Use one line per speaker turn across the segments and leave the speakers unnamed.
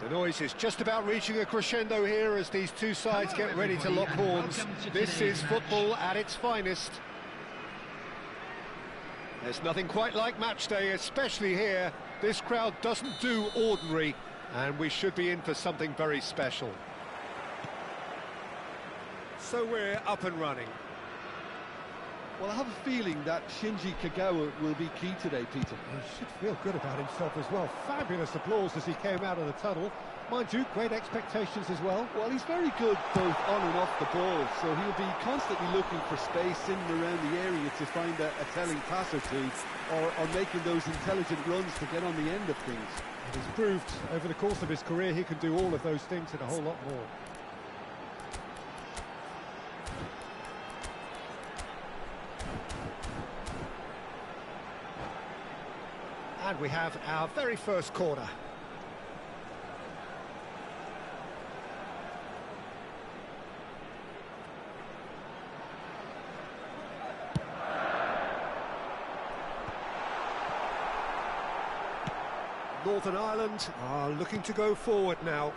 The noise is just about reaching a crescendo here as these two sides get ready to lock horns. This is football at its finest. There's nothing quite like match day, especially here. This crowd doesn't do ordinary, and we should be in for something very special. So we're up and running.
Well, I have a feeling that Shinji Kagawa will be key today, Peter.
He should feel good about himself as well. Fabulous applause as he came out of the tunnel. Mind you, great expectations as well.
Well, he's very good both on and off the ball, so he'll be constantly looking for space in and around the area to find a telling pass or two, or making those intelligent runs to get on the end of things.
And he's proved over the course of his career he can do all of those things and a whole lot more. And we have our very first corner. Northern Ireland are looking to go forward now.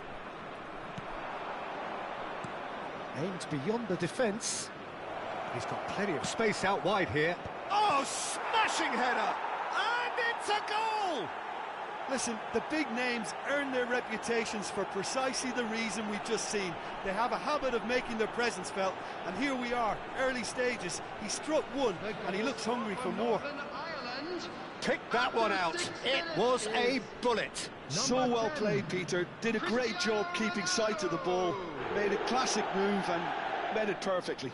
Aimed beyond the defence. He's got plenty of space out wide here. Oh, smashing header! It's a goal!
Listen, the big names earn their reputations for precisely the reason we've just seen. They have a habit of making their presence felt, and here we are, early stages. He struck one, and he looks hungry for more.
Pick that one out. It was a bullet.
So well played, Peter. Did a great job keeping sight of the ball. Made a classic move and made it perfectly.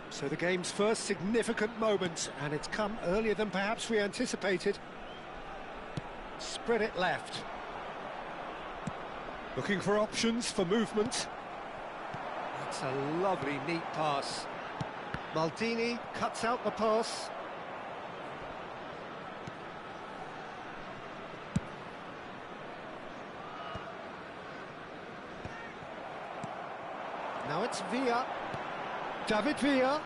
So the game's first significant moment, and it's come earlier than perhaps we anticipated. Spread it left. Looking for options for movement. That's a lovely, neat pass. Maldini cuts out the pass. Now it's Villa. David Villa.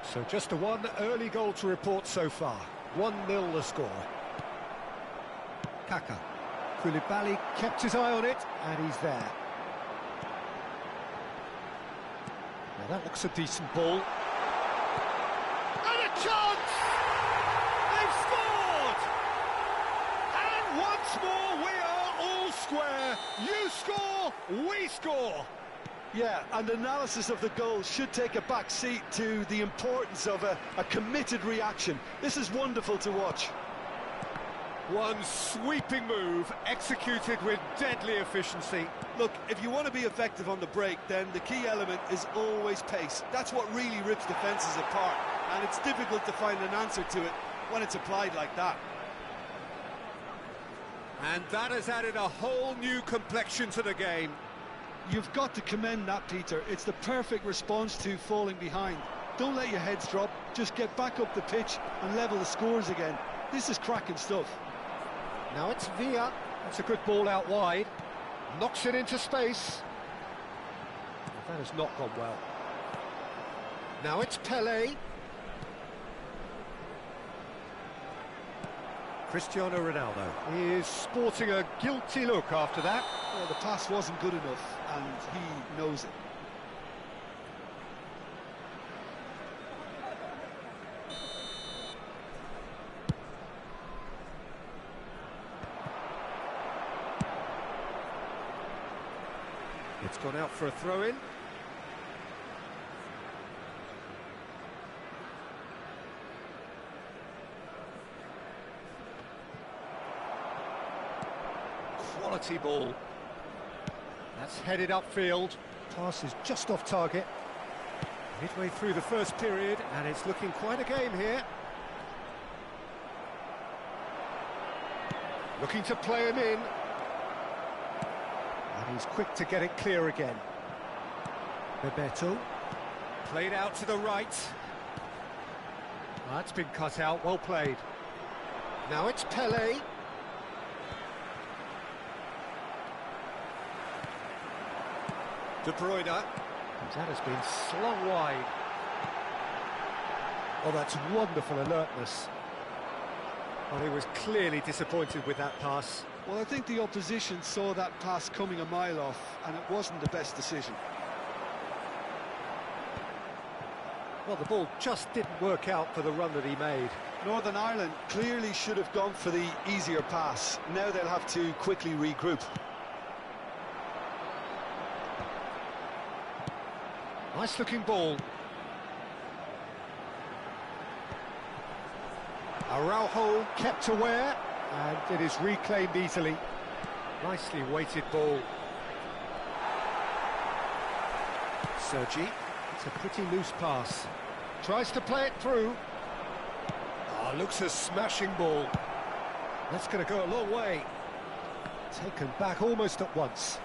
So just the one early goal to report so far. 1-0 the score. Kaka. Koulibaly kept his eye on it, and he's there. Now that looks a decent ball. And a chance! They've scored! And once more we are all square. You score, we score.
Yeah, and analysis of the goal should take a back seat to the importance of a committed reaction. This is wonderful to watch.
One sweeping move, executed with deadly efficiency.
Look, if you want to be effective on the break, then the key element is always pace. That's what really rips defences apart, and it's difficult to find an answer to it when it's applied like that.
And that has added a whole new complexion to the game.
You've got to commend that, Peter. It's the perfect response to falling behind. Don't let your heads drop, just get back up the pitch and level the scores again. This is cracking stuff.
Now it's Villa. That's a good ball out wide. Knocks it into space. That has not gone well. Now it's Pelé. Cristiano Ronaldo is sporting a guilty look after that.
Well, the pass wasn't good enough, and he knows it.
It's gone out for a throw-in. Quality ball. That's headed upfield. Pass is just off target. Midway through the first period, and it's looking quite a game here. Looking to play him in. And he's quick to get it clear again. Bebeto. Played out to the right. That's been cut out, well played. Now it's Pelé. De Bruyne. That has been slung wide. Oh, that's wonderful alertness.
Well, he was clearly disappointed with that pass.
Well, I think the opposition saw that pass coming a mile off, and it wasn't the best decision.
Well, the ball just didn't work out for the run that he made.
Northern Ireland clearly should have gone for the easier pass. Now they'll have to quickly regroup.
Nice looking ball. Araujo kept aware, and it is reclaimed easily. Nicely weighted ball. Sergi, it's a pretty loose pass. Tries to play it through. Oh, looks a smashing ball. That's going to go a long way. Taken back almost at once.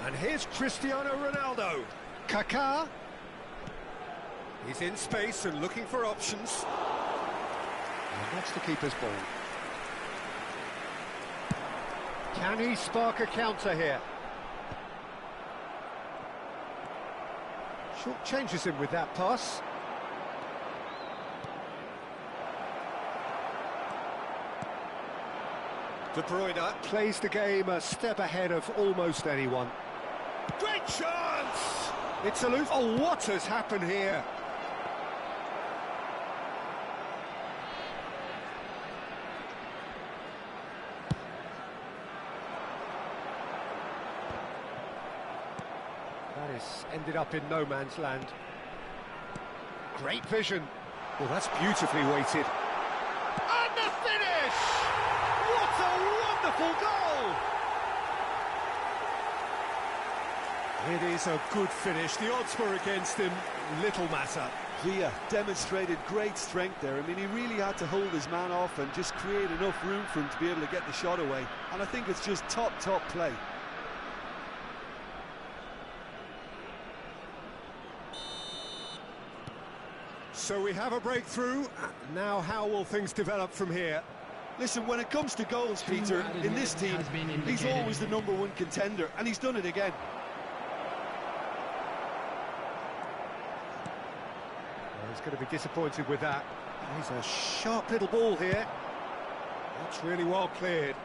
And here's Cristiano Ronaldo. Kaká. He's in space and looking for options. And that's the keeper's ball. Can he spark a counter here? Short changes him with that pass. De Bruyne plays the game a step ahead of almost anyone.
Great chance!
It's a loose. Oh, what has happened here? That is ended up in no man's land. Great vision. Well, that's beautifully weighted.
And the finish! What a wonderful goal!
It is a good finish. The odds were against him. Little matter.
Villa demonstrated great strength there. I mean, he really had to hold his man off and just create enough room for him to be able to get the shot away. And I think it's just top play.
So we have a breakthrough. Now how will things develop from here?
Listen, when it comes to goals, Peter, in this team, he's always the #1 contender, and he's done it again.
Well, he's going to be disappointed with that. He's a sharp little ball here. That's really well cleared.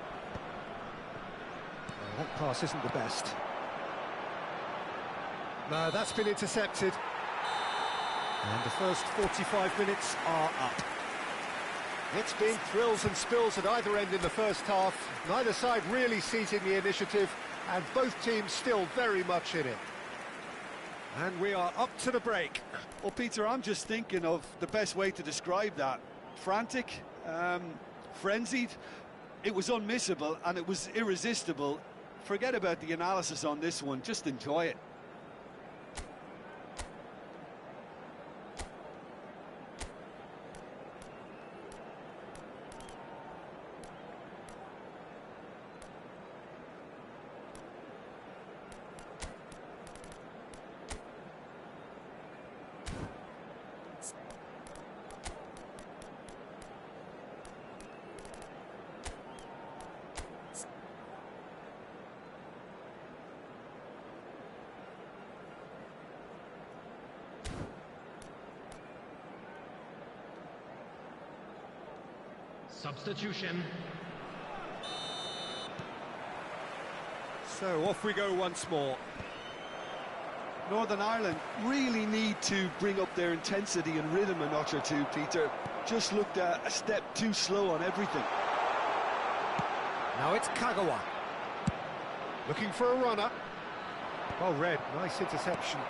Well, that pass isn't the best. No, that's been intercepted. And the first 45 minutes are up. It's been thrills and spills at either end in the first half. Neither side really seizing the initiative, and both teams still very much in it. And we are up to the break.
Well, Peter, I'm just thinking of the best way to describe that. Frantic, frenzied. It was unmissable and it was irresistible. Forget about the analysis on this one, just enjoy it.
Substitution.
So off we go once more.
Northern Ireland really need to bring up their intensity and rhythm a notch or two, Peter. Just looked a step too slow on everything.
Now it's Kagawa. Looking for a runner. Well read, nice interception.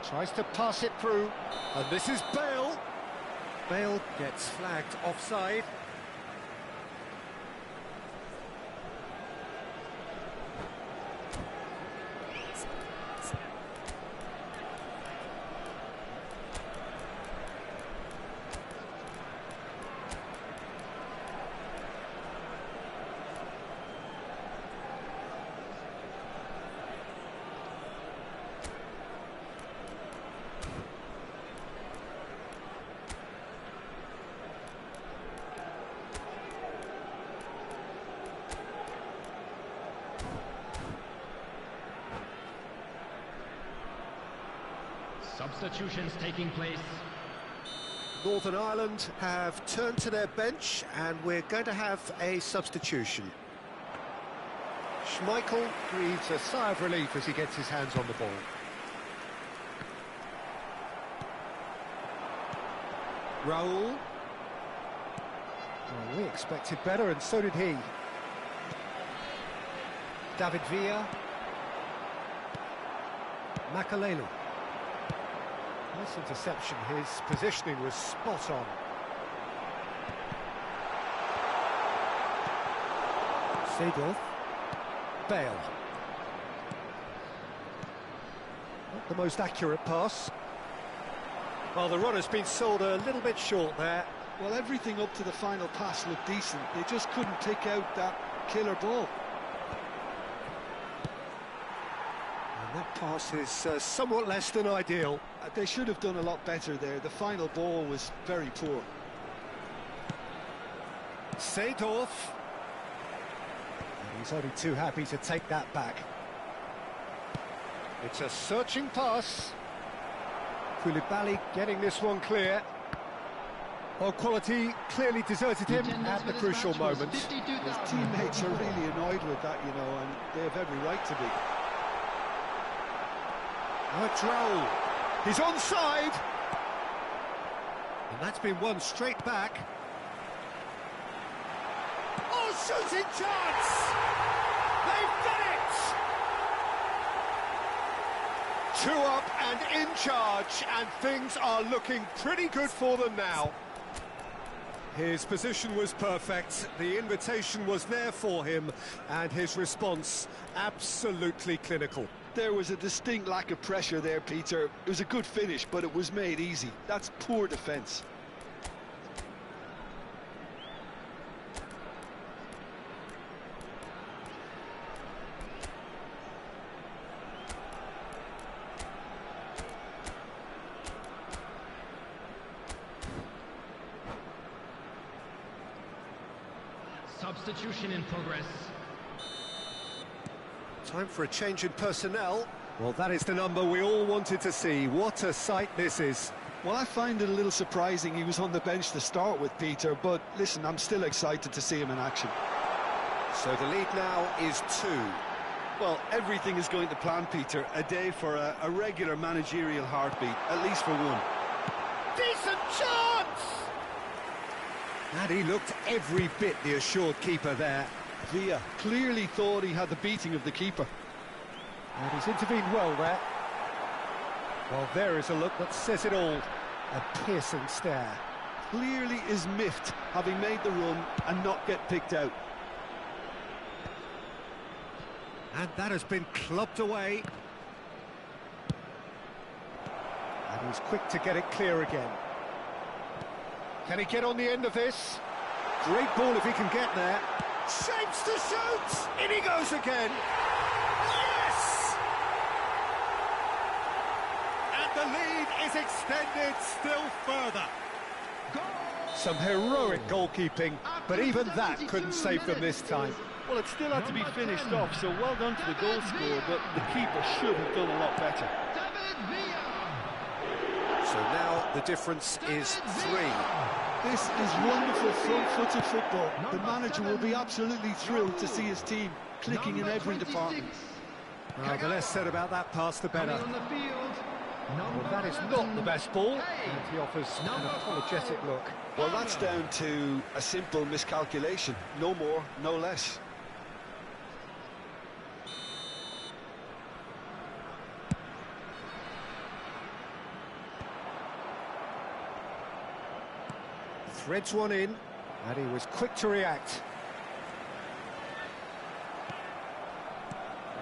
Tries to pass it through. And this is Bale. Bale gets flagged offside.
Substitutions taking place.
Northern Ireland have turned to their bench, and we're going to have a substitution. Schmeichel breathes a sigh of relief as he gets his hands on the ball. Raul. Well, we expected better, and so did he. David Villa. Makalelu. Nice interception, his positioning was spot on. Seedorf. Bale. Not the most accurate pass. Well, the runner's been sold a little bit short there.
Well, everything up to the final pass looked decent. They just couldn't pick out that killer ball.
And that pass is somewhat less than ideal.
They should have done a lot better there. The final ball was very poor.
Seedorf. And he's only too happy to take that back. It's a searching pass. Koulibaly getting this one clear. Well, quality clearly deserted him at the crucial moment.
His teammates are really annoyed with that, you know, and they have every right to be.
Raul. He's onside. And that's been won straight back. Oh, shooting chance! They've done it! 2 up and in charge, and things are looking pretty good for them now. His position was perfect, the invitation was there for him, and his response absolutely clinical.
There was a distinct lack of pressure there, Peter. It was a good finish, but it was made easy. That's poor defence.
Substitution in progress.
Time for a change in personnel. Well, that is the number we all wanted to see. What a sight this is.
Well, I find it a little surprising he was on the bench to start with, Peter, but listen, I'm still excited to see him in action.
So the lead now is 2.
Well, everything is going to plan, Peter. A day for a regular managerial heartbeat, at least for one.
Decent chance! And he looked every bit the assured keeper there.
Villa clearly thought he had the beating of the keeper.
And he's intervened well there. Well, there is a look that says it all. A piercing stare.
Clearly is miffed, having made the run and not get picked out.
And that has been clubbed away. And he's quick to get it clear again. Can he get on the end of this? Great ball if he can get there. Shapes to shoot! In he goes again! Yes! And the lead is extended still further. Some heroic goalkeeping, but even that couldn't save them this time.
Well, it still had to be finished off, so well done to the goal scorer, but the keeper should have done a lot better.
So now the difference is 3.
This is wonderful front-footed football. The manager will be absolutely thrilled to see his team clicking in every department.
Well, the less said about that pass, the better. Well, that is not the best ball, and he offers an apologetic look.
Well, that's down to a simple miscalculation. No more, no less.
Threads one in, and he was quick to react.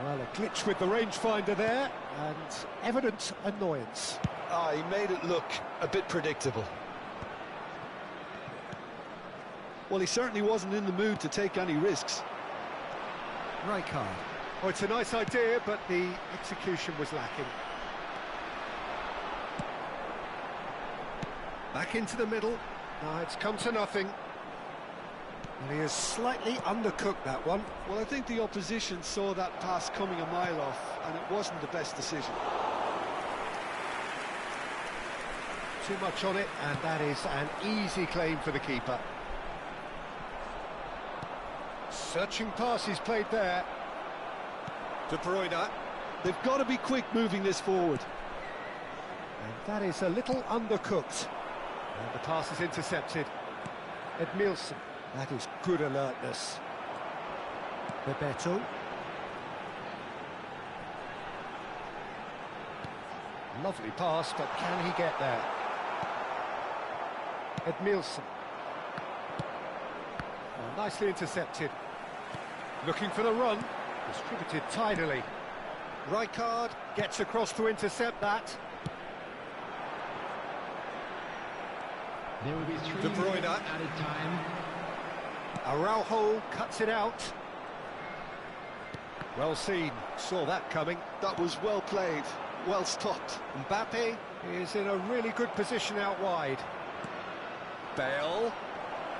Well, a glitch with the rangefinder there, and evident annoyance.
He made it look a bit predictable. Well, he certainly wasn't in the mood to take any risks.
Rijkaard. Oh, it's a nice idea, but the execution was lacking. Back into the middle. No, it's come to nothing. And he has slightly undercooked that one.
Well, I think the opposition saw that pass coming a mile off, and it wasn't the best decision.
too much on it, and that is an easy claim for the keeper. Searching pass is played there.
De Bruyne.
They've got to be quick moving this forward.
And that is a little undercooked. And the pass is intercepted. Edmilson. That is good alertness. Bebeto. Lovely pass, but can he get there? Edmilson. Oh, nicely intercepted. Looking for the run. Distributed tidily. Rijkaard gets across to intercept that.
There will be 3
De Bruyne.
minutes added time.
Araujo cuts it out. Well seen, saw that coming.
That was well played, well stopped.
Mbappe is in a really good position out wide. Bale.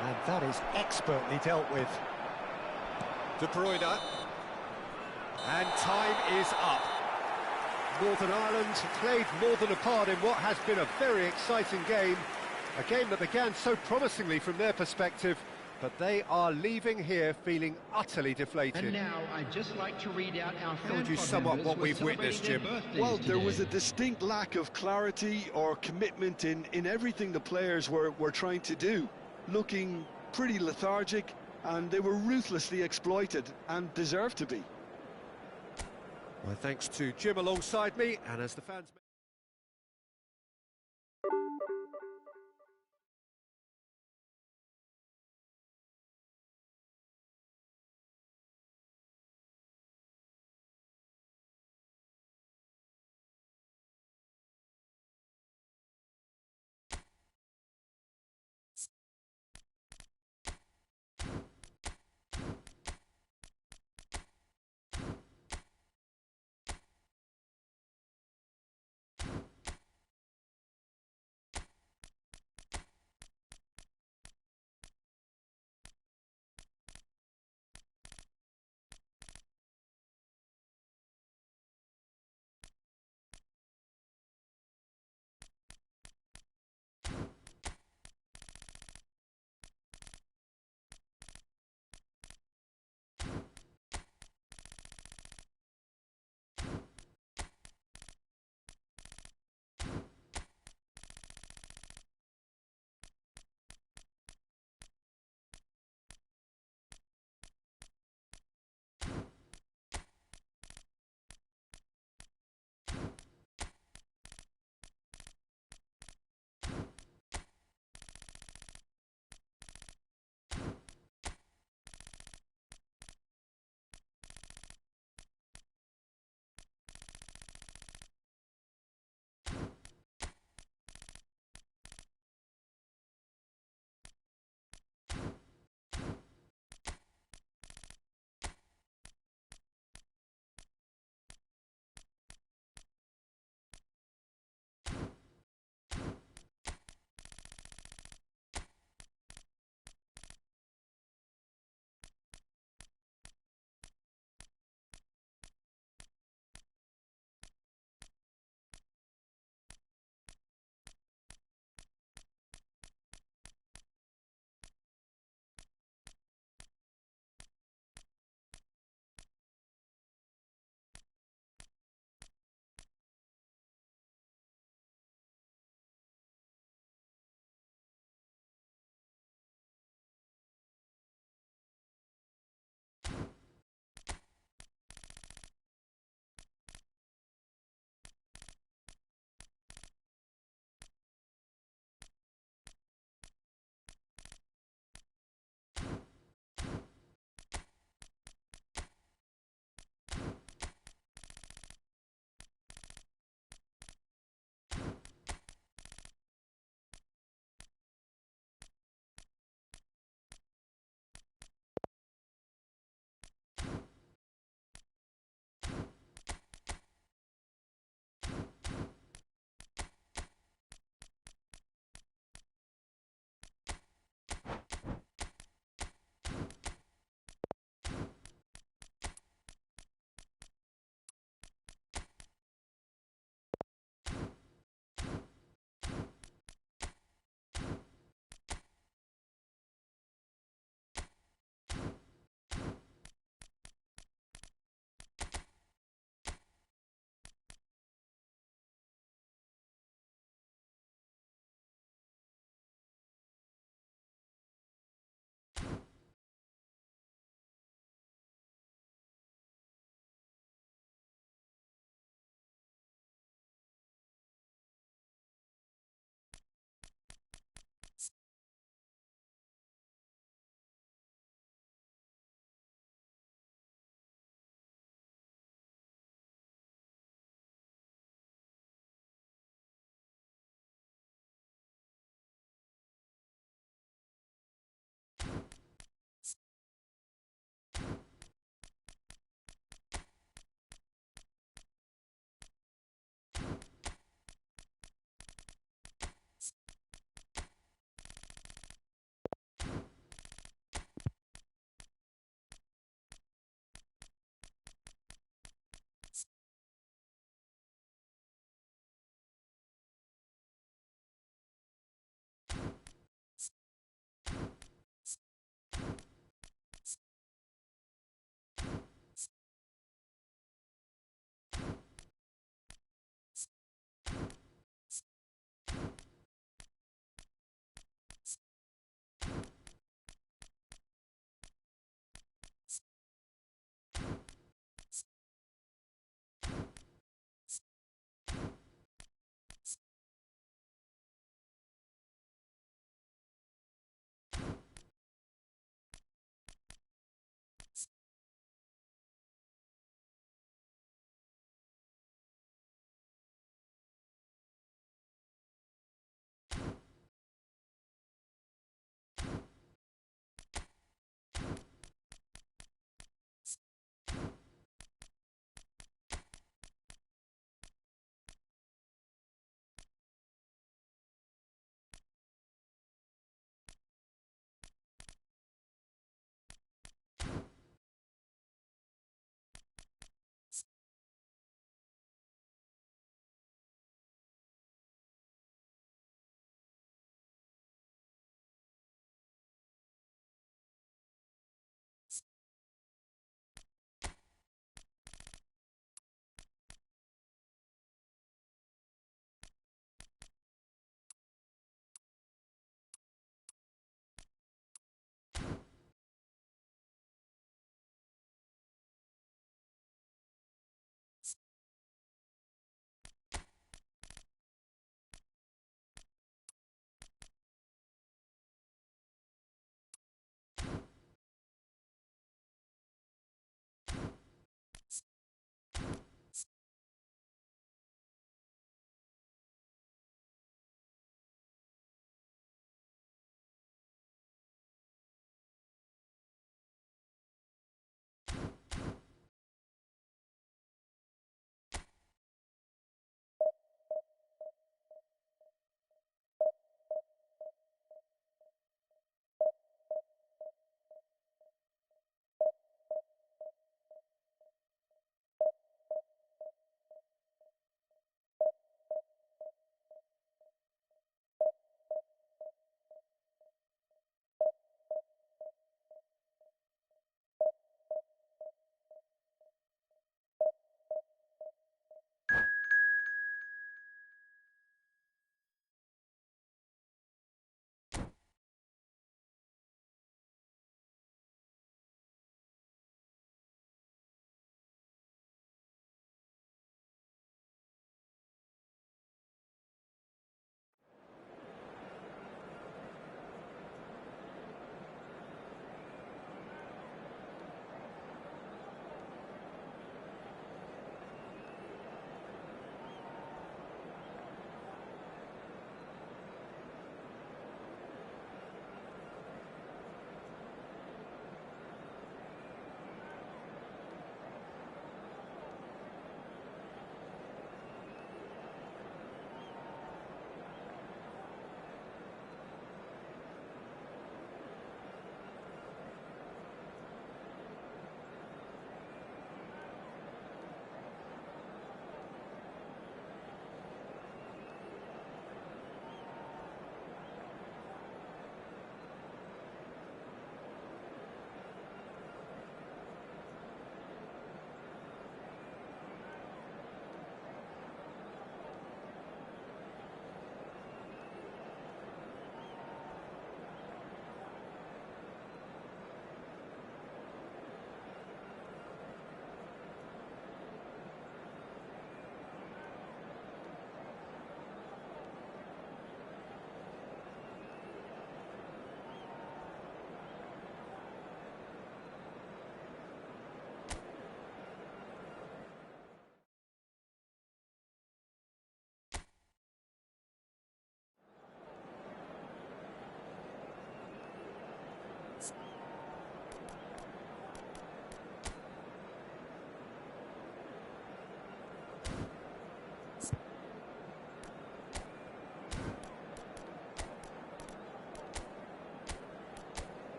And that is expertly dealt with.
De Bruyne.
And time is up. Northern Ireland played more than a part in what has been a very exciting game. A game that began so promisingly from their perspective, but they are leaving here feeling utterly deflated.
And now I'd just like to read out our
How would you sum up what we've witnessed, Jim?
Well, there was a distinct lack of clarity or commitment in everything the players were trying to do. Looking pretty lethargic, and they were ruthlessly exploited and deserved to be.
My thanks to Jim alongside me, and as the fans...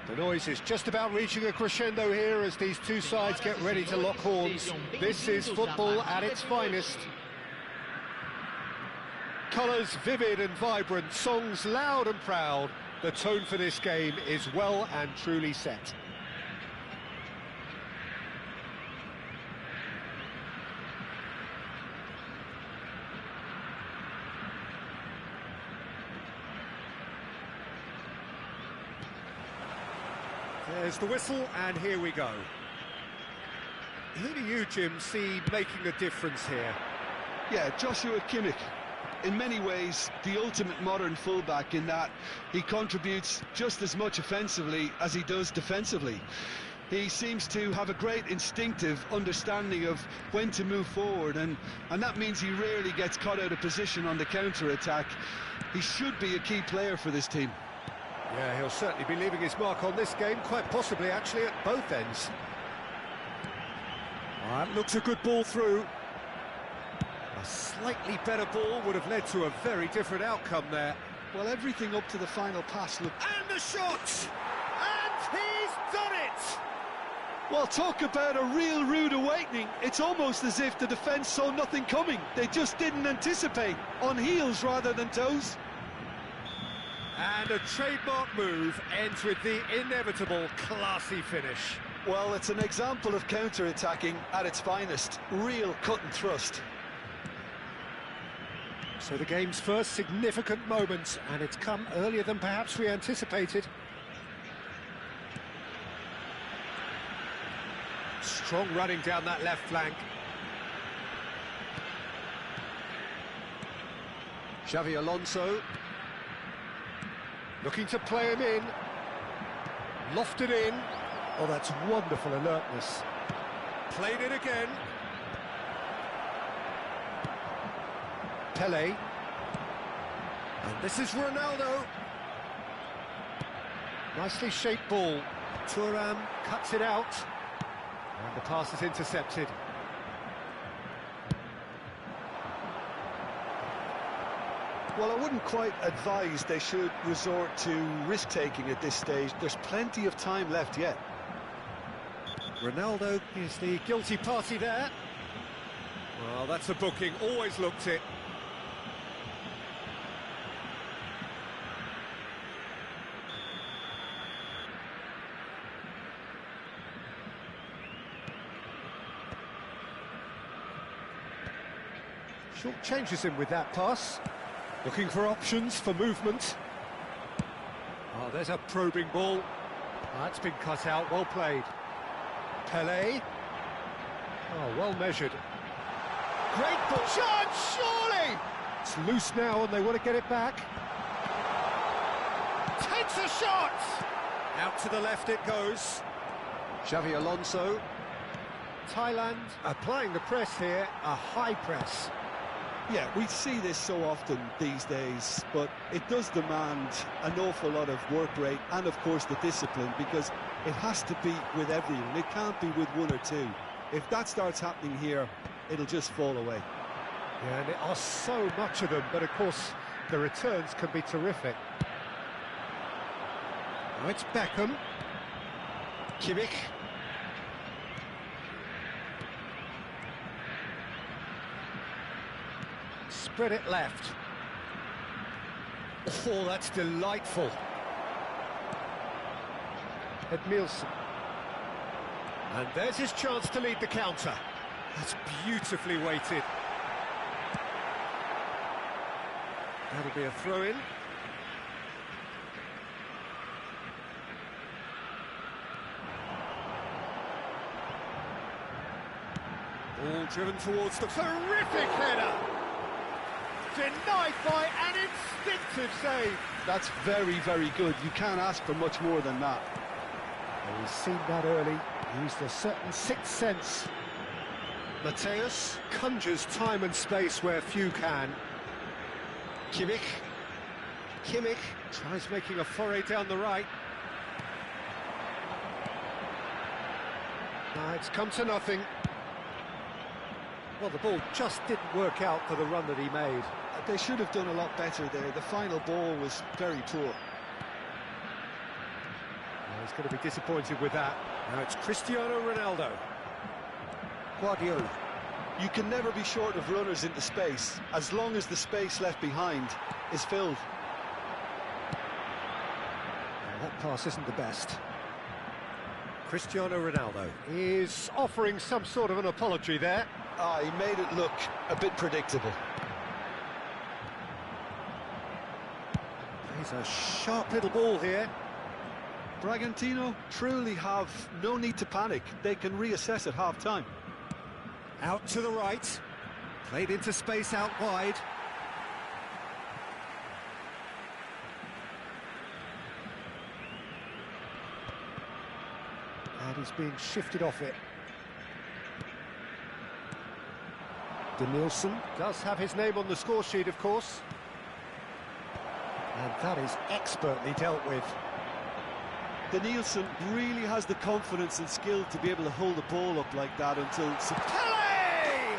The noise is just about reaching a crescendo here as these two sides get ready to lock horns. This is football at its finest. Colours vivid and vibrant, songs loud and proud. The tone for this game is well and truly set. There's the whistle, and here we go. Who do you, Jim, see making a difference here?
Yeah, Joshua Kimmich. In many ways, the ultimate modern fullback in that he contributes just as much offensively as he does defensively. He seems to have a great instinctive understanding of when to move forward, and that means he rarely gets caught out of position on the counter-attack. He should be a key player for this team.
Yeah, he'll certainly be leaving his mark on this game, quite possibly actually at both ends. That looks a good ball through. A slightly better ball would have led to a very different outcome there.
Well, everything up to the final pass looked...
And the shot! And he's done it!
Well, talk about a real rude awakening. It's almost as if the defence saw nothing coming. They just didn't anticipate. On heels rather than toes.
And a trademark move ends with the inevitable classy finish.
Well, it's an example of counter-attacking at its finest. Real cut and thrust.
So the game's first significant moment, and it's come earlier than perhaps we anticipated. Strong running down that left flank. Xavi Alonso. Looking to play him in. Lofted in. Oh, that's wonderful alertness. Played it again. Pele. And this is Ronaldo. Nicely shaped ball. Thuram cuts it out. And the pass is intercepted.
Well, I wouldn't quite advise they should resort to risk-taking at this stage. There's plenty of time left yet.
Ronaldo is the guilty party there. Well, that's a booking, always looked it. Short changes him with that pass. Looking for options for movement. Oh, there's a probing ball. That's been cut out, well played. Pele. Oh, well measured. Great ball. Chance, surely! It's loose now and they want to get it back. Takes a shot! Out to the left it goes. Xavi Alonso. Thailand applying the press here, a high press.
Yeah, we see this so often these days, but it does demand an awful lot of work rate and, of course, the discipline, because it has to be with everyone. It can't be with one or two. If that starts happening here, it'll just fall away.
Yeah, and there are so much of them, but, of course, the returns can be terrific. Now it's Beckham. Kimmich. Spread it left. Oh, that's delightful. Edmilson. And there's his chance to lead the counter. That's beautifully weighted. That'll be a throw-in. Ball driven towards the terrific header. Denied by an instinctive save.
That's very, very good. You can't ask for much more than that.
Well, he's seen that early. Used a certain sixth sense. Mateus conjures time and space where few can. Kimmich. Kimmich tries making a foray down the right. Now it's come to nothing. Well, the ball just didn't work out for the run that he made.
They should have done a lot better there. The final ball was very poor.
He's going to be disappointed with that. Now it's Cristiano Ronaldo. Guardiola.
You can never be short of runners into space, as long as the space left behind is filled.
Well, that pass isn't the best. Cristiano Ronaldo is offering some sort of an apology there.
He made it look a bit predictable.
He's a sharp little ball here.
Bragantino truly have no need to panic. They can reassess at half-time.
Out to the right. Played into space out wide. And he's being shifted off it. Denilson does have his name on the score sheet, of course. And that is expertly dealt with.
Denilson really has the confidence and skill to be able to hold the ball up like that until...
Pele!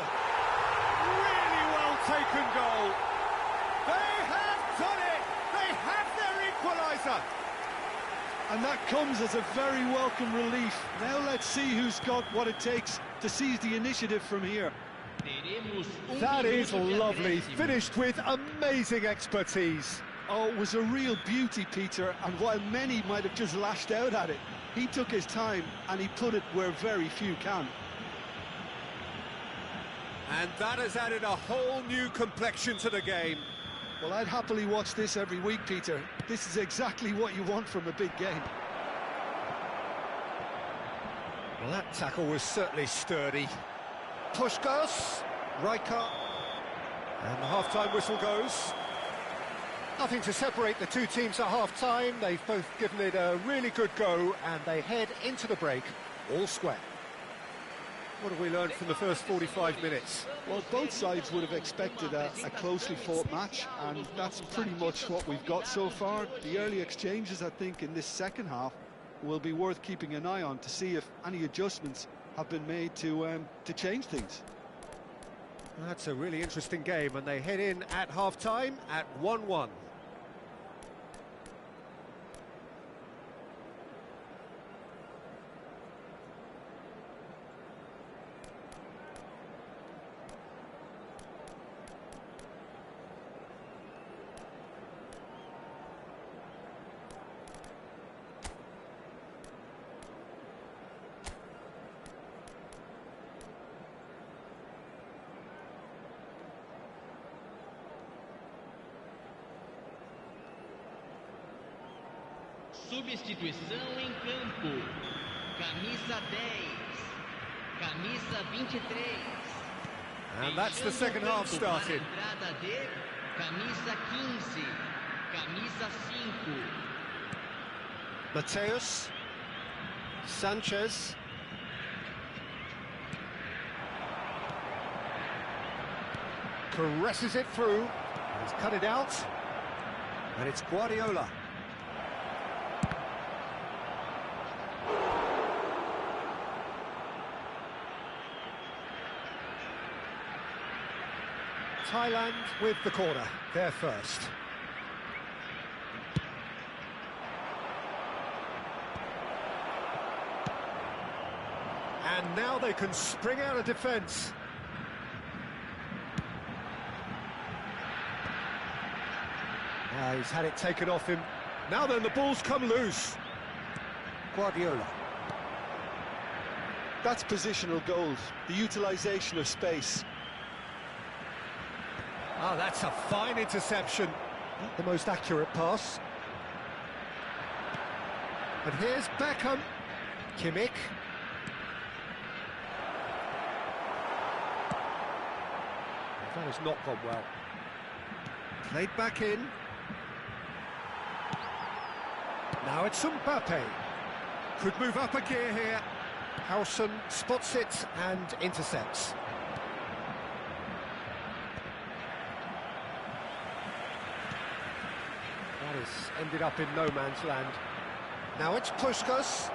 Really well taken goal. They have done it! They have their equalizer!
And that comes as a very welcome relief. Now let's see who's got what it takes to seize the initiative from here.
That is lovely, finished with amazing expertise.
Oh, it was a real beauty, Peter, and while many might have just lashed out at it, he took his time and he put it where very few can.
And that has added a whole new complexion to the game.
Well, I'd happily watch this every week, Peter. This is exactly what you want from a big game.
Well, that tackle was certainly sturdy. Puskás, Rijkaard, and the half-time whistle goes. Nothing to separate the two teams at half-time. They've both given it a really good go, and they head into the break all square. What have we learned from the first 45 minutes?
Well, both sides would have expected a closely fought match, and that's pretty much what we've got so far. The early exchanges, I think, in this second half will be worth keeping an eye on to see if any adjustments have been made to change things.
That's a really interesting game, and they head in at half-time at 1-1.
Substituição em campo. Camisa 10. Camisa 23.
And that's the second half started.
Entrada de camisa 15. Camisa 5.
Mateus. Sanchez. Caresses it through. He's cut it out. And it's Guardiola. Thailand with the corner, they're first. And now they can spring out of defence. Now he's had it taken off him. Now then, the ball's come loose. Guardiola.
That's positional goals, the utilisation of space.
Oh, that's a fine interception. Not the most accurate pass. And here's Beckham. Kimmich. That has not gone well. Played back in. Now it's Mbappe. Could move up a gear here. Howson spots it and intercepts. That has ended up in no man's land. Now it's Puskás.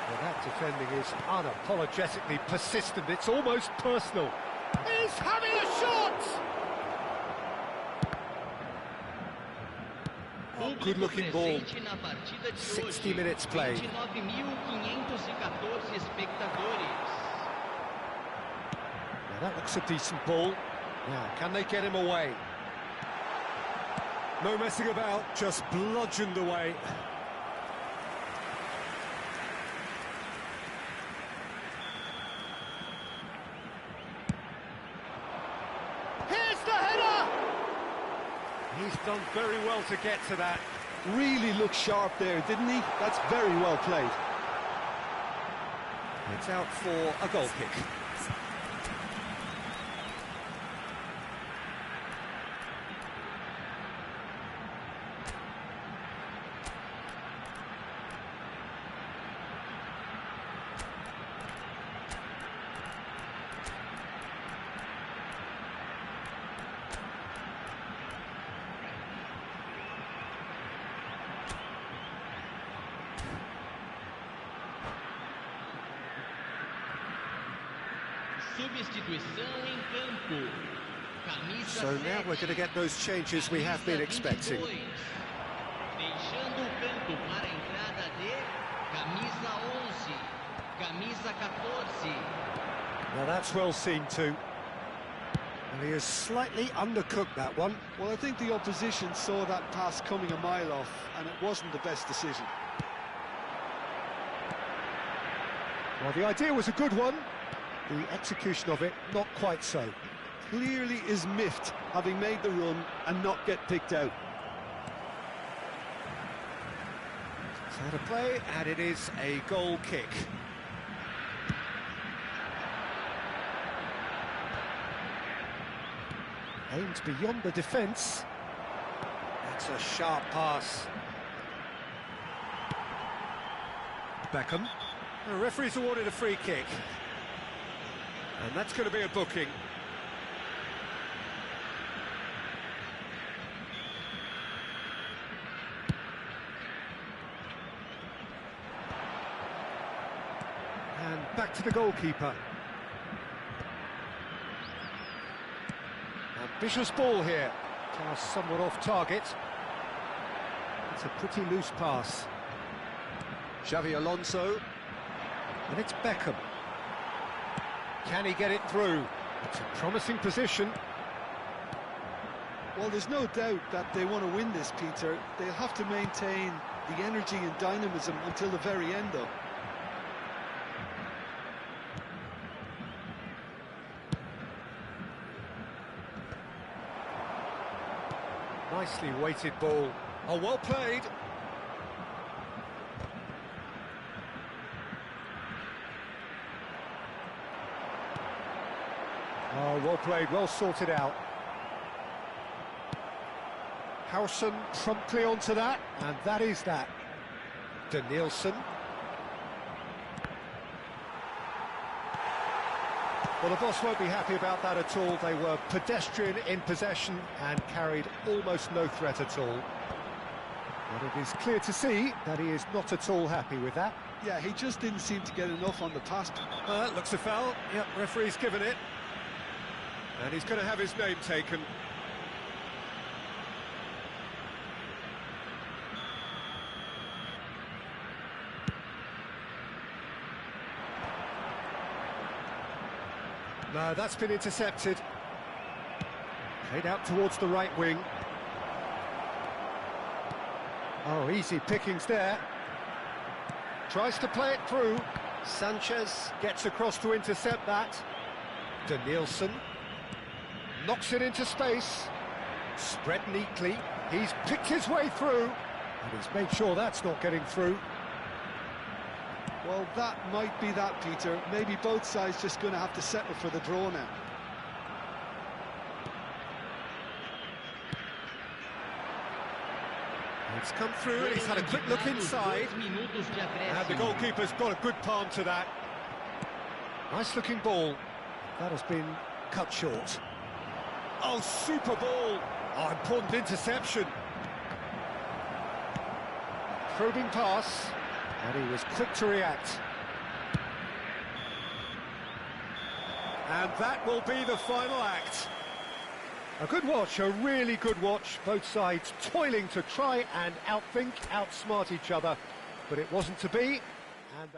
Well, that defending is unapologetically persistent. It's almost personal. He's having a shot! Good-looking ball. 60 minutes played.
29.514 espectadores.
Now that looks a decent ball. Now, can they get him away? No messing about, just bludgeoned away.
Here's the header!
He's done very well to get to that.
Really looked sharp there, didn't he? That's very well played.
It's out for a goal kick.
Substituição em campo. Camisa
So now we're going to get those changes we have been expecting.
Deixando o campo para a entrada de camisa 11, camisa 14.
Now that's well seen too. And he has slightly undercooked that one.
Well, I think the opposition saw that pass coming a mile off, and it wasn't the best decision.
Well, the idea was a good one. The execution of it, not quite so.
Clearly is miffed, having made the run and not get picked out.
It's out of play, and it is a goal kick. Aimed beyond the defence. That's a sharp pass. Beckham. The referee's awarded a free kick. And that's going to be a booking. And back to the goalkeeper. Ambitious ball here. Cast somewhat off target. It's a pretty loose pass. Xavi Alonso. And it's Beckham. Can he get it through? It's a promising position.
Well, there's no doubt that they want to win this, Peter. They'll have to maintain the energy and dynamism until the very end, though.
Nicely weighted ball. Oh, well played. Oh, well played, well sorted out. Howson promptly onto that, and that is that. Danielson. Well, the boss won't be happy about that at all. They were pedestrian in possession and carried almost no threat at all. But it is clear to see that he is not at all happy with that.
Yeah, he just didn't seem to get enough on the pass.
Looks a foul. Yep, referee's given it. And he's going to have his name taken. No, that's been intercepted. Played out towards the right wing. Oh, easy pickings there. Tries to play it through. Sanchez gets across to intercept that. Danielson knocks it into space. Spread neatly. He's picked his way through. And he's made sure that's not getting through.
Well, that might be that, Peter. Maybe both sides just going to have to settle for the draw now.
It's come through and he's had a quick look inside. And the goalkeeper's got a good palm to that. Nice looking ball. That has been cut short. Oh, super ball. Oh, important interception. Probing pass. And he was quick to react. And that will be the final act. A good watch, a really good watch. Both sides toiling to try and outthink, outsmart each other. But it wasn't to be. And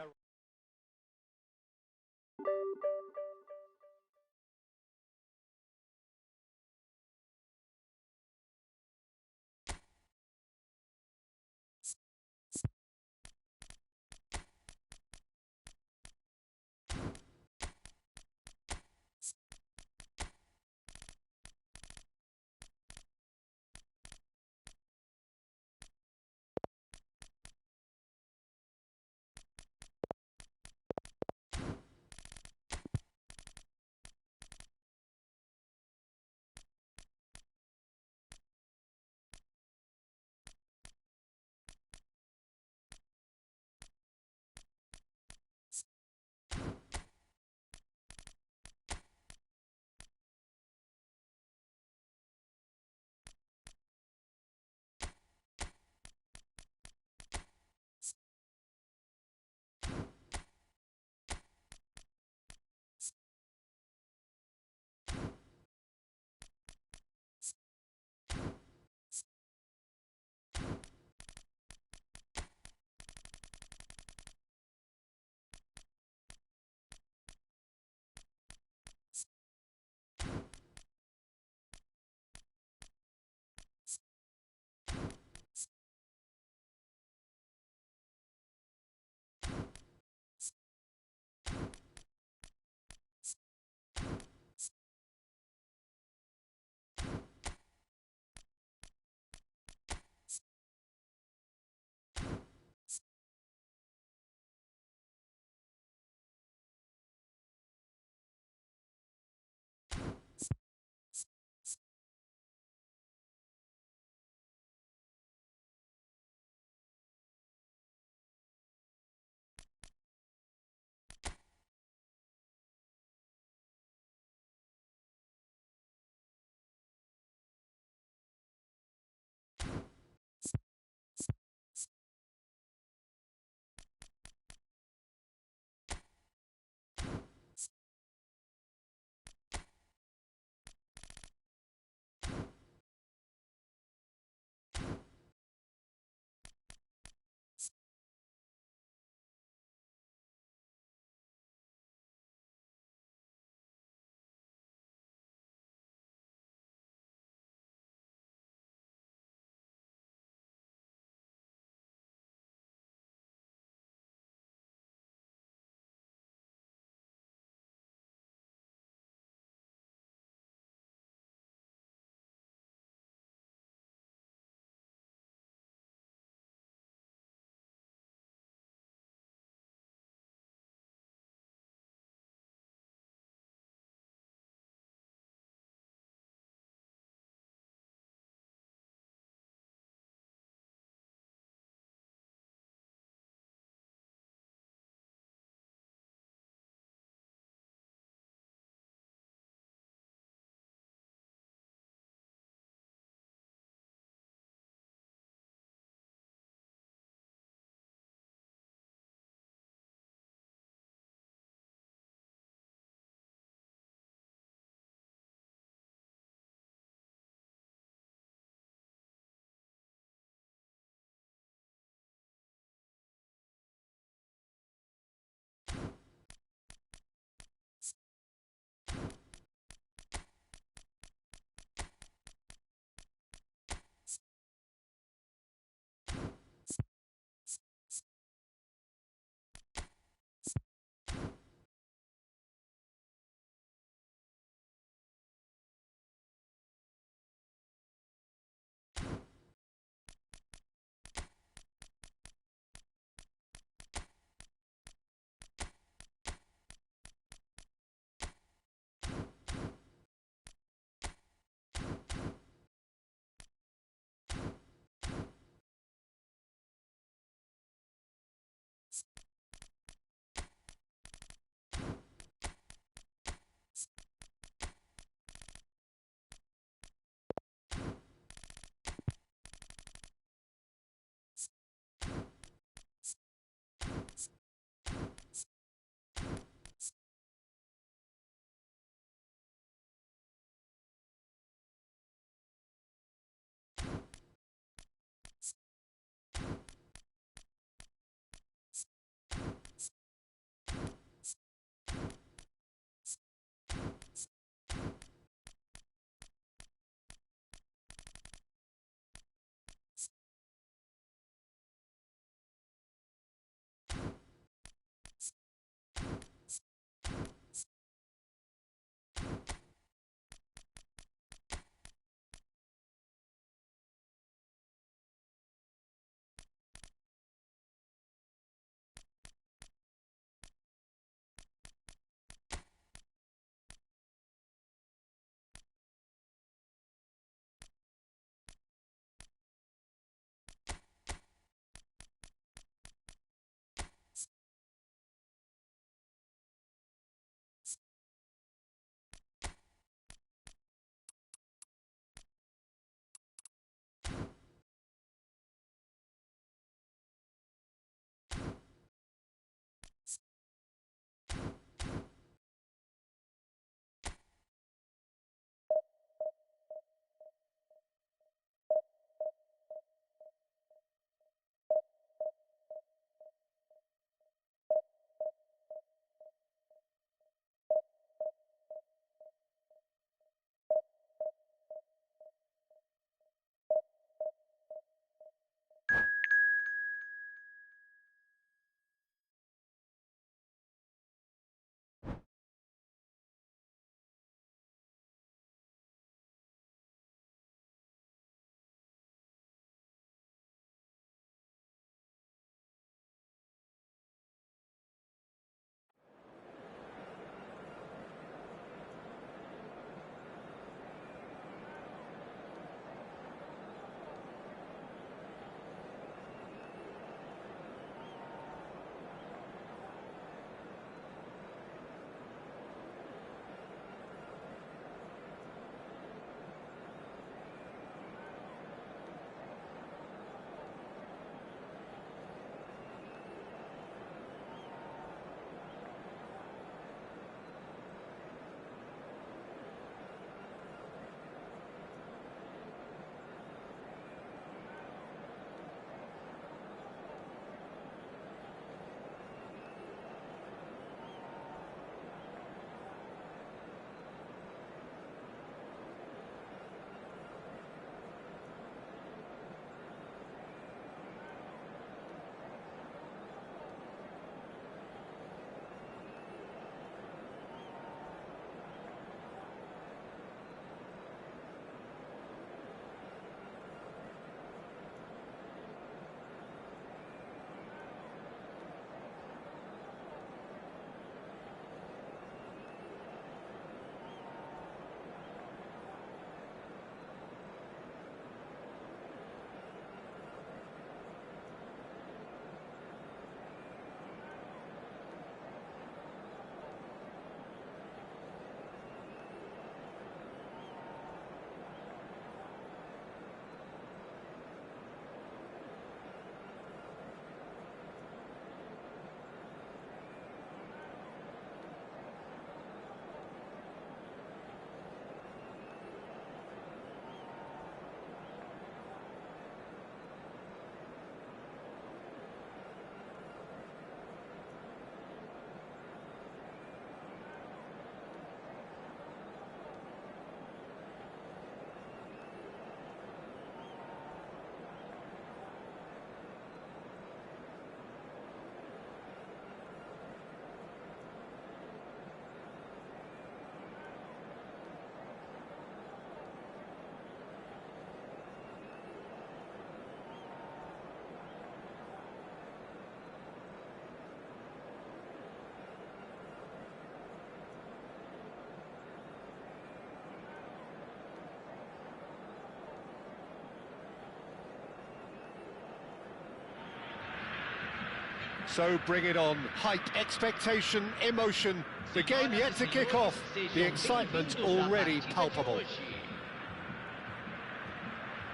So bring it on. Hype, expectation, emotion. The game yet to kick off. The excitement already palpable.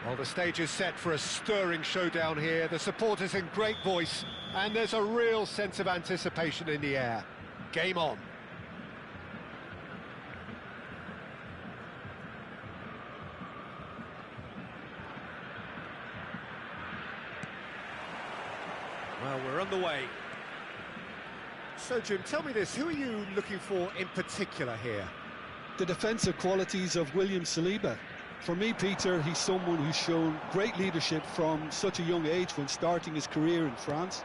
Well, the stage is set for a stirring showdown here. The supporters in great voice, and there's a real sense of anticipation in the air. Game on. Well, we're on the way. So, Jim, tell me this, who are you looking for in particular here?
The defensive qualities of William Saliba. For me, Peter, he's someone who's shown great leadership from such a young age when starting his career in France.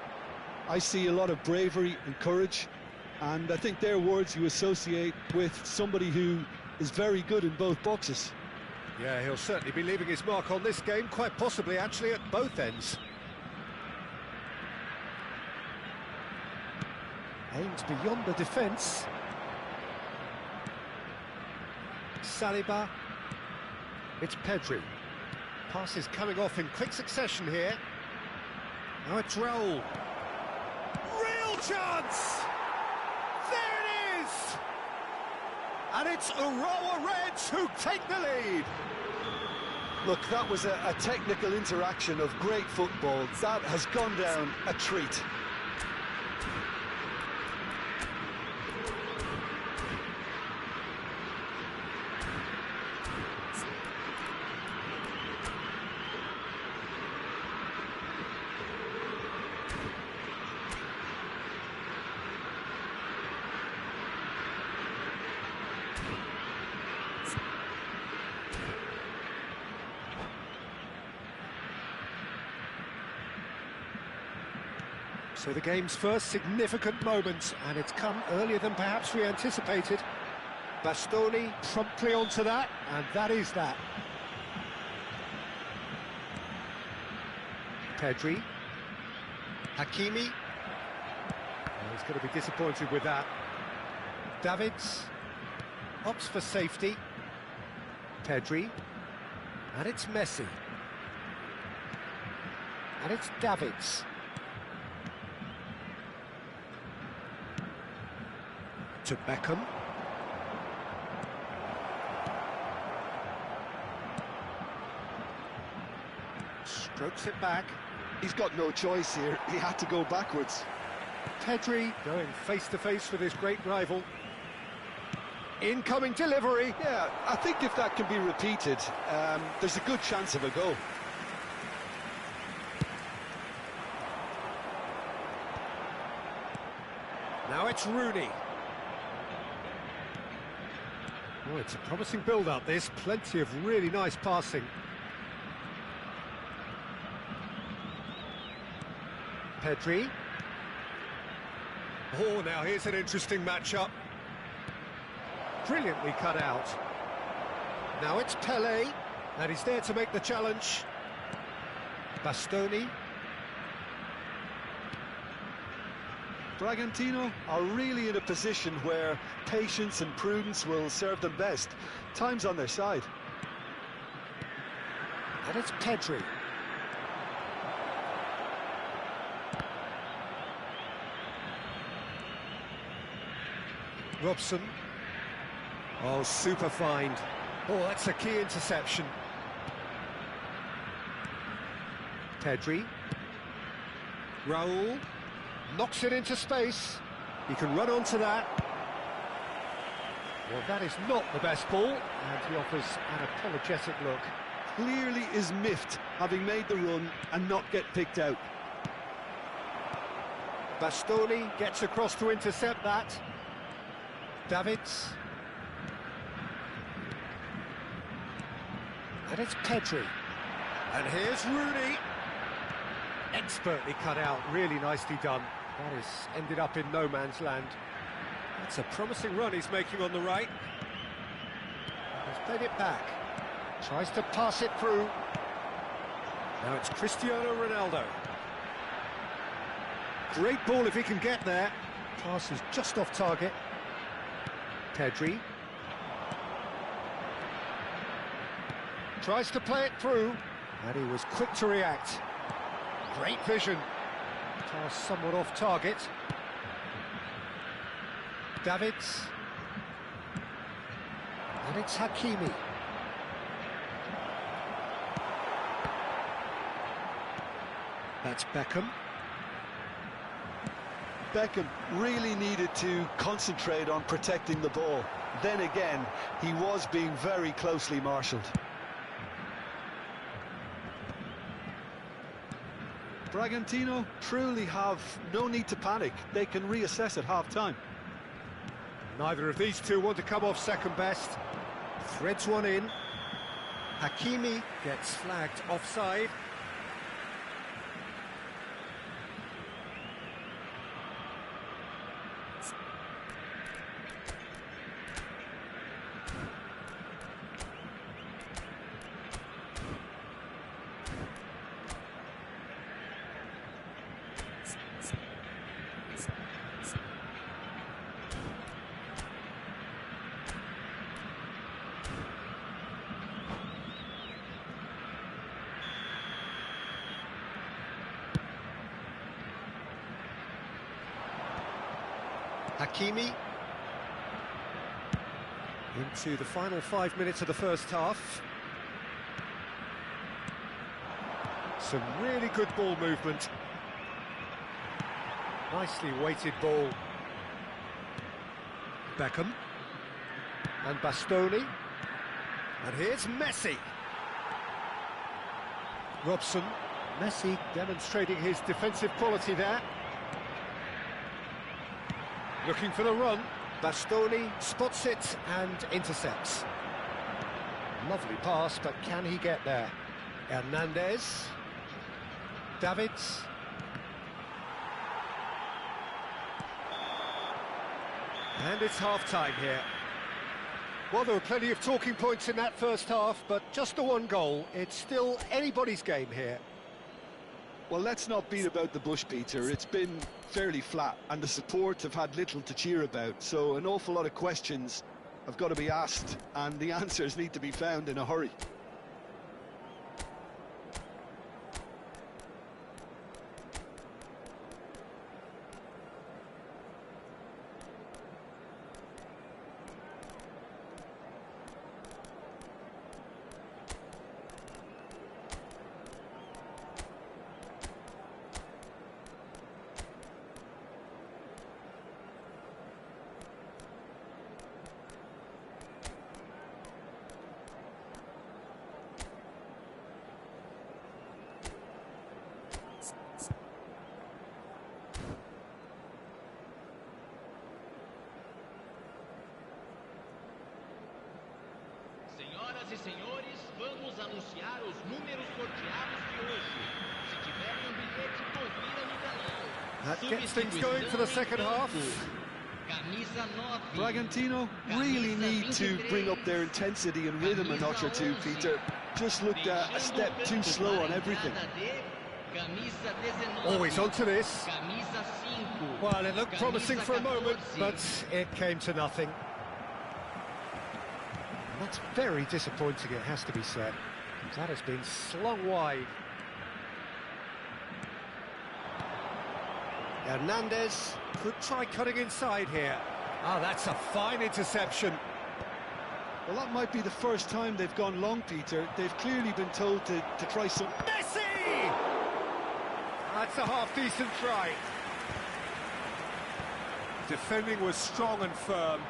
I see a lot of bravery and courage, and I think they're words you associate with somebody who is very good in both boxes.
Yeah, he'll certainly be leaving his mark on this game, quite possibly actually at both ends. Aims beyond the defence. Saliba. It's Pedri. Passes coming off in quick succession here. Now it's Raul. Real chance! There it is! And it's Aroa Reds who take the lead.
Look, that was a technical interaction of great football. That has gone down a treat.
So the game's first significant moment, and it's come earlier than perhaps we anticipated. Bastoni promptly onto that, and that is that. Pedri. Hakimi. Oh, he's going to be disappointed with that. Davids opts for safety. Pedri. And it's Messi. And it's Davids. To Beckham. Strokes it back.
He's got no choice here. He had to go backwards.
Pedri going face-to-face with his great rival. Incoming delivery.
Yeah, I think if that can be repeated, there's a good chance of a goal.
Now it's Rooney. Oh, it's a promising build-up, this. Plenty of really nice passing. Pedri. Oh, now here's an interesting matchup. Brilliantly cut out. Now it's Pelé, and he's there to make the challenge. Bastoni.
Bragantino are really in a position where patience and prudence will serve them best. Time's on their side.
And it's Pedri. Robson. Oh, super find. Oh, that's a key interception. Pedri. Raul. Knocks it into space. He can run onto that. Well, that is not the best ball, and he offers an apologetic look.
Clearly is miffed, having made the run and not get picked out.
Bastoni gets across to intercept that. Davids. And it's Pedri. And here's Rooney. Expertly cut out, really nicely done. That has ended up in no man's land. That's a promising run he's making on the right. He's played it back. Tries to pass it through. Now it's Cristiano Ronaldo. Great ball if he can get there. Pass is just off target. Pedri. Tries to play it through. And he was quick to react. Great vision. Toss somewhat off target. Davids. And it's Hakimi. That's Beckham.
Beckham really needed to concentrate on protecting the ball. Then again, he was being very closely marshalled. Bragantino truly have no need to panic. They can reassess at half-time.
Neither of these two want to come off second best. Threads one in. Hakimi gets flagged offside. Hakimi into the final 5 minutes of the first half. Some really good ball movement. Nicely weighted ball. Beckham and Bastoni. And here's Messi. Robson. Messi demonstrating his defensive quality there. Looking for the run. Bastoni spots it and intercepts. Lovely pass, but can he get there? Hernandez. Davids. And it's half-time here. Well, there were plenty of talking points in that first half, but just the one goal. It's still anybody's game here.
Well, let's not beat about the bush, Peter. It's been fairly flat, and the support have had little to cheer about, so an awful lot of questions have got to be asked, and the answers need to be found in a hurry.
Senhoras e senhores, vamos anunciar os números sorteados de hoje. Se tiverem um bilhete, confira no telão.
That gets things going for the second half.
Camisa 9.
Bragantino really need to bring up their intensity and rhythm a notch or two, Peter. Just looked a step too slow on everything.
Always onto this. Well, it looked promising for a moment, but it came to nothing. That's very disappointing, it has to be said. That has been slung wide. Hernandez could try cutting inside here. Oh, that's a fine interception.
Well, that might be the first time they've gone long, Peter. They've clearly been told to try some...
Messi! That's a half-decent try. Defending was strong and firm.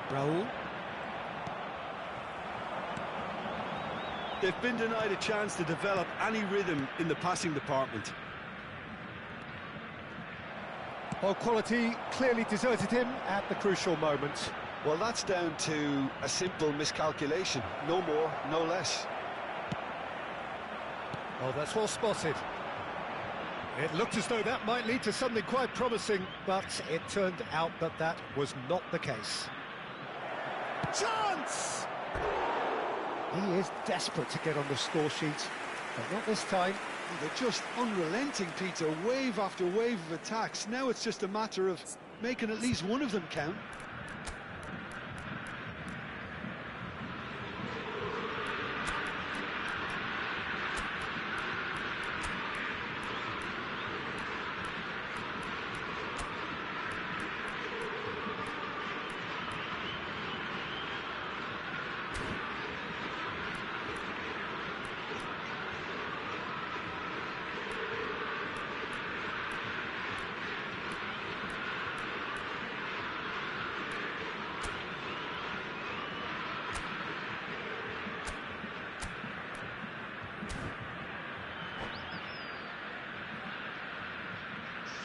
Raul.
They've been denied a chance to develop any rhythm in the passing department.
Well, quality clearly deserted him at the crucial moment.
Well, that's down to a simple miscalculation. No more, no less.
Oh, that's well spotted. It looked as though that might lead to something quite promising, but it turned out that that was not the case. Chance! He is desperate to get on the score sheet, but not this time.
They're just unrelenting, Peter, wave after wave of attacks. Now it's just a matter of making at least one of them count.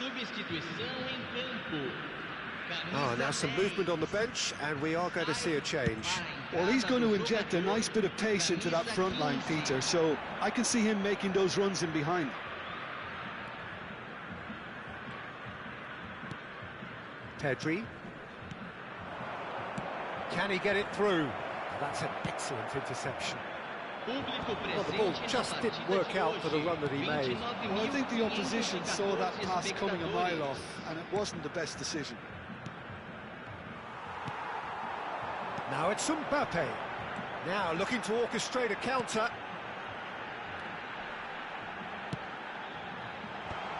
Substituição em campo.
Oh, now some movement on the bench, and we are going to see a change.
Well, he's going to inject a nice bit of pace into that front line, Peter, so I can see him making those runs in behind.
Pedri. Can he get it through? That's an excellent interception. Well, the ball just didn't work out for the run that he made.
Well, I think the opposition saw that pass coming a mile off, and it wasn't the best decision.
Now it's Mbappe. Now looking to orchestrate a counter.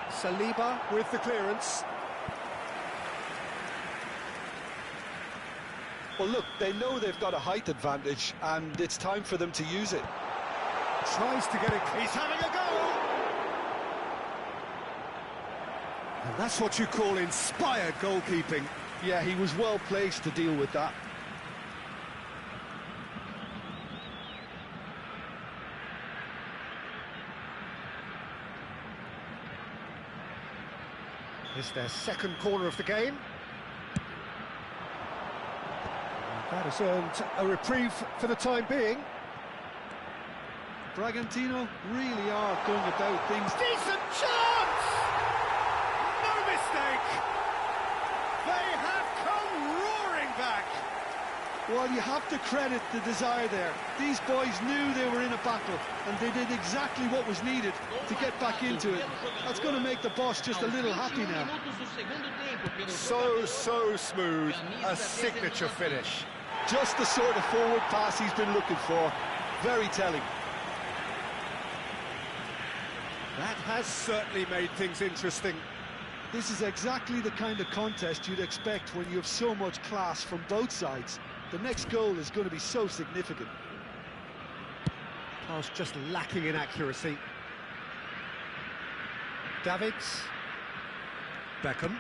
Saliba with the clearance.
Well, look, they know they've got a height advantage, and it's time for them to use it.
Tries to get it. He's having a go! And that's what you call inspired goalkeeping.
Yeah, he was well placed to deal with that.
It's their second corner of the game. That has earned a reprieve for the time being.
Bragantino really are going about things.
Decent chance! No mistake! They have come roaring back!
Well, you have to credit the desire there. These boys knew they were in a battle, and they did exactly what was needed to get back into it. That's going to make the boss just a little happy now.
So smooth. A signature finish.
Just the sort of forward pass he's been looking for. Very telling.
That has certainly made things interesting.
This is exactly the kind of contest you'd expect when you have so much class from both sides. The next goal is going to be so significant.
Pass just lacking in accuracy. Davids. Beckham.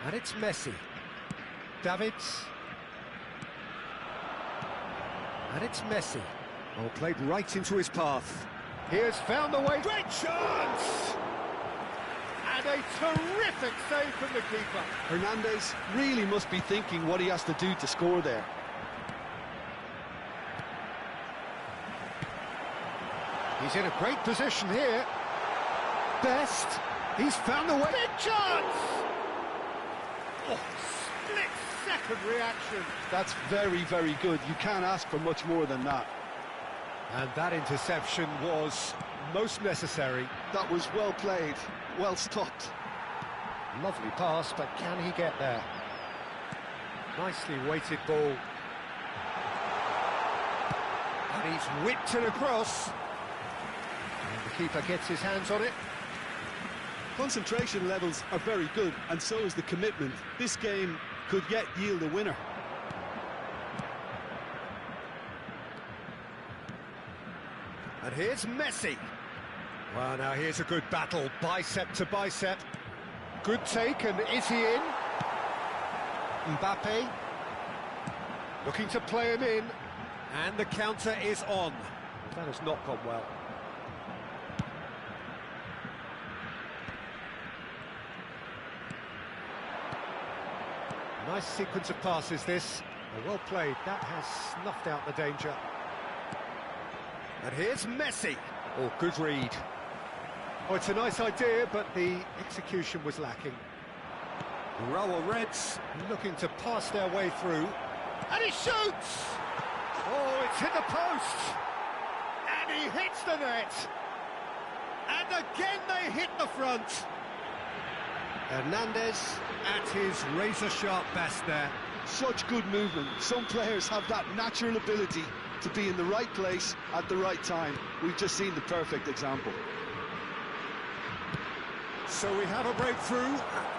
And it's Messi. Davids. And it's Messi. Oh, played right into his path. He has found the way. Great chance! And a terrific save from the keeper.
Hernandez really must be thinking what he has to do to score there.
He's in a great position here. Best. He's found the way. Big chance! Oh, split-second reaction.
That's very, very good. You can't ask for much more than that.
And that interception was most necessary.
That was well played, well stopped.
Lovely pass, but can he get there? Nicely weighted ball. And he's whipped it across. And the keeper gets his hands on it.
Concentration levels are very good, and so is the commitment. This game could yet yield a winner.
And here's Messi. Well, now here's a good battle, bicep to bicep. Good take, and is he in? Mbappe. Looking to play him in. And the counter is on. That has not gone well. Nice sequence of passes, this. Well played. That has snuffed out the danger. And here's Messi. Oh, good read. Oh, it's a nice idea, but the execution was lacking. Rower Reds looking to pass their way through. And he shoots! Oh, it's hit the post! And he hits the net! And again they hit the front! Hernandez at his razor-sharp best there.
Such good movement. Some players have that natural ability to be in the right place at the right time. We've just seen the perfect example.
So we have a breakthrough.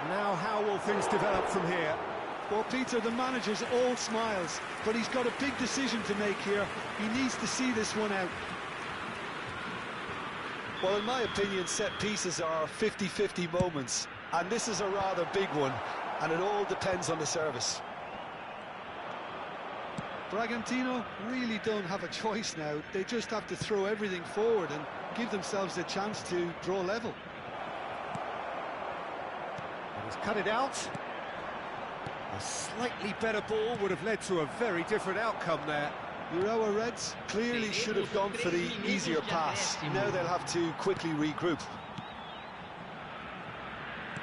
Now how will things develop from here?
Well, Peter, the manager's all smiles, but he's got a big decision to make here. He needs to see this one out. Well, in my opinion, set pieces are 50-50 moments, and this is a rather big one, and it all depends on the service. Bragantino really don't have a choice now. They just have to throw everything forward and give themselves a chance to draw level.
He's cut it out. A slightly better ball would have led to a very different outcome there.
Urawa Reds clearly should have gone for the easier pass. Now they'll have to quickly regroup.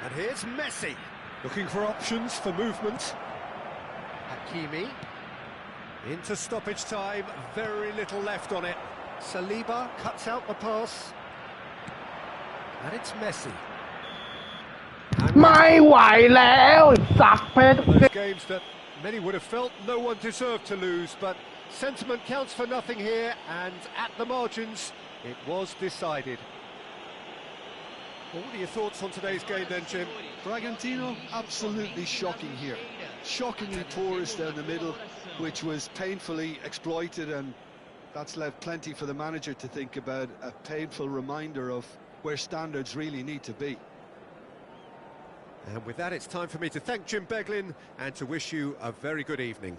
And here's Messi, looking for options for movement. Hakimi, into stoppage time, very little left on it. Saliba cuts out the pass. And it's Messi.
ไม่ไหวแล้วสักเพชร
Those games that many would have felt no one deserved to lose, but sentiment counts for nothing here, and at the margins, it was decided. What are your thoughts on today's game then, Jim?
Bragantino, absolutely shocking here. Shockingly porous down the middle, which was painfully exploited, and that's left plenty for the manager to think about, a painful reminder of where standards really need to be.
And with that, it's time for me to thank Jim Beglin and to wish you a very good evening.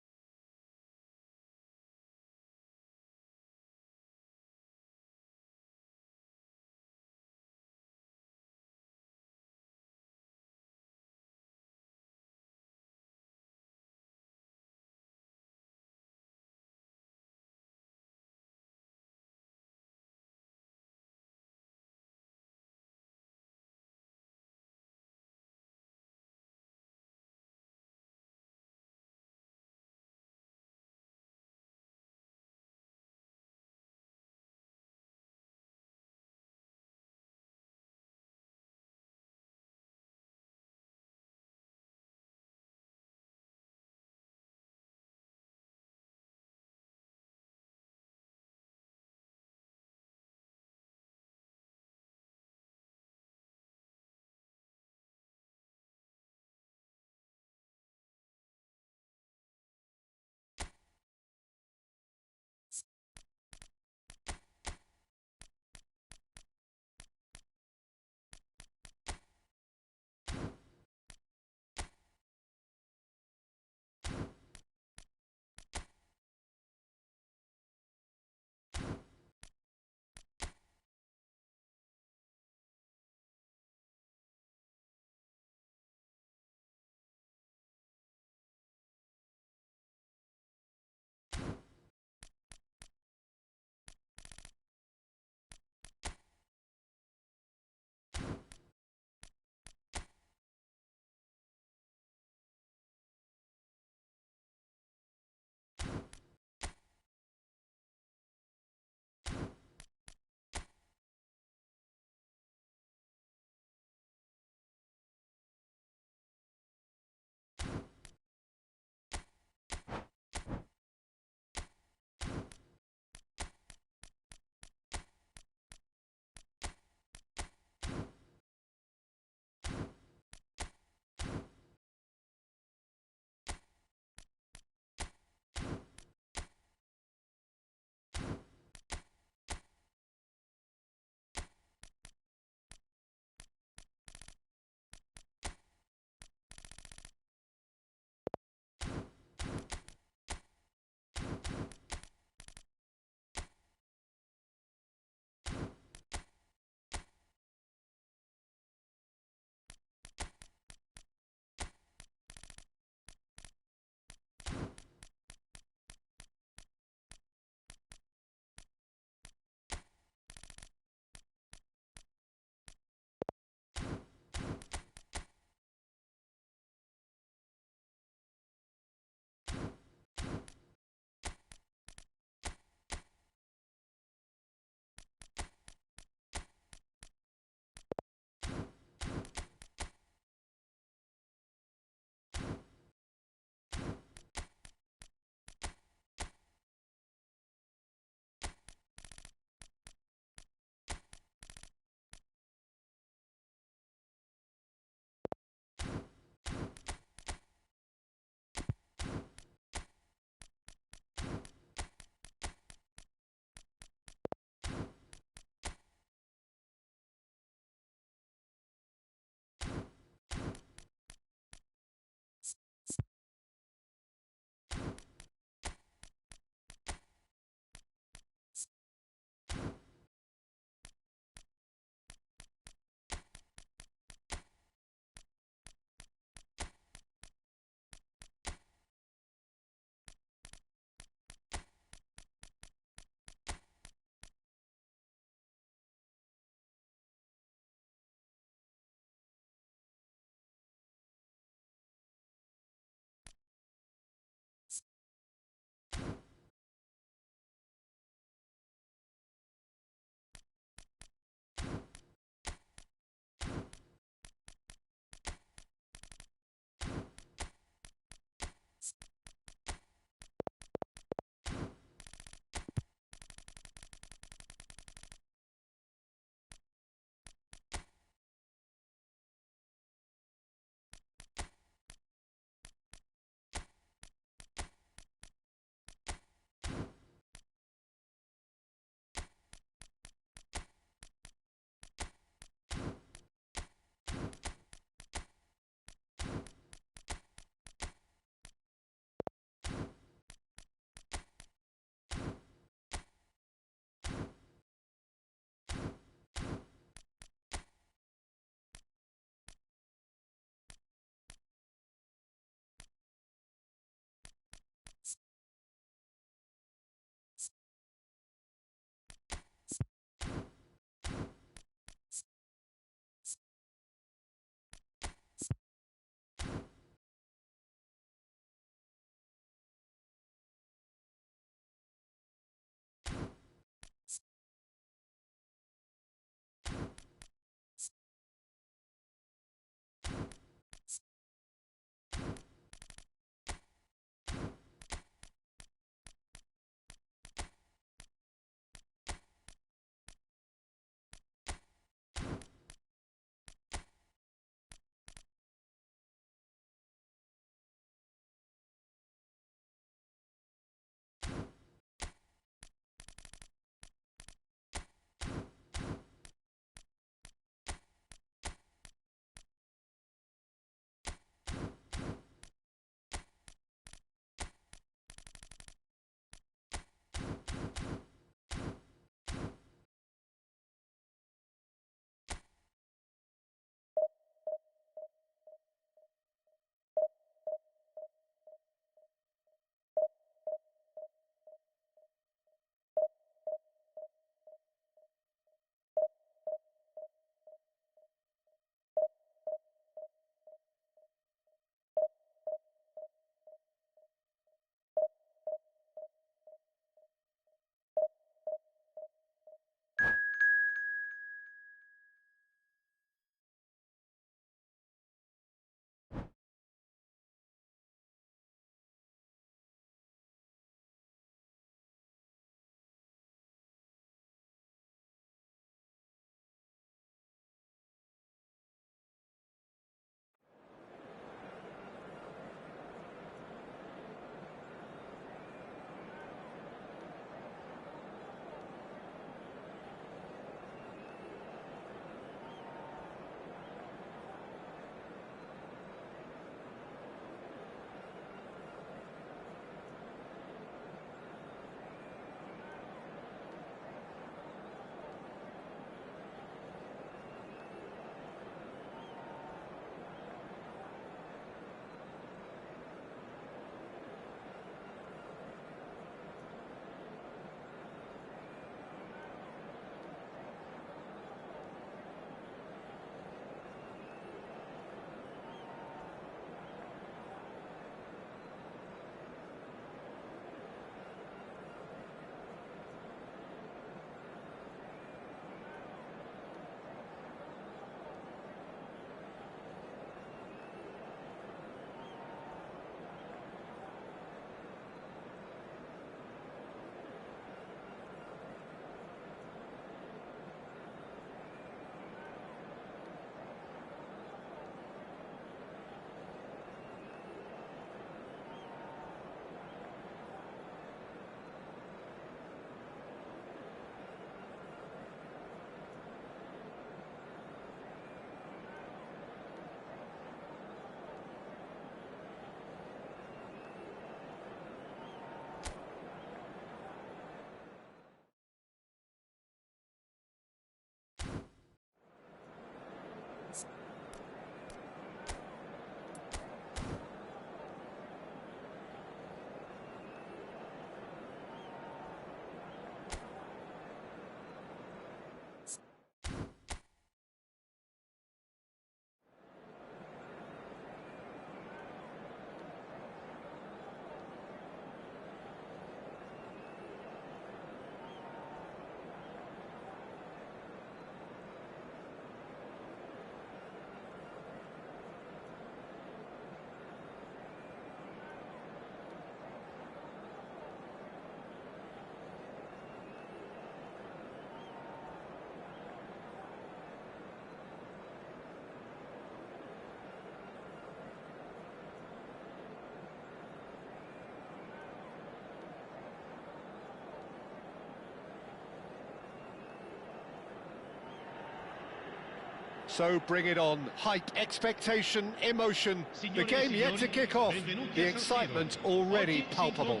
So bring it on. Hype, expectation, emotion. The game yet to kick off. The excitement already palpable.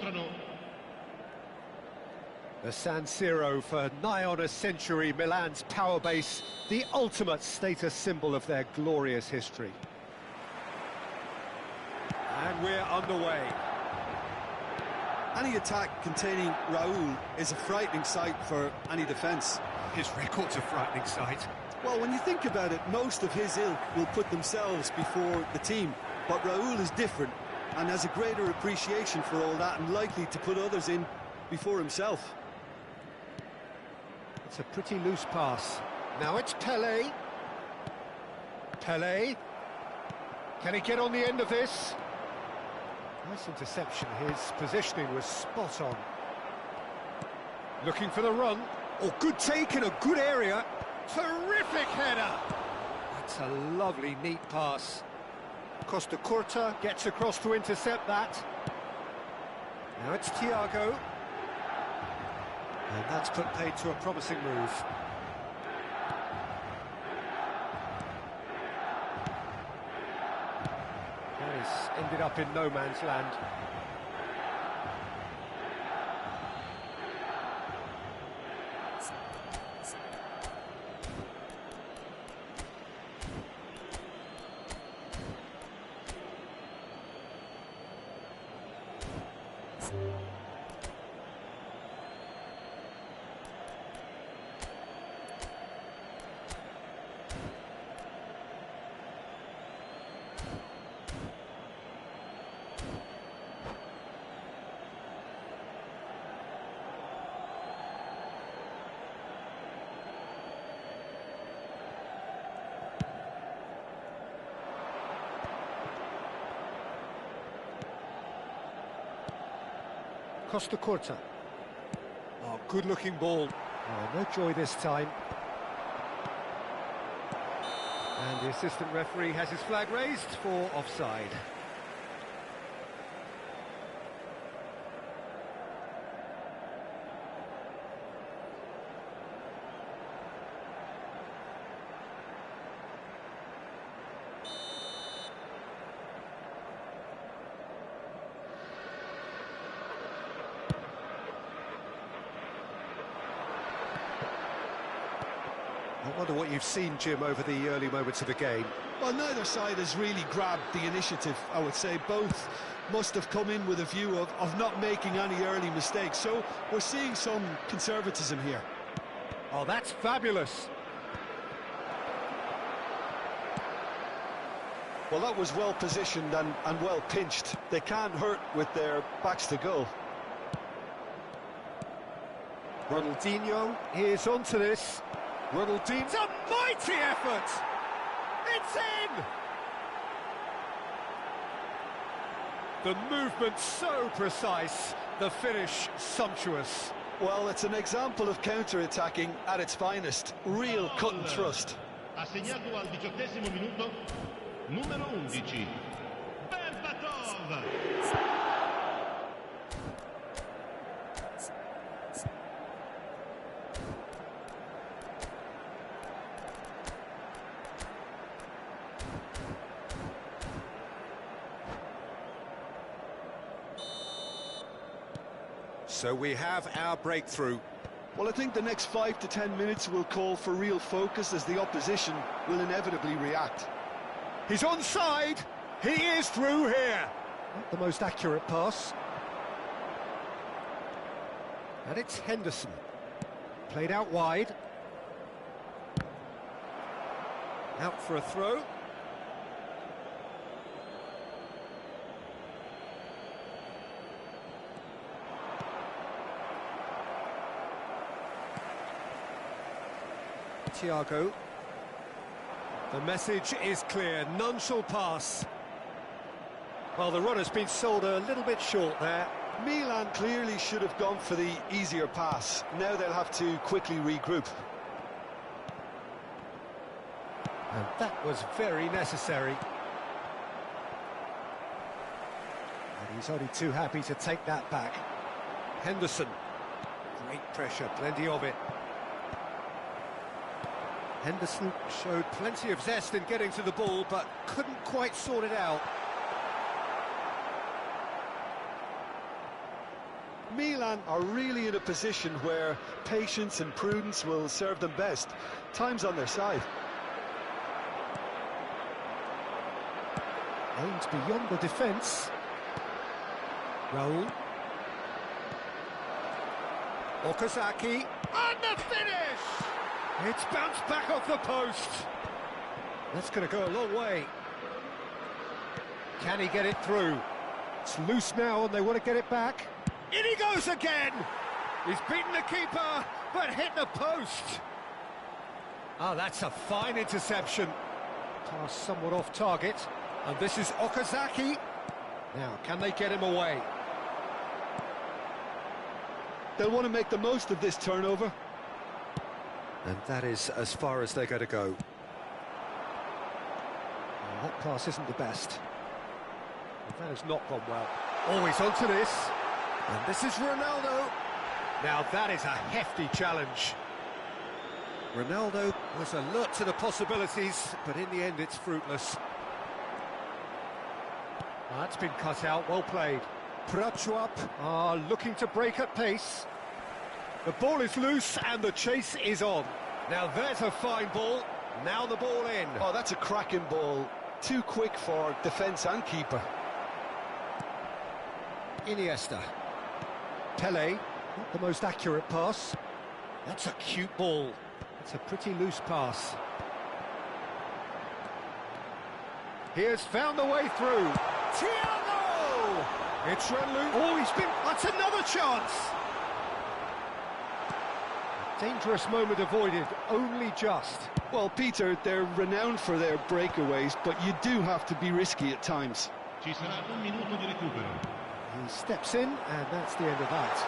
The San Siro for nigh on a century, Milan's power base, the ultimate status symbol of their glorious history. And we're underway.
Any attack containing Raul is a frightening sight for any defence.
His record's a frightening sight.
Well, when you think about it, most of his ilk will put themselves before the team. But Raul is different and has a greater appreciation for all that and likely to put others in before himself.
It's a pretty loose pass. Now it's Pelé. Pelé. Can he get on the end of this? Nice interception. His positioning was spot on. Looking for the run. Oh, good take in a good area. Terrific header! That's a lovely, neat pass. Costa Curta gets across to intercept that. Now it's Thiago. And that's put paid to a promising move. He's ended up in no man's land. Costa Curta. Oh, good-looking ball. Oh, no joy this time. And the assistant referee has his flag raised for offside. I wonder what you've seen, Jim, over the early moments of the game.
Well, neither side has really grabbed the initiative, I would say. Both must have come in with a view of not making any early mistakes. So we're seeing some conservatism here.
Oh, that's fabulous.
Well, that was well positioned and well pinched. They can't hurt with their backs to goal.
Ronaldinho is onto this. Ronaldinho's a mighty effort! It's in! The movement so precise, the finish sumptuous.
Well, it's an example of counter-attacking at its finest. Real cut and thrust.
Assegnato al 18° minuto, numero 11, Berbatov.
So we have our breakthrough.
Well, I think the next 5 to 10 minutes will call for real focus as the opposition will inevitably react.
He's onside. He is through here. Not the most accurate pass. And it's Henderson. Played out wide. Out for a throw. Thiago. The message is clear, none shall pass. Well, the runner's been sold a little bit short there.
Milan clearly should have gone for the easier pass. Now they'll have to quickly regroup.
And that was very necessary. And he's only too happy to take that back. Henderson. Great pressure, plenty of it. Henderson showed plenty of zest in getting to the ball, but couldn't quite sort it out.
Milan are really in a position where patience and prudence will serve them best. Time's on their side.
Aimed beyond the defence. Raul. Okazaki. And the finish! It's bounced back off the post. That's going to go a long way. Can he get it through? It's loose now and they want to get it back. In he goes again! He's beaten the keeper, but hit the post. Oh, that's a fine interception. Pass somewhat off target. And this is Okazaki. Now, can they get him away?
They'll want to make the most of this turnover.
And that is as far as they're going to go. Well, that pass isn't the best. But that has not gone well. Always onto this. And this is Ronaldo. Now that is a hefty challenge. Ronaldo was alert to the possibilities, but in the end it's fruitless. That's been cut out, well played. Prachuap are looking to break at pace. The ball is loose and the chase is on. Now there's a fine ball, now the ball in.
Oh, that's a cracking ball. Too quick for defence and keeper.
Iniesta. Pele, not the most accurate pass. That's a cute ball. It's a pretty loose pass. He has found the way through. Thiago! It's run loose. Oh, he's been... That's another chance! Dangerous moment avoided, only just.
Well, Peter, they're renowned for their breakaways, but you do have to be risky at times.
Ci sarà un minuto di recupero.
He steps in, and that's the end of that.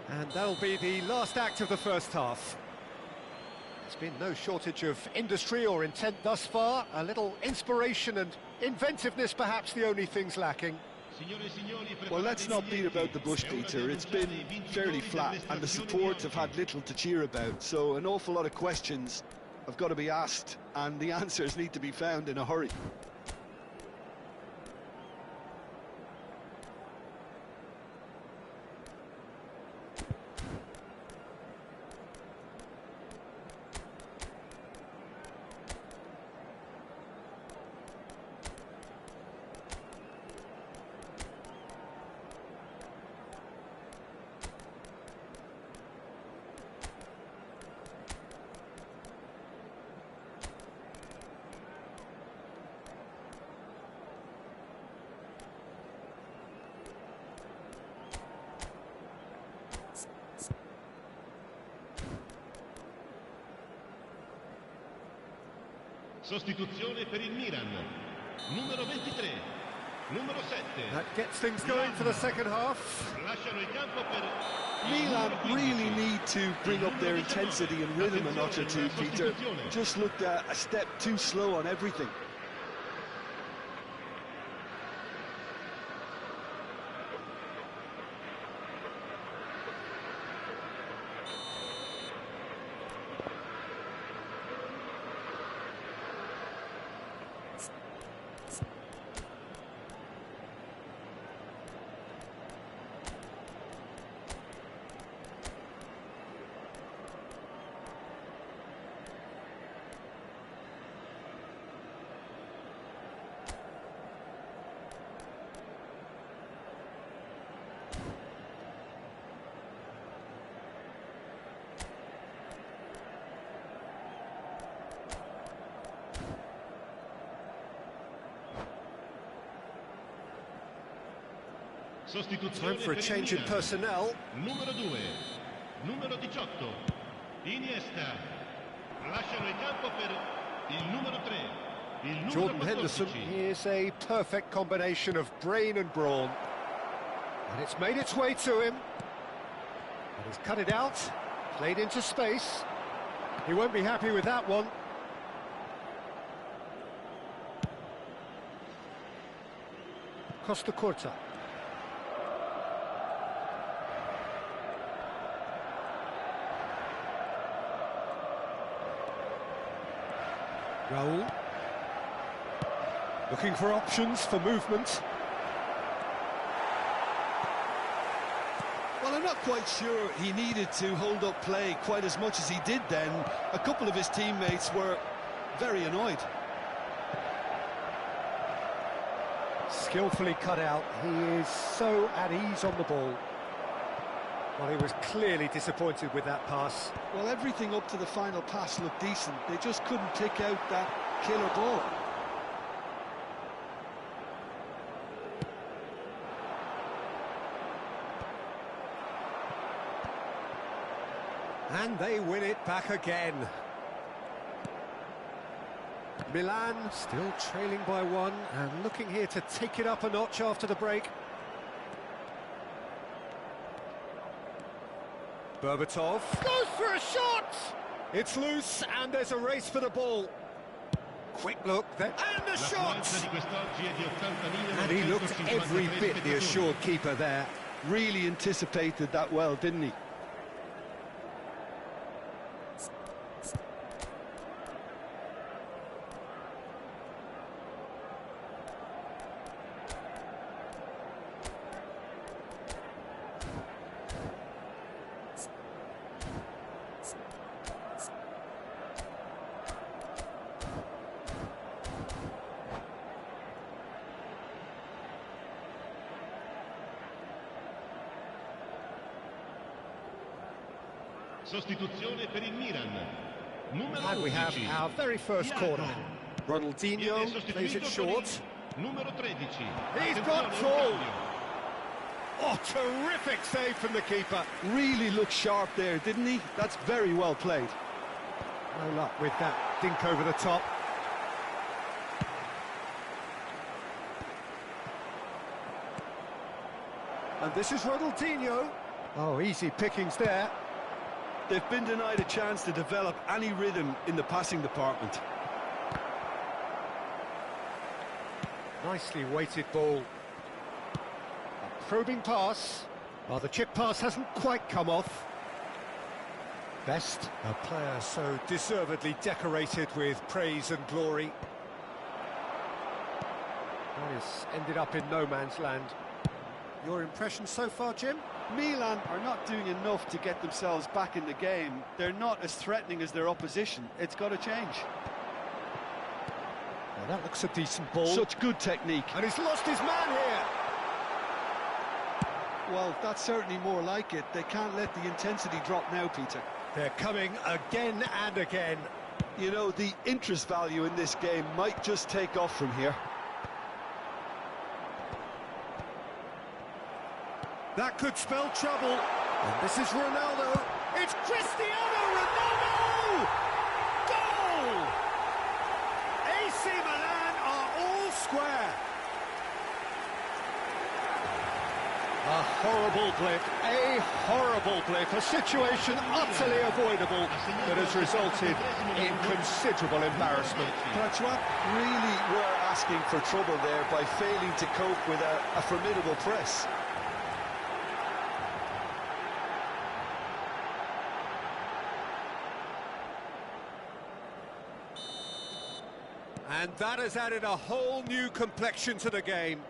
And that'll be the last act of the first half. There's been no shortage of industry or intent thus far. A little inspiration and inventiveness, perhaps the only things lacking.
Well, let's not beat about the bush, Peter. It's been fairly flat, and the supports have had little to cheer about. So an awful lot of questions have got to be asked, and the answers need to be found in a hurry.
Sostituzione per il Milan. Numero 23. Numero 7.
That gets things going for the second half.
Lasciano il campo per
Milan really need to bring up their intensity and rhythm a notch or two, Peter. Just looked a step too slow on everything.
Time for a change in personnel.
Numero 2. Numero 18. Iniesta. Lasciano il campo per il numero 3. Il numero
Jordan
14.
Henderson is a perfect combination of brain and brawn. And it's made its way to him. And he's cut it out, played into space. He won't be happy with that one. Costa Curta. Raul. Looking for options for movement.
Well, I'm not quite sure he needed to hold up play quite as much as he did then. A couple of his teammates were very annoyed.
Skillfully cut out. He is so at ease on the ball. Well, he was clearly disappointed with that pass.
Well, everything up to the final pass looked decent. They just couldn't pick out that killer ball.
And they win it back again. Milan still trailing by one and looking here to take it up a notch after the break. Berbatov goes for a shot! It's loose and there's a race for the ball. Quick look there, and the shot! And he looked every bit the assured keeper there.
Really anticipated that well, didn't he?
Sostituzione per il Milan. Numero
And we have
11.
our very first corner. Ronaldinho plays it short.
Numero 13.
He's got full. Oh, terrific save from the keeper.
Really looked sharp there, didn't he? That's very well played.
No luck with that dink over the top. And this is Ronaldinho. Oh, easy pickings there.
They've been denied a chance to develop any rhythm in the passing department.
Nicely weighted ball. A probing pass. Well, the chip pass hasn't quite come off. Best, a player so deservedly decorated with praise and glory. That has ended up in no man's land. Your impression so far, Jim?
Milan are not doing enough to get themselves back in the game. They're not as threatening as their opposition. It's got to change.
Well, that looks a decent ball.
Such good technique.
And he's lost his man here.
Well, that's certainly more like it. They can't let the intensity drop now, Peter.
They're coming again and again.
You know, the interest value in this game might just take off from here.
That could spell trouble. And this is Ronaldo. It's Cristiano Ronaldo! Goal! AC Milan are all square. A horrible blip, a situation utterly avoidable that has resulted in considerable embarrassment.
Francois really were asking for trouble there by failing to cope with a formidable press.
And that has added a whole new complexion to the game.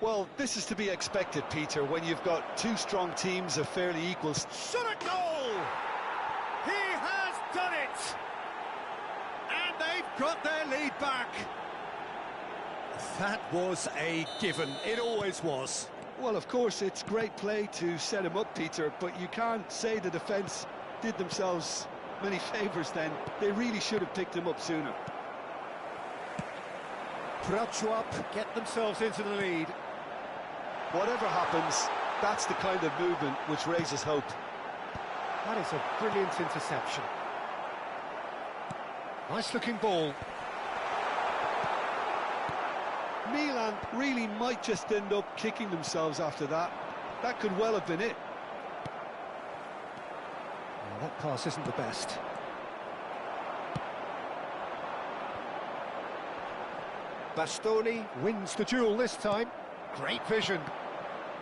Well, this is to be expected, Peter, when you've got two strong teams of fairly equal...
Shot a goal! He has done it! And they've got their lead back. That was a given. It always was.
Well, of course, it's great play to set him up, Peter, but you can't say the defence did themselves many favours then. They really should have picked him up sooner.
Buildup get themselves into the lead.
Whatever happens, that's the kind of movement which raises hope.
That is a brilliant interception. Nice looking ball.
Milan really might just end up kicking themselves after that. That could well have been it.
Well, that pass isn't the best. Bastoni wins the duel this time. Great vision.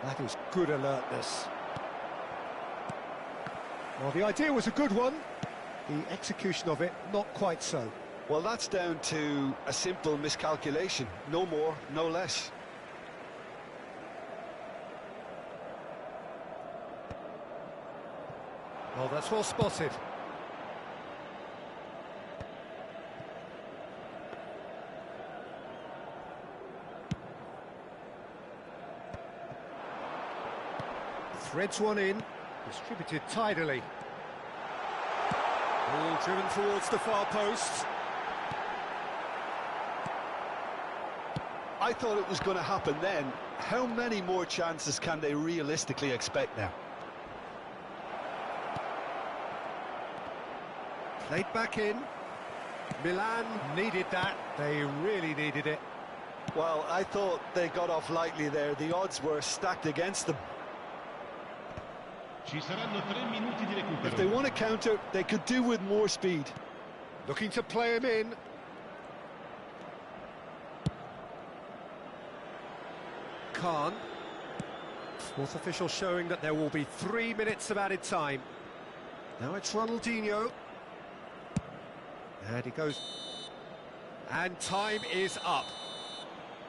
That is good alertness. Well, the idea was a good one. The execution of it, not quite so.
Well, that's down to a simple miscalculation. No more, no less.
Well, that's well spotted. Threads one in, distributed tidily. Ball driven towards the far post.
I thought it was going to happen then. How many more chances can they realistically expect now?
Played back in. Milan needed that. They really needed it.
Well, I thought they got off lightly there. The odds were stacked against them.
Ci saranno 3 minuti di recupero.
If they want to counter, they could do with more speed.
Looking to play him in. Khan. Fourth official showing that there will be 3 minutes of added time. Now it's Ronaldinho. And he goes. And time is up.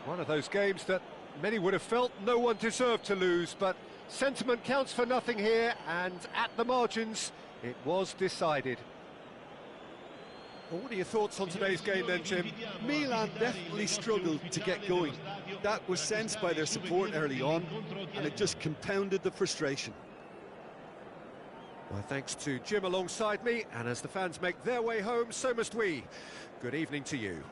One of those games that many would have felt no one deserved to lose, but sentiment counts for nothing here, and at the margins, it was decided. Well, what are your thoughts on today's game then, Jim?
Milan definitely struggled to get going. That was sensed by their support early on, and it just compounded the frustration.
My thanks to Jim alongside me, and as the fans make their way home, so must we. Good evening to you.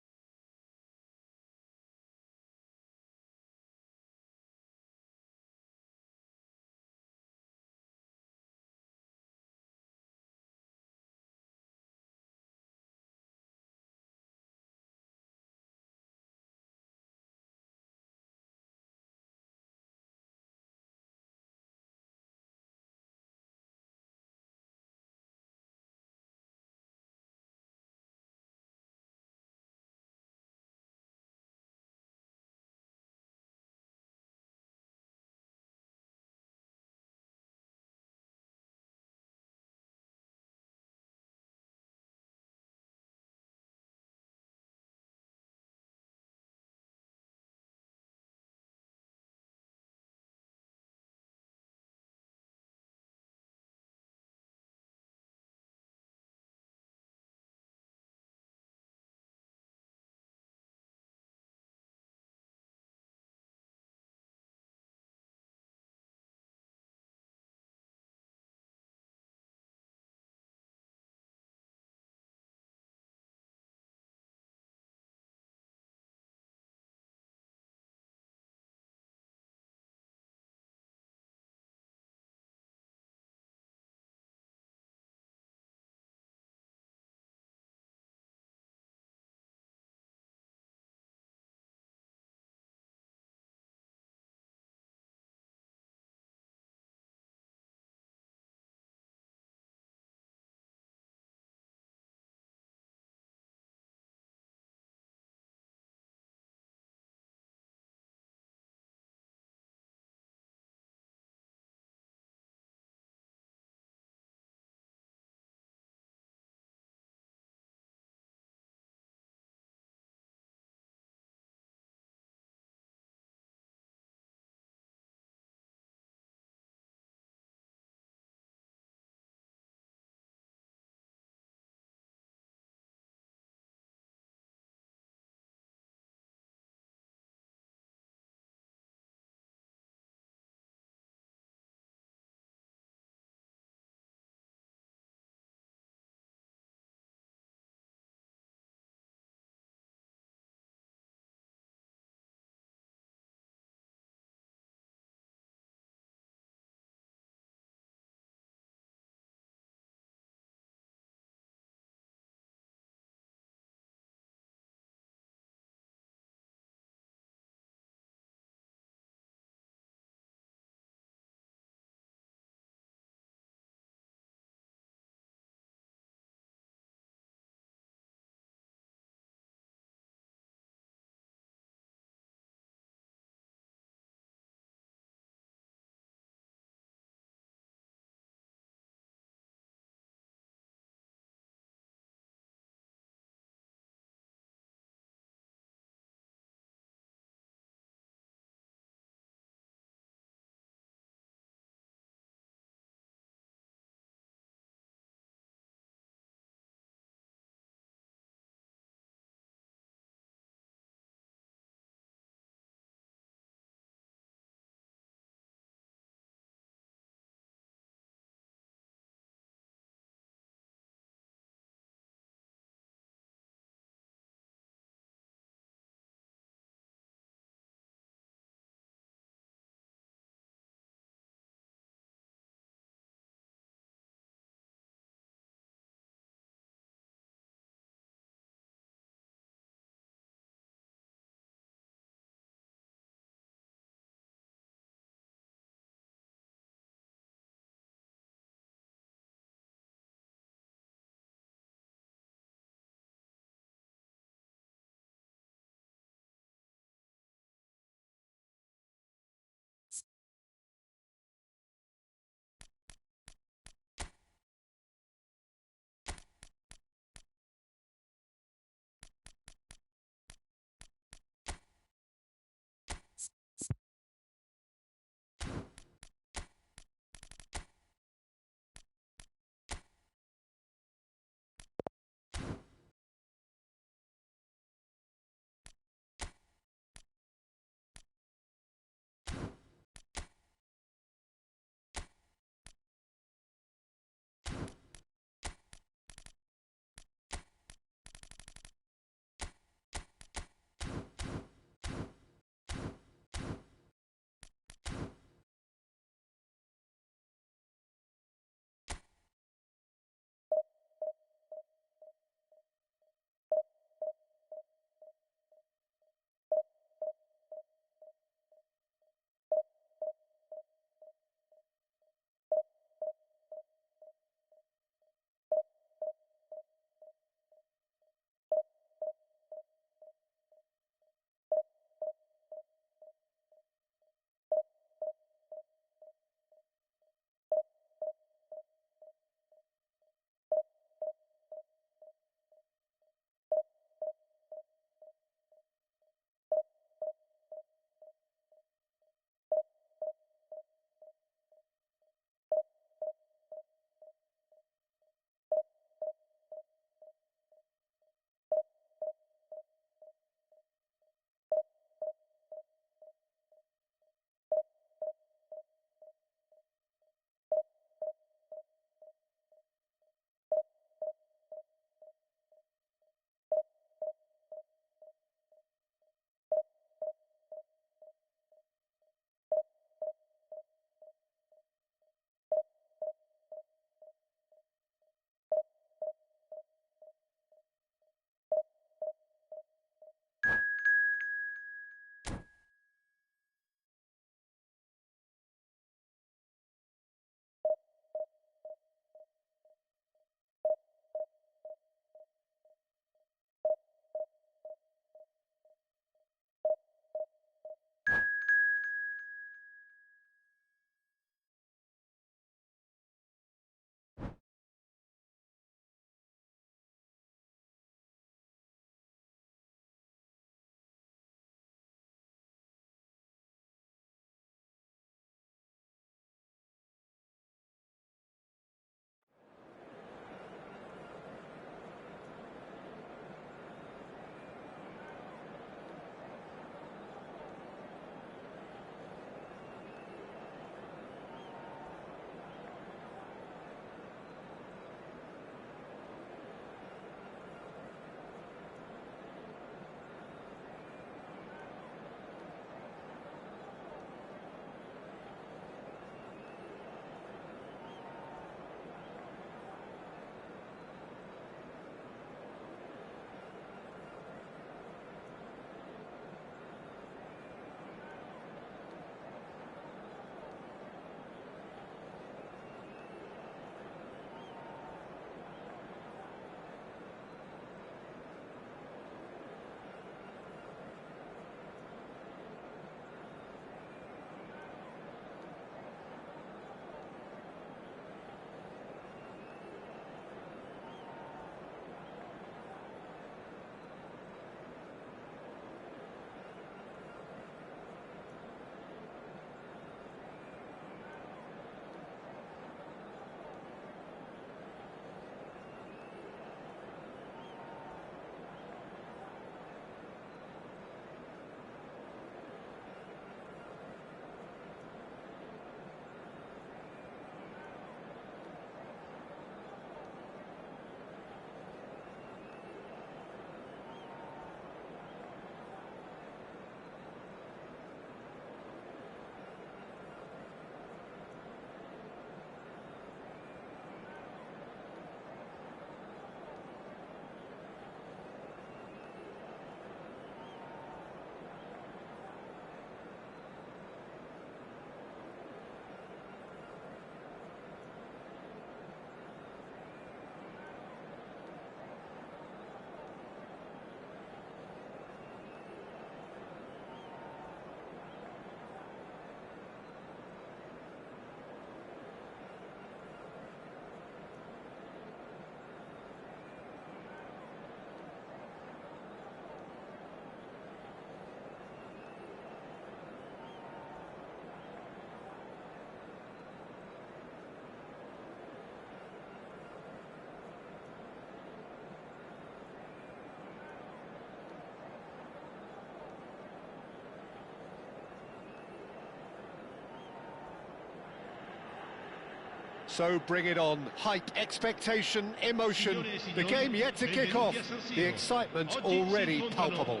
So bring it on. Hype, expectation, emotion. The game yet to kick off. The excitement already palpable.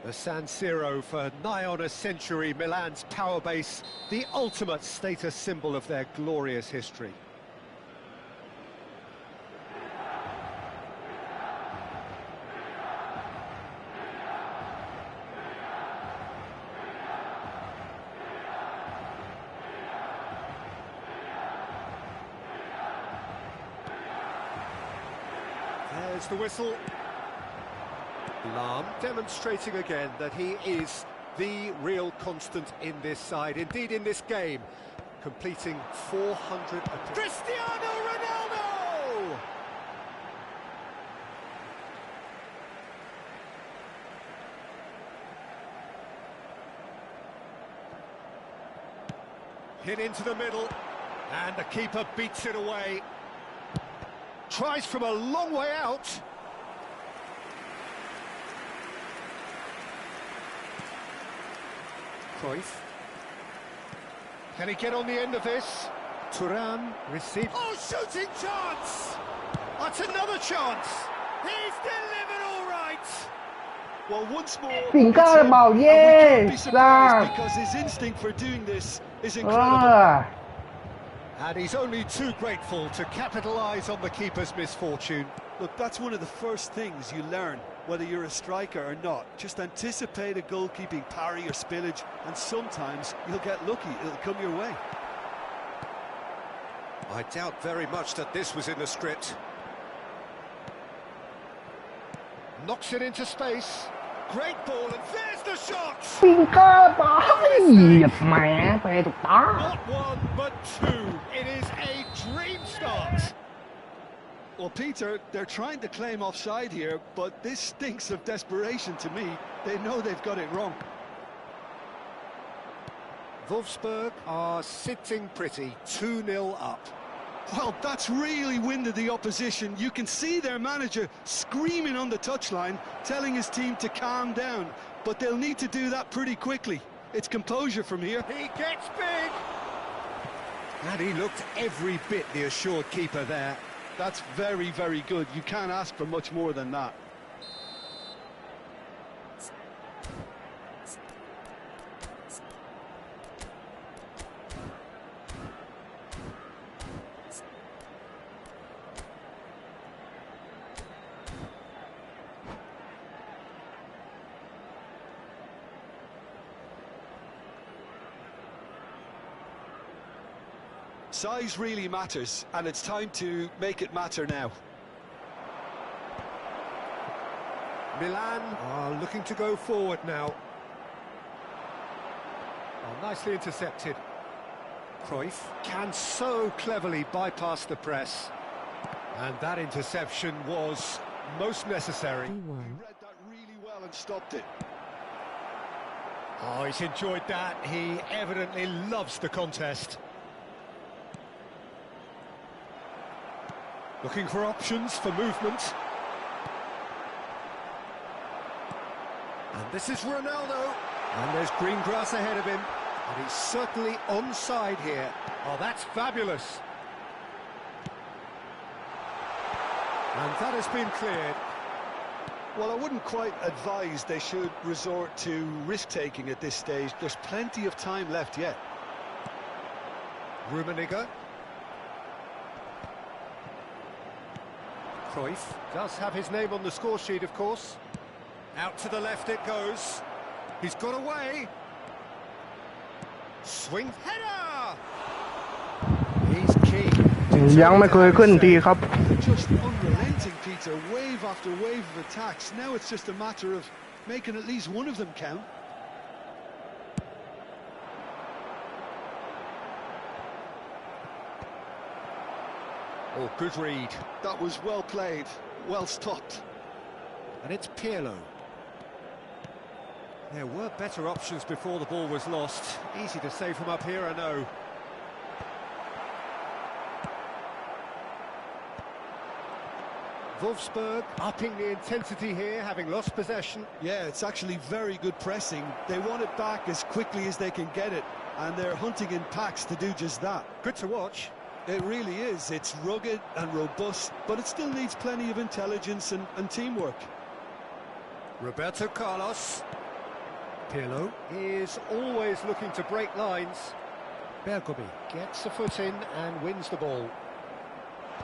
The San Siro for nigh on a century, Milan's power base, the ultimate status symbol of their glorious history. There's the whistle. Lahm demonstrating again that he is the real constant in this side, indeed in this game, completing 400... Cristiano Ronaldo! Hit into the middle, and the keeper beats it away. Tries from a long way out. Cruyff. Can he get on the end of this? Thuram receives... Oh, shooting chance! That's another chance! He's delivered all right!
Well, once more,
Incredible, yes,
because his instinct for doing this is incredible.
And he's only too grateful to capitalise on the keeper's misfortune.
Look, that's one of the first things you learn, whether you're a striker or not. Just anticipate a goalkeeping parry or spillage, and sometimes you'll get lucky, it'll come your way.
I doubt very much that this was in the script. Knocks it into space. Great ball, and there's the shot! Not one, but two. It is a dream start.
Well, Peter, they're trying to claim offside here, but this stinks of desperation to me. They know they've got it wrong.
Wolfsburg are sitting pretty, 2-0 up.
Well, that's really winded the opposition. You can see their manager screaming on the touchline, telling his team to calm down. But they'll need to do that pretty quickly. It's composure from here.
He gets big! And he looked every bit the assured keeper there.
That's very, very good. You can't ask for much more than that. Size really matters, and it's time to make it matter now.
Milan are looking to go forward now. Oh, nicely intercepted. Cruyff can so cleverly bypass the press. And that interception was most necessary.
He read that really well and stopped it.
Oh, he's enjoyed that. He evidently loves the contest. Looking for options for movement. And this is Ronaldo. And there's green grass ahead of him. And he's certainly onside here. Oh, that's fabulous. And that has been cleared.
Well, I wouldn't quite advise they should resort to risk-taking at this stage. There's plenty of time left yet.
Rummenigge. Cruyff does have his name on the score sheet, of course. Out to the left it goes. He's got away. Swing header! He's key.
ยังไม่เคยขึ้นทีครับ
Just unrelenting, Peter. Wave after wave of attacks. Now it's just a matter of making at least one of them count.
Oh, good read.
That was well played, well stopped.
And it's Pirlo. There were better options before the ball was lost. Easy to say from up here, I know. Wolfsburg upping the intensity here, having lost possession.
Yeah, it's actually very good pressing. They want it back as quickly as they can get it, and they're hunting in packs to do just that.
Good to watch.
It really is. It's rugged and robust, but it still needs plenty of intelligence and teamwork.
Roberto Carlos. Pirlo is always looking to break lines. Bergomi gets a foot in and wins the ball.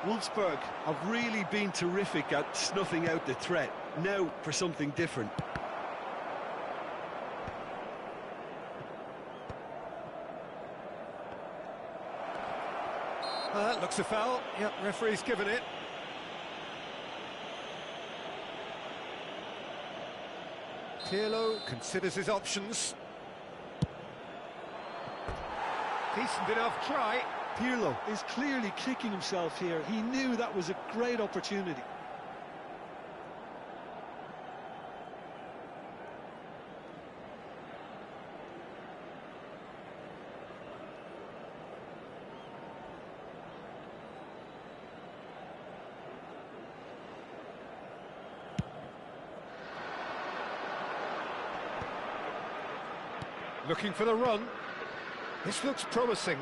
Wolfsburg have really been terrific at snuffing out the threat. Now for something different.
That looks a foul. Yep, referee's given it. Pirlo considers his options. Decent enough try.
Pirlo is clearly kicking himself here. He knew that was a great opportunity.
Looking for the run. This looks promising.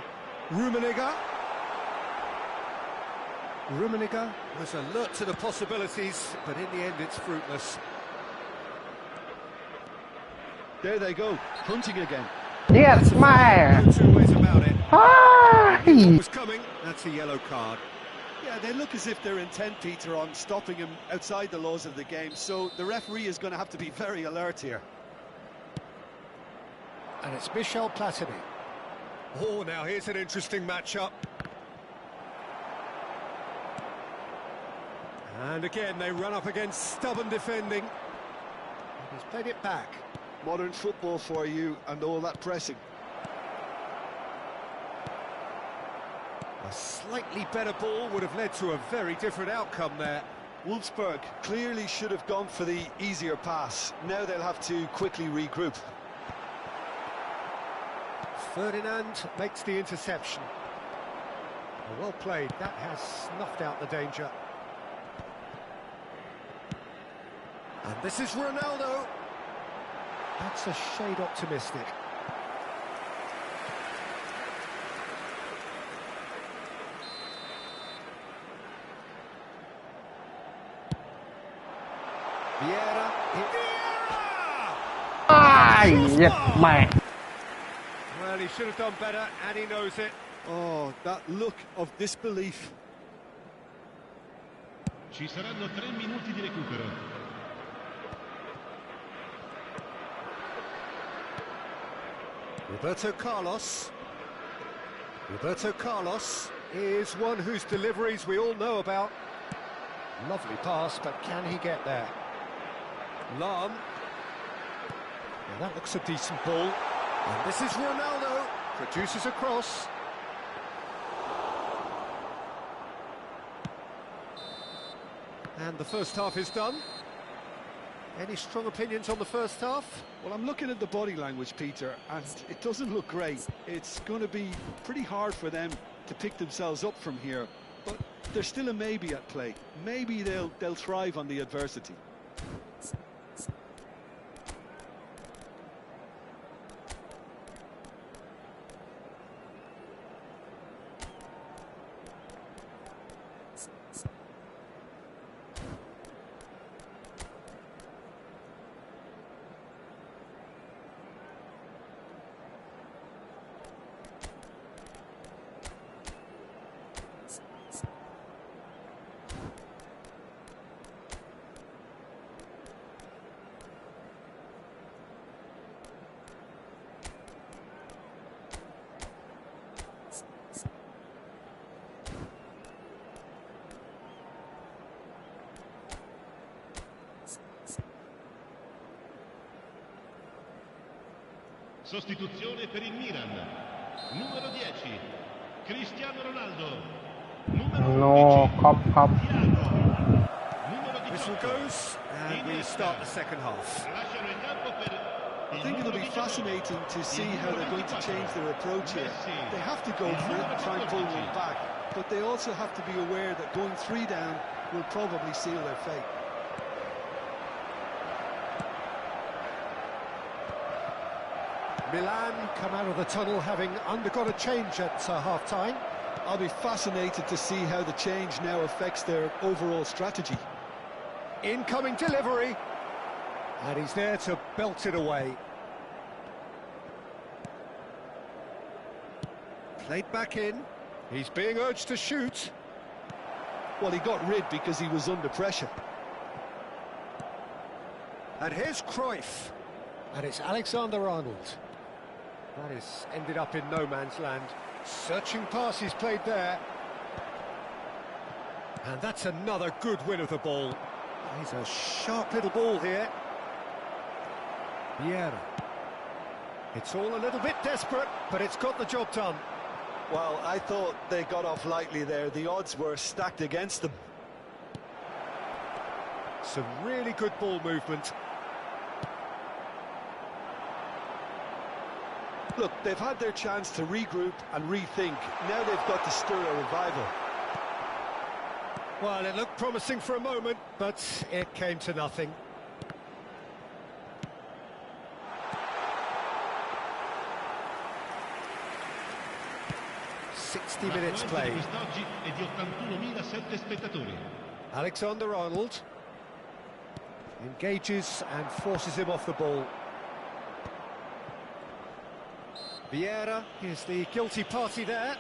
Rummenigge was alert to the possibilities, but in the end it's fruitless.
There they go, hunting again.
Yes, man.
No two ways about it.
Ah,
What was coming? That's a yellow card.
Yeah, they look as if they're intent, Peter, on stopping him outside the laws of the game, so the referee is going to have to be very alert here.
And it's Michel Platini. Oh, now here's an interesting matchup. And again, they run up against stubborn defending. He's played it back.
Modern football for you and all that pressing.
A slightly better ball would have led to a very different outcome there.
Wolfsburg clearly should have gone for the easier pass. Now they'll have to quickly regroup.
Ferdinand makes the interception. Well played, that has snuffed out the danger. And this is Ronaldo. That's a shade optimistic. Vieira.
yes, man.
Well, he should have done better, and he knows it.
Oh, that look of disbelief.
Ci saranno 3 minuti di recupero.
Roberto Carlos. Roberto Carlos is one whose deliveries we all know about. Lovely pass, but can he get there? Lahm. Yeah, that looks a decent ball. And this is Ronaldo. Produces a cross. And the first half is done. Any strong opinions on the first half?
Well, I'm looking at the body language, Peter, and it doesn't look great. It's going to be pretty hard for them to pick themselves up from here, but there's still a maybe at play. Maybe they'll thrive on the adversity.
Sostituzione per il Milan. Numero 10, Cristiano Ronaldo. Numero 11, Thiago. Numero 18,
Whistle goes, and we start the second half.
Lasciano il campo per
I think it'll be fascinating to see how they're going to change their approach here. They have to go for it and try and pull one back, but they also have to be aware that going 3 down will probably seal their fate.
Milan come out of the tunnel having undergone a change at half-time.
I'll be fascinated to see how the change now affects their overall strategy.
Incoming delivery. And he's there to belt it away. Played back in. He's being urged to shoot.
Well, he got rid because he was under pressure.
And here's Cruyff. And it's Alexander-Arnold. That is ended up in no man's land. Searching pass he's played there. And that's another good win of the ball. He's a sharp little ball here. Vieira. It's all a little bit desperate, but it's got the job done.
Well, I thought they got off lightly there. The odds were stacked against them.
Some really good ball movement.
Look, they've had their chance to regroup and rethink. Now they've got to stir a revival.
Well, it looked promising for a moment, but it came to nothing. Minutes played. Alexander-Arnold engages and forces him off the ball. Vieira is the guilty party there.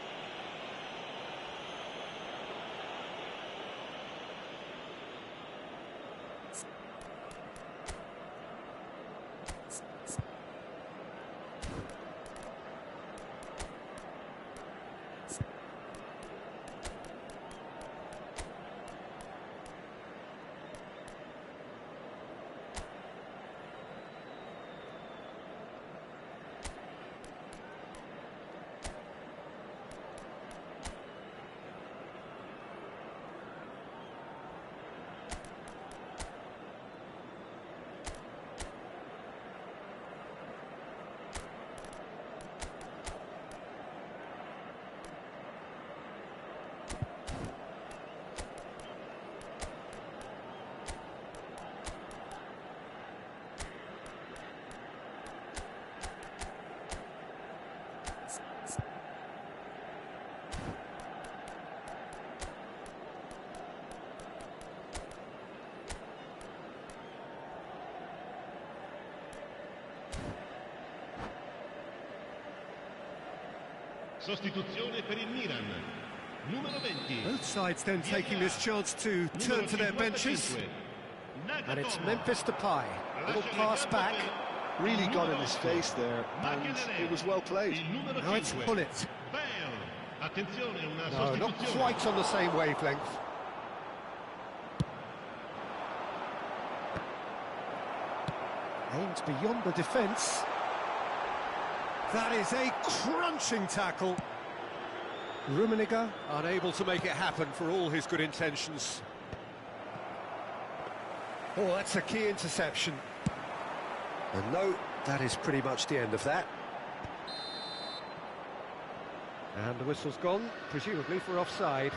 Sostituzione per il Milan. Numero 20.
Both sides then taking this chance to turn to their benches. And it's Memphis Depay. Little pass back.
Really got in his face there, and it was well played.
Now it's Pullet. No, not quite on the same wavelength. Aimed beyond the defence. That is a crunching tackle. Rummenigge unable to make it happen for all his good intentions. Oh, that's a key interception. And no, that is pretty much the end of that. And the whistle's gone, presumably for offside.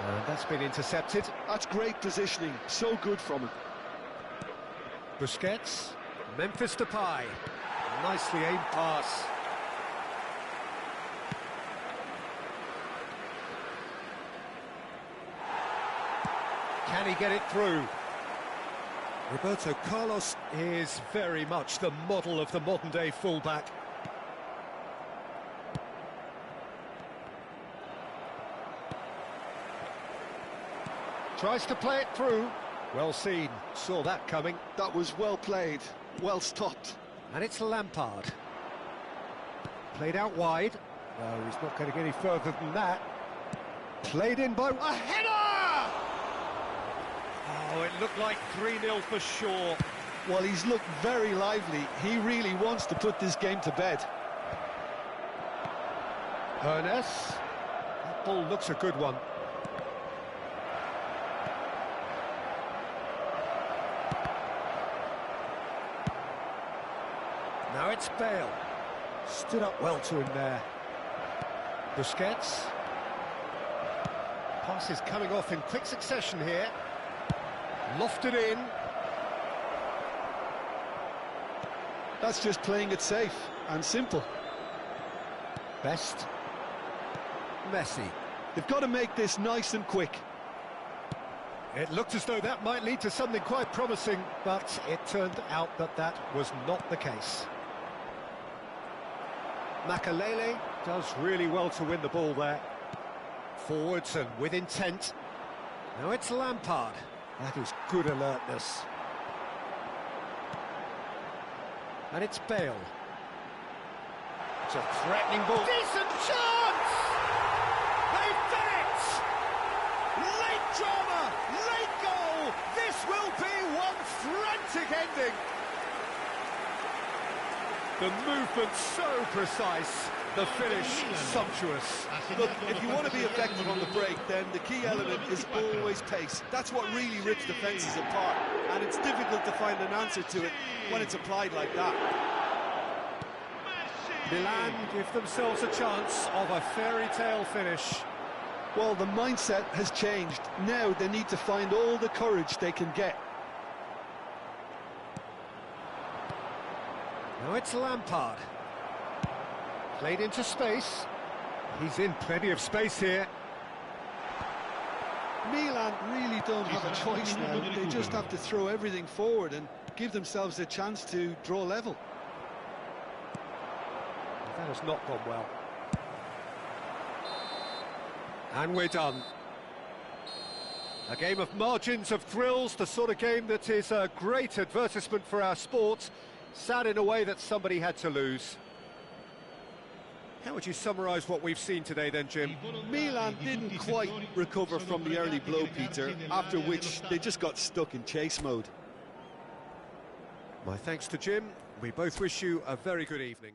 And that's been intercepted.
That's great positioning, so good from him.
Busquets, Memphis Depay, nicely aimed pass. Can he get it through? Roberto Carlos is very much the model of the modern-day fullback. Tries to play it through. Well seen, saw that coming.
That was well played, well stopped.
And it's Lampard. Played out wide. No, he's not going to get any further than that. Played in by... a header! Oh, it looked like 3-0 for sure.
Well, he's looked very lively. He really wants to put this game to bed.
Ernest. That ball looks a good one. Now it's Bale. Stood up well to him there. Busquets. Pass is coming off in quick succession here. Lofted in.
That's just playing it safe and simple.
Best. Messi.
They've got to make this nice and quick.
It looked as though that might lead to something quite promising, but it turned out that that was not the case. Makalele does really well to win the ball there. Forwards and with intent. Now it's Lampard. That is good alertness. And it's Bale. It's a threatening ball. Decent chance! They've done it! Late drama, late goal. This will be one frantic ending. The movement so precise, the finish sumptuous.
Look, if you want to be effective on the break, then the key element is always pace. That's what really rips defences apart, and it's difficult to find an answer to it when it's applied like that.
Milan give themselves a chance of a fairy tale finish.
Well, the mindset has changed. Now they need to find all the courage they can get.
Now it's Lampard. Played into space. He's in plenty of space here.
Milan really don't have a choice now. They just have to throw everything forward and give themselves a chance to draw level.
That has not gone well. And we're done. A game of margins, of thrills, the sort of game that is a great advertisement for our sport. Sad in a way that somebody had to lose. How would you summarise what we've seen today then, Jim?
Milan didn't quite recover from the early blow, Peter, after which they just got stuck in chase mode.
My thanks to Jim. We both wish you a very good evening.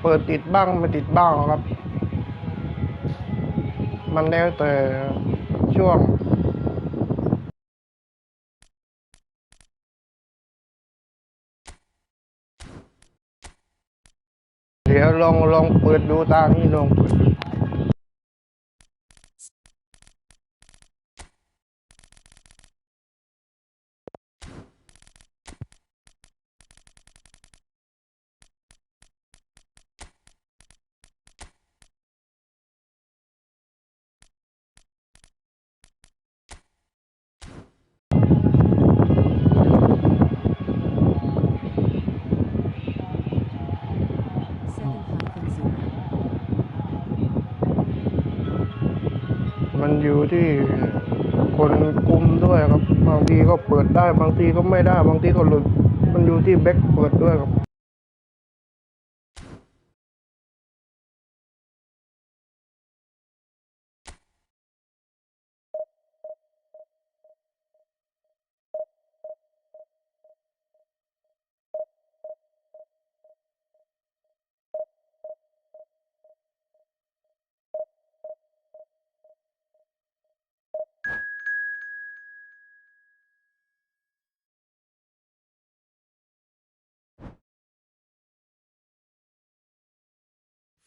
เปิดติดบ้างไม่ติดบ้างครับมันแล้วแต่ช่วงเดี๋ยวลองเปิดดูตานี้ลองเปิด มันอยู่ที่คนคุมด้วยครับบางทีก็เปิดได้บางทีก็ไม่ได้บางทีก็หลุดมันอยู่ที่แบ็คเปิดด้วยครับ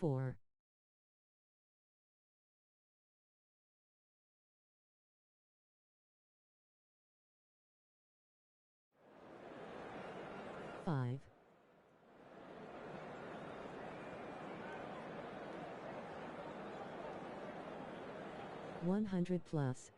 4 5 100 plus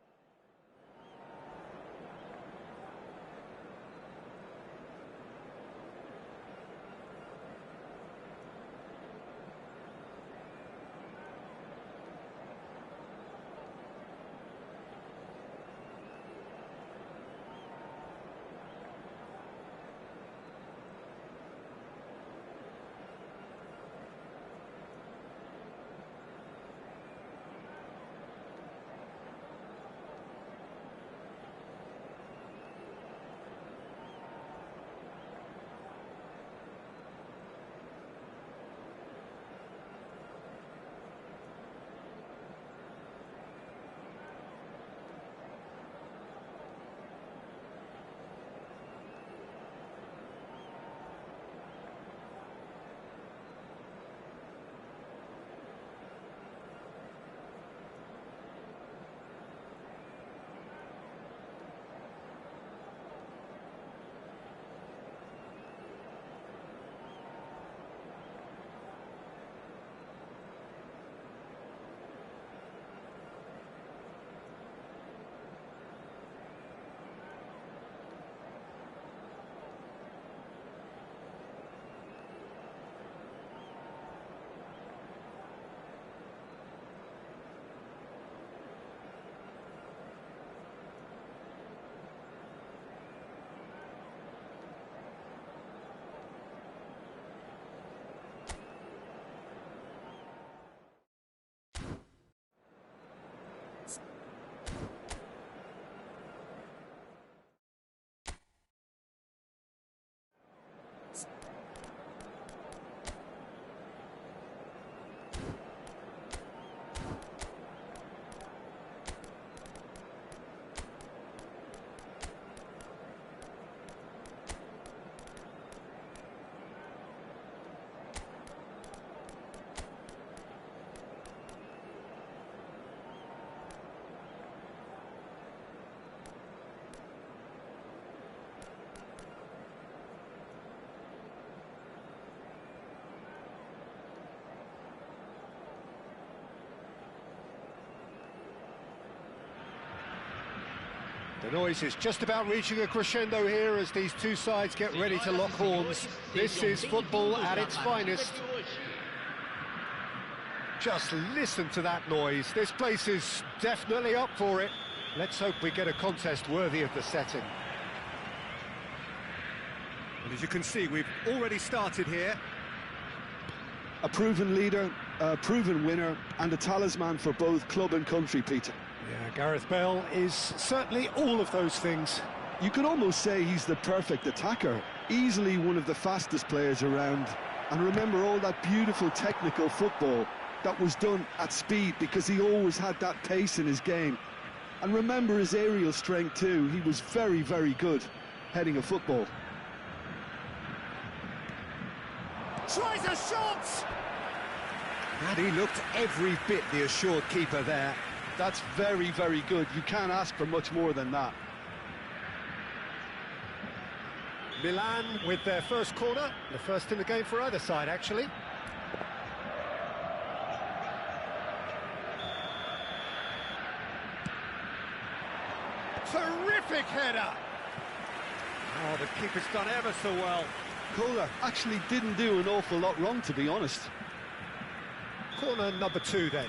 The noise is just about reaching a crescendo here as these two sides get ready to lock horns. This is football at its finest. Just listen to that noise. This place is definitely up for it. Let's hope we get a contest worthy of the setting.
And as you can see, we've already started here. A proven leader, a proven winner, and a talisman for both club and country, Peter.
Yeah, Gareth Bale is certainly all of those things.
You could almost say he's the perfect attacker, easily one of the fastest players around. And remember all that beautiful technical football that was done at speed, because he always had that pace in his game. And remember his aerial strength too. He was very, very good heading a football.
Tries a shot! And he looked every bit the assured keeper there.
That's very, very good. You can't ask for much more than that.
Milan with their first corner, the first in the game for either side, actually. Terrific header! Oh, the keeper's done ever so well.
Kohler actually didn't do an awful lot wrong, to be honest.
Corner number 2 then.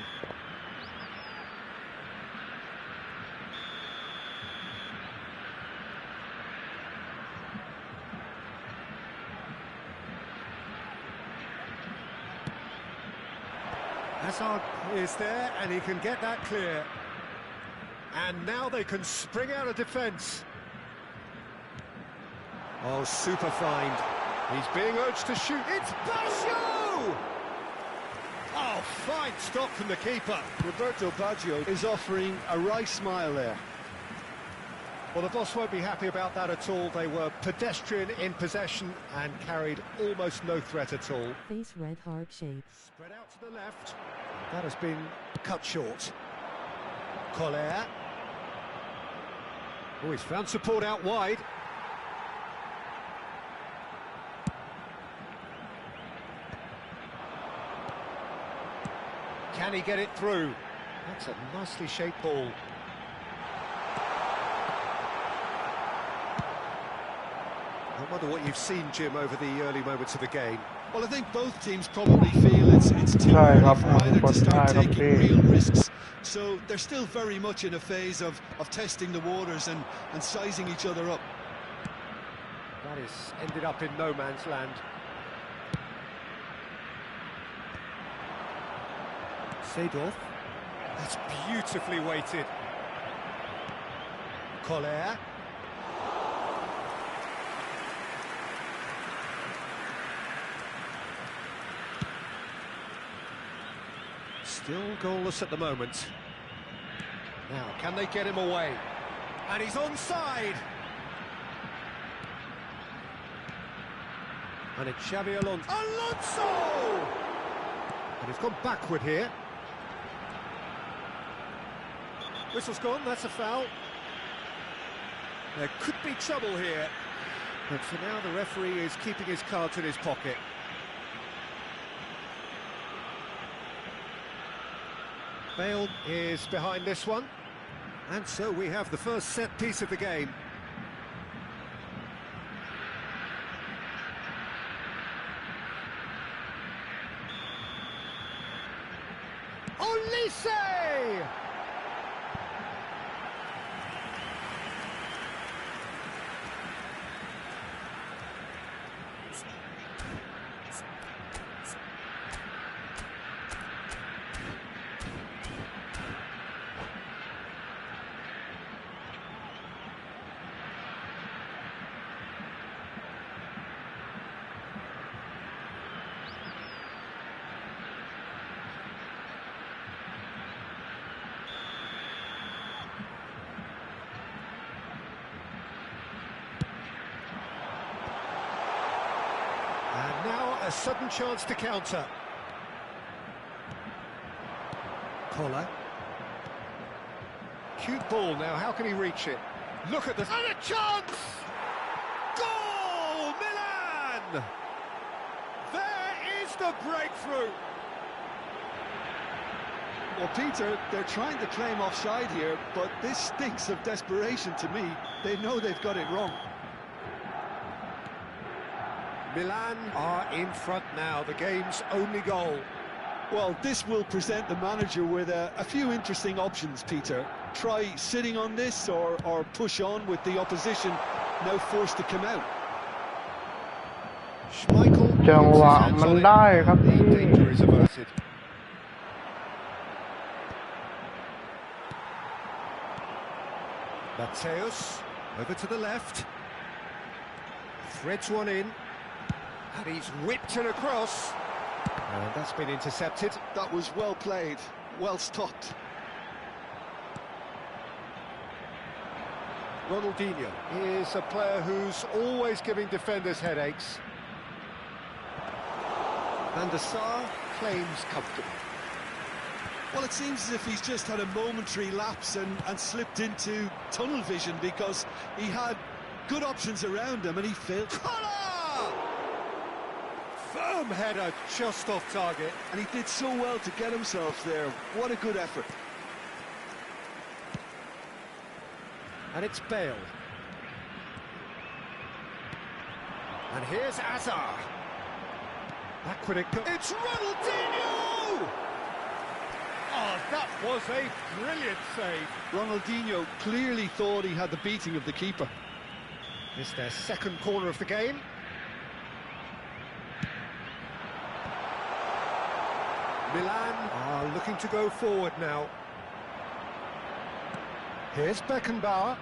Hazard is there and he can get that clear. And now they can spring out of defence. Oh, super find. He's being urged to shoot. It's Baggio! Oh, fine stop from the keeper.
Roberto Baggio is offering a wry smile there.
Well, the boss won't be happy about that at all. They were pedestrian in possession and carried almost no threat at all.
Face red heart shape.
Spread out to the left. That has been cut short. Collier. Oh, he's found support out wide. Can he get it through? That's a nicely shaped ball. I wonder what you've seen, Jim, over the early moments of the game.
Well, I think both teams probably feel it's too early for either to start taking real risks. So they're still very much in a phase of testing the waters and sizing each other up.
That is ended up in no man's land. Seedorf. That's beautifully weighted. Collier. Still goalless at the moment. Now, can they get him away? And he's onside! And it's Xabi Alonso. Alonso! And he's gone backward here. Whistle's gone, that's a foul. There could be trouble here. But for now, the referee is keeping his cards in his pocket. Bale is behind this one. And so we have the first set piece of the game. Olise! And now a sudden chance to counter. Collar. Cute ball now, how can he reach it? Look at this. And a chance! Goal! Milan! There is the breakthrough!
Well, Peter, they're trying to claim offside here, but this stinks of desperation to me. They know they've got it wrong.
Milan are in front now, the game's only goal.
Well, this will present the manager with a few interesting options, Peter. Try sitting on this or push on with the opposition now forced to come out.
Schmeichel
จังหวะมันได้ครับ
the danger is averted. Mateus over to the left. Threads one in. And he's whipped it across. And that's been intercepted.
That was well played, well stopped.
Ronaldinho is a player who's always giving defenders headaches. Van der Sar claims comfortable.
Well, it seems as if he's just had a momentary lapse and slipped into tunnel vision because he had good options around him and he failed.
Firm header just off target.
And he did so well to get himself there. What a good effort.
And it's Bale. And here's Hazard. Backward it goes. It's Ronaldinho! was a brilliant save.
Ronaldinho clearly thought he had the beating of the keeper.
It's their second corner of the game. Milan are looking to go forward now. Here's Beckenbauer.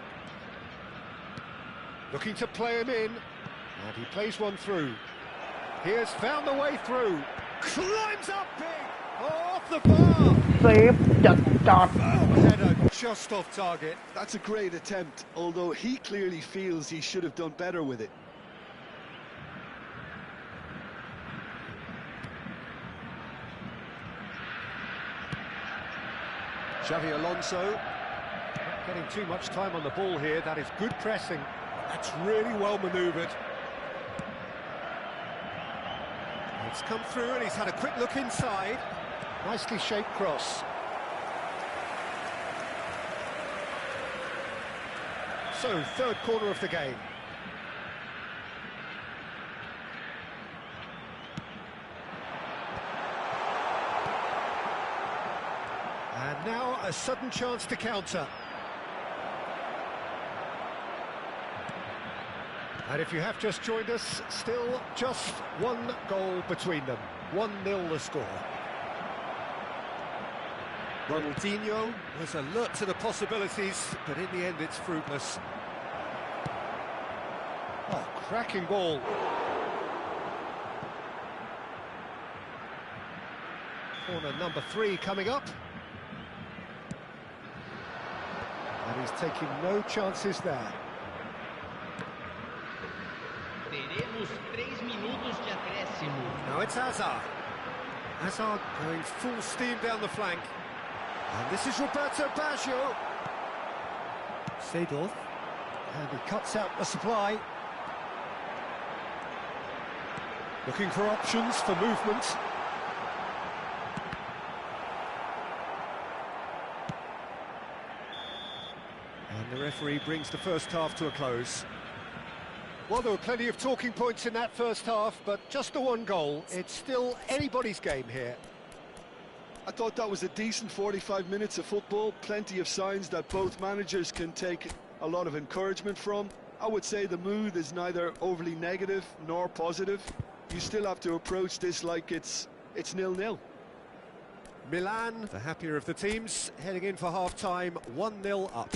Looking to play him in. And he plays one through. He has found the way through. Climbs up big. Off the bar.
เซฟจัด
Header just off target.
That's a great attempt, although he clearly feels he should have done better with it.
Xavi Alonso. Not getting too much time on the ball here. That is good pressing. That's really well manoeuvred. It's come through and he's had a quick look inside. Nicely shaped cross. So, third corner of the game. And now a sudden chance to counter. And if you have just joined us, still just one goal between them. 1-0 the score. Ronaldinho was alert to the possibilities, but in the end it's fruitless. Oh, cracking ball. Corner number 3 coming up. And he's taking no chances there.
Teremos 3 minutos de acréscimo.
Now it's Hazard. Hazard going full steam down the flank. And this is Roberto Baggio. Seedorf. And he cuts out the supply. Looking for options for movement. And the referee brings the first half to a close. Well, there were plenty of talking points in that first half, but just the one goal. It's still anybody's game here.
I thought that was a decent 45 minutes of football, plenty of signs that both managers can take a lot of encouragement from. I would say the mood is neither overly negative nor positive. You still have to approach this like it's 0-0.
Milan, the happier of the teams, heading in for half-time, 1-0 up.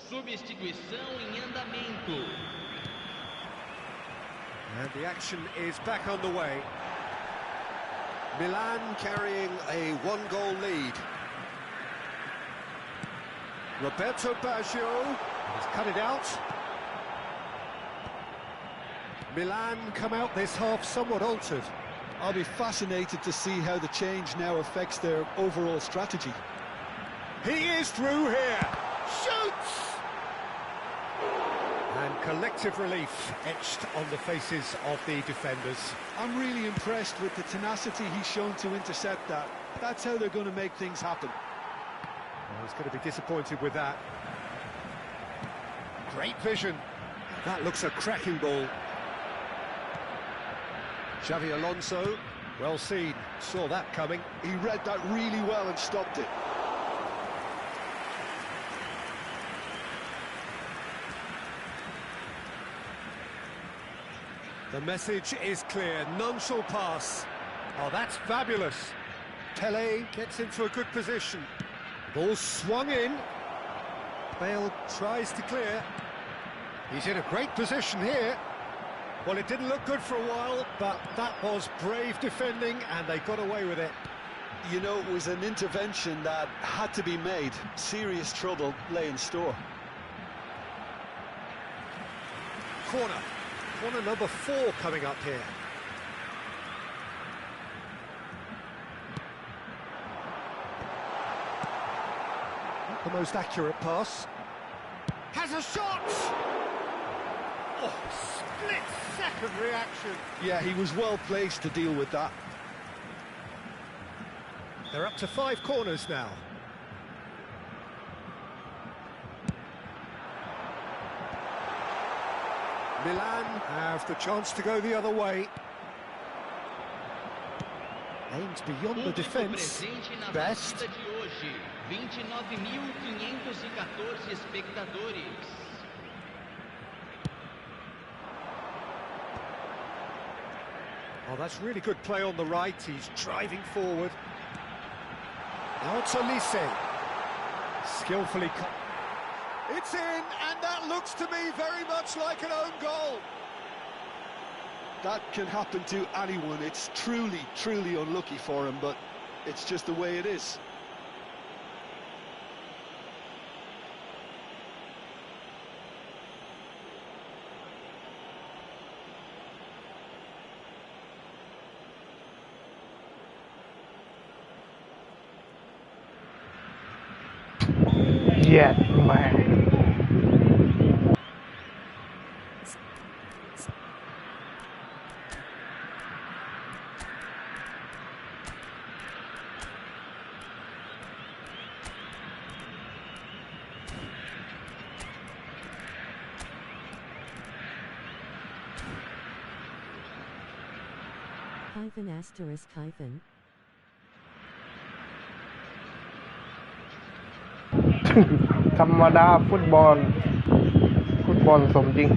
Substituição em andamento.
And the action is back on the way. Milan carrying a 1-goal lead. Roberto Baggio has cut it out. Milan come out this half somewhat altered.
I'll be fascinated to see how the change now affects their overall strategy.
He is through here. Shoots! And collective relief etched on the faces of the defenders.
I'm really impressed with the tenacity he's shown to intercept that. That's how they're going to make things happen.
Well, he's going to be disappointed with that. Great vision. That looks a cracking ball. Xavi Alonso, well seen, saw that coming.
He read that really well and stopped it.
The message is clear, none shall pass. Oh, that's fabulous. Pele gets into a good position. Ball swung in. Bale tries to clear. He's in a great position here. Well, it didn't look good for a while, but that was brave defending and they got away with it.
You know, it was an intervention that had to be made. Serious trouble lay in store.
Corner number 4 coming up here. the most accurate pass. Has a shot! Oh, split-second reaction.
Yeah, he was well placed to deal with that.
They're up to 5 corners now. Milan have the chance to go the other way. Aimed beyond the defence. Best.
29.514 espectadores.
Oh, that's really good play on the right. He's driving forward. Now it's Elise. Skillfully cut. It's in, and that looks to me very much like an own goal.
That can happen to anyone. It's truly, truly unlucky for him, but it's just the way it is.
Yes, man.
-hyphen
ธรรมดาฟุตบอลสมจริง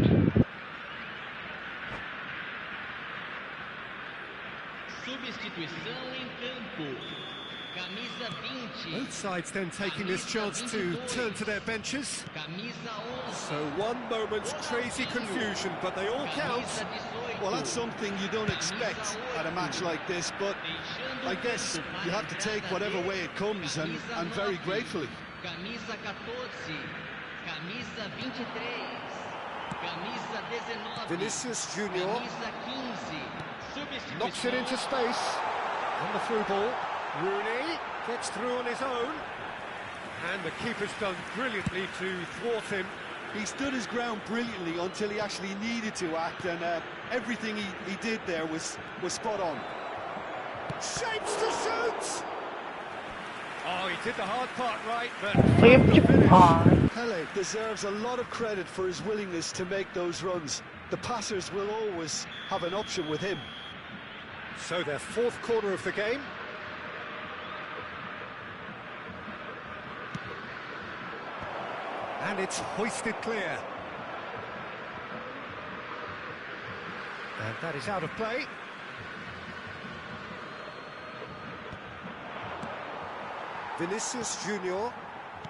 Substituição em campo. Camisa 20.
Both sides then taking this chance to turn to their benches.
Camisa 11.
So one moment's crazy confusion, but they all count.
Well, that's something you don't expect at a match like this, but I guess you have to take whatever way it comes, and very gratefully.
Camisa 14. Camisa 23. Camisa 19.
Vinicius Junior
Camisa 15.
knocks it into space. And the through ball. Rooney gets through on his own. And the keeper's done brilliantly to thwart him.
He stood his ground brilliantly until he actually needed to act, and everything he did there was spot on.
Shapes to shoot! Oh, he did the hard part right, but...
Pele deserves a lot of credit for his willingness to make those runs. The passers will always have an option with him.
So their 4th corner of the game. And it's hoisted clear. And that is out of play. Vinicius Junior.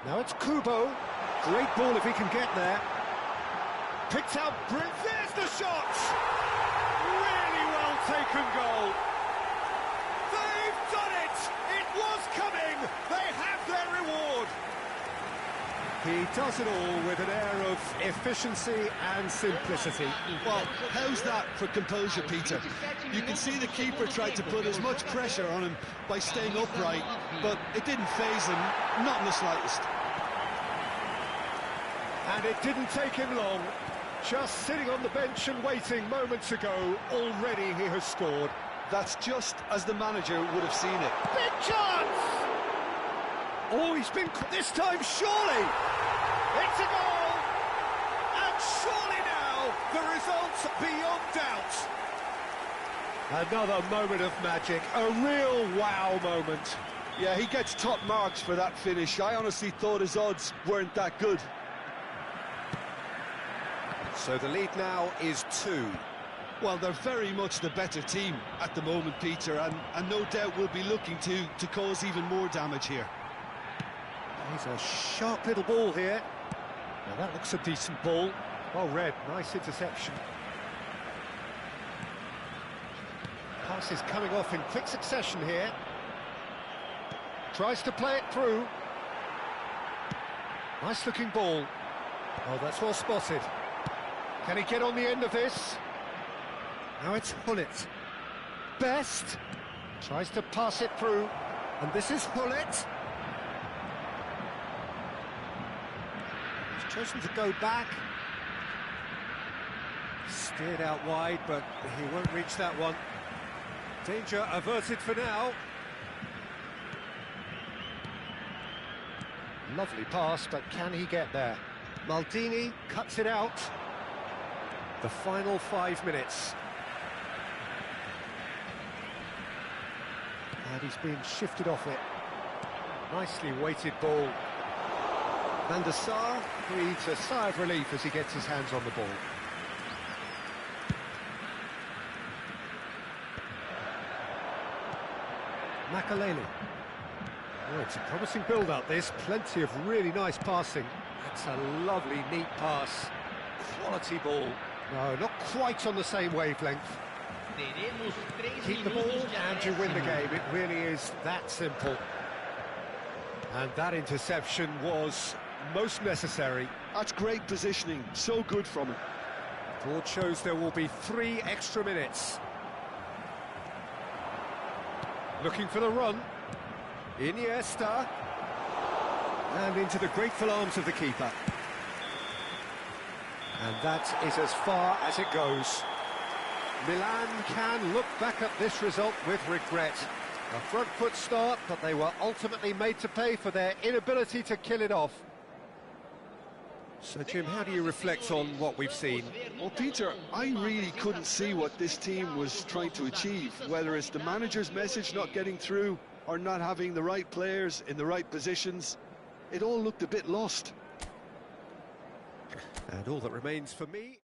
Now it's Kubo. Great ball if he can get there. Picked out. There's the shot! Really well taken goal. They've done it! It was coming! They have their reward. He does it all with an air of efficiency and simplicity.
Well, how's that for composure, Peter? You can see the keeper tried to put as much pressure on him by staying upright, but it didn't faze him, not in the slightest.
And it didn't take him long. Just sitting on the bench and waiting moments ago, already he has scored.
That's just as the manager would have seen it.
Big chance! Oh, he's been... this time, surely! It's a goal! And surely now, the result's beyond doubt. Another moment of magic, a real wow moment.
Yeah, he gets top marks for that finish. I honestly thought his odds weren't that good.
So the lead now is 2.
Well, they're very much the better team at the moment, Peter, and no doubt will be looking to cause even more damage here.
He's a sharp little ball here.
Now that looks a decent ball.
Well read, nice interception. Passes coming off in quick succession here. Tries to play it through. Nice looking ball. Oh, that's well spotted. Can he get on the end of this? Now it's Hullet. Best. Tries to pass it through. And this is Hullet. Chosen to go back. Steered out wide, but he won't reach that one. Danger averted for now. Lovely pass, but can he get there? Maldini cuts it out. The final 5 minutes. And he's been shifted off it. Nicely weighted ball. Van der Sar breathes a sigh of relief as he gets his hands on the ball. Makaleli. Oh, it's a promising build-up, this. Plenty of really nice passing. That's a lovely, neat pass. Quality ball. No, not quite on the same wavelength. Keep the ball and you win the game. It really is that simple. And that interception was most necessary.
That's great positioning, so good from him.
Board shows there will be 3 extra minutes. Looking for the run. Iniesta. And into the grateful arms of the keeper. And that is as far as it goes. Milan can look back at this result with regret. A front foot start, but they were ultimately made to pay for their inability to kill it off. So, Jim, how do you reflect on what we've seen?
Well, Peter, I really couldn't see what this team was trying to achieve, whether it's the manager's message not getting through or not having the right players in the right positions. It all looked a bit lost.
And all that remains for me...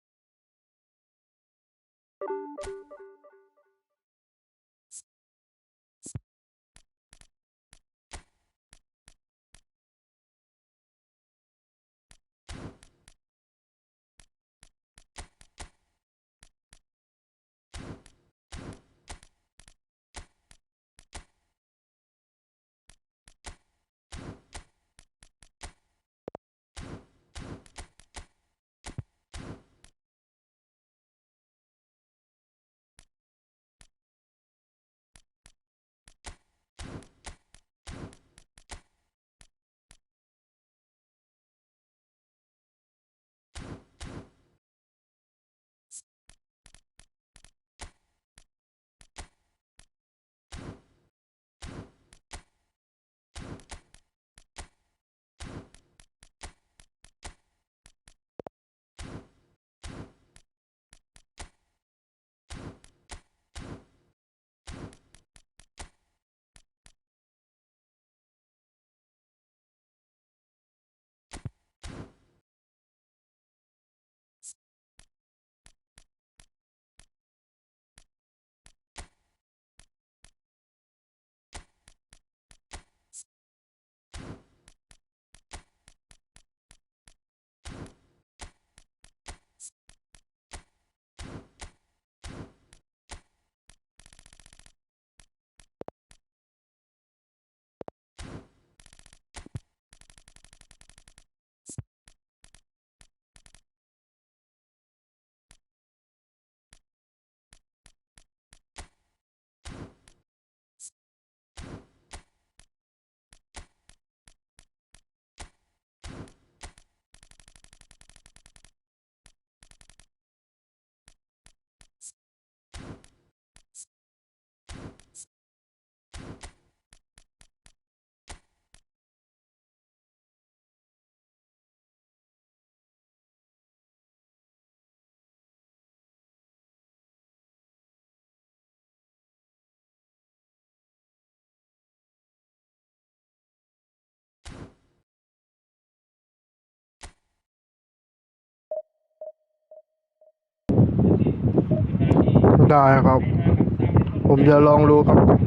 ได้ครับ ผมจะลองดูครับ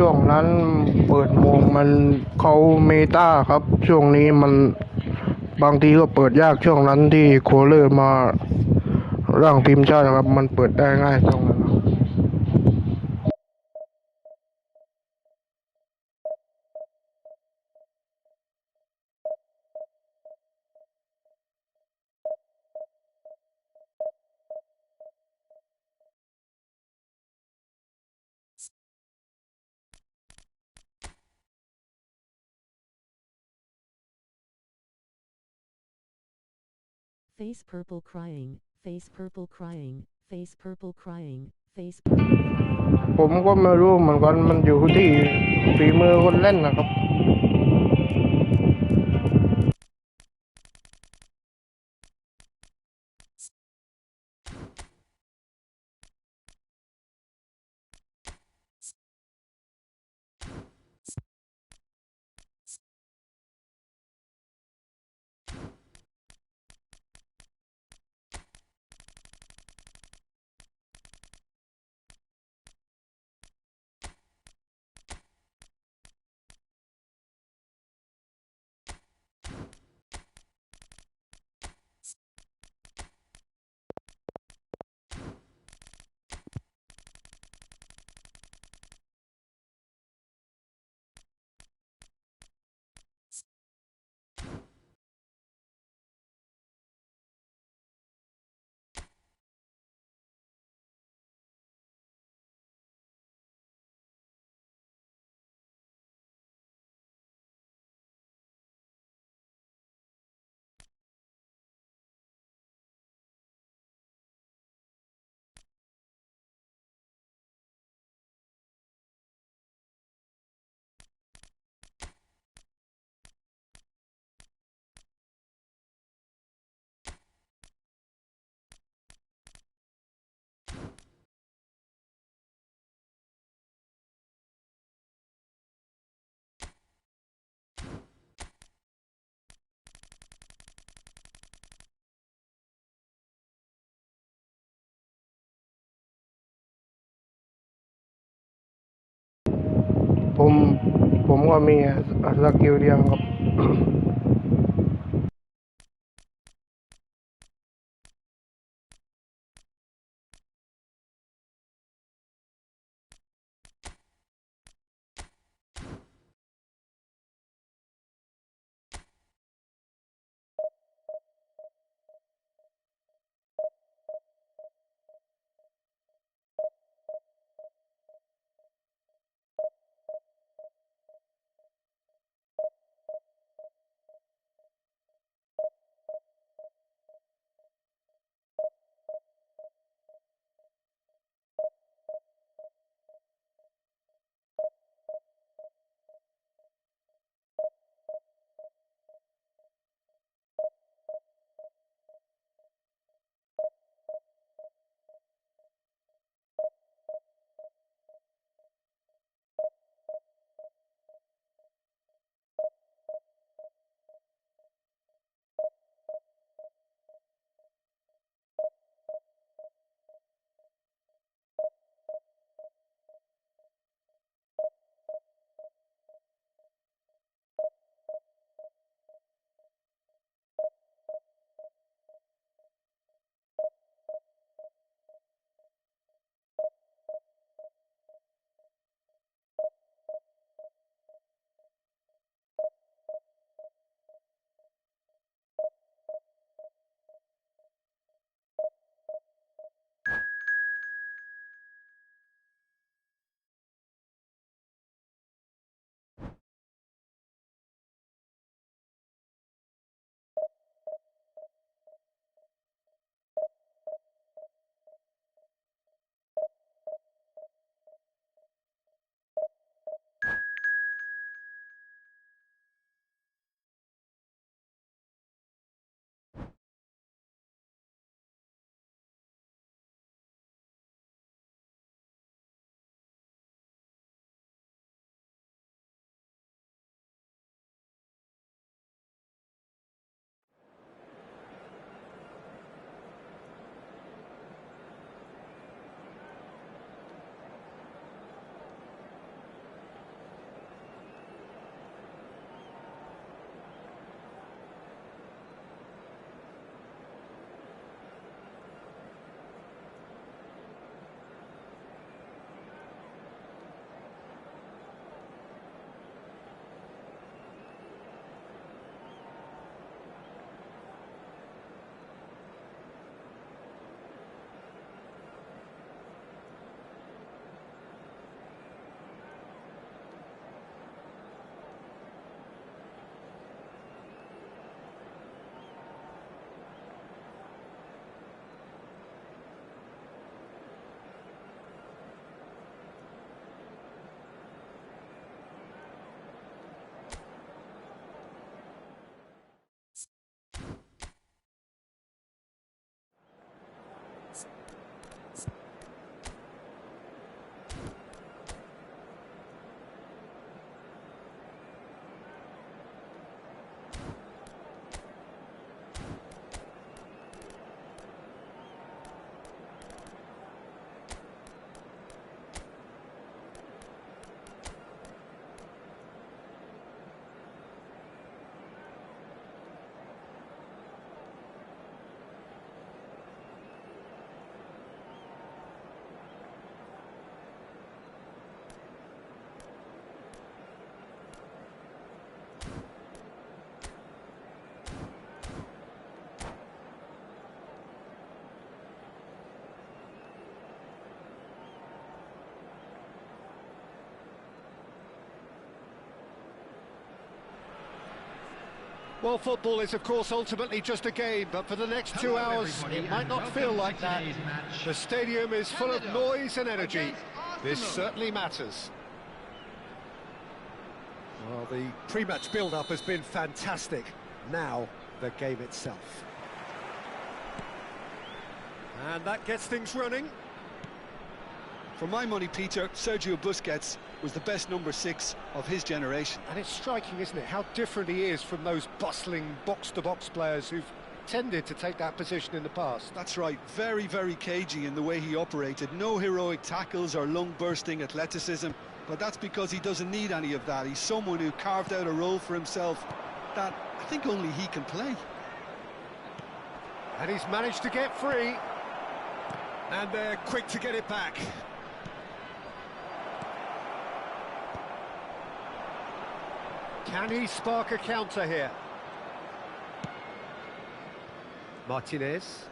ช่วงนั้นเปิดโมงมันเขาเมตาครับช่วงนี้มันบางทีก็เปิดยากช่วงนั้นที่โคเลอร์มาร่างทีมชาติครับมันเปิดได้ง่ายช่วงนั้น
Face purple crying, face purple crying, face purple crying, face purple crying.
ผมก็ไม่รู้เหมือนกันมันอยู่ที่ฝีมือคนเล่นนะครับผมผมก็มีสกิลเดียวครับ
Well, football is, of course, ultimately just a game, but for the next 2 hours, it might not feel like that. The stadium is full of noise and energy. This certainly matters. Well, the pre-match build-up has been fantastic. Now, the game itself. And that gets things running.
For my money, Peter, Sergio Busquets was the best number 6 of his generation.
And it's striking, isn't it, how different he is from those bustling box-to-box players who've tended to take that position in the past.
That's right, very, very cagey in the way he operated. No heroic tackles or lung-bursting athleticism, but that's because he doesn't need any of that. He's someone who carved out a role for himself that I think only he can play.
And he's managed to get free. And they're quick to get it back. Can he spark a counter here? Martinez.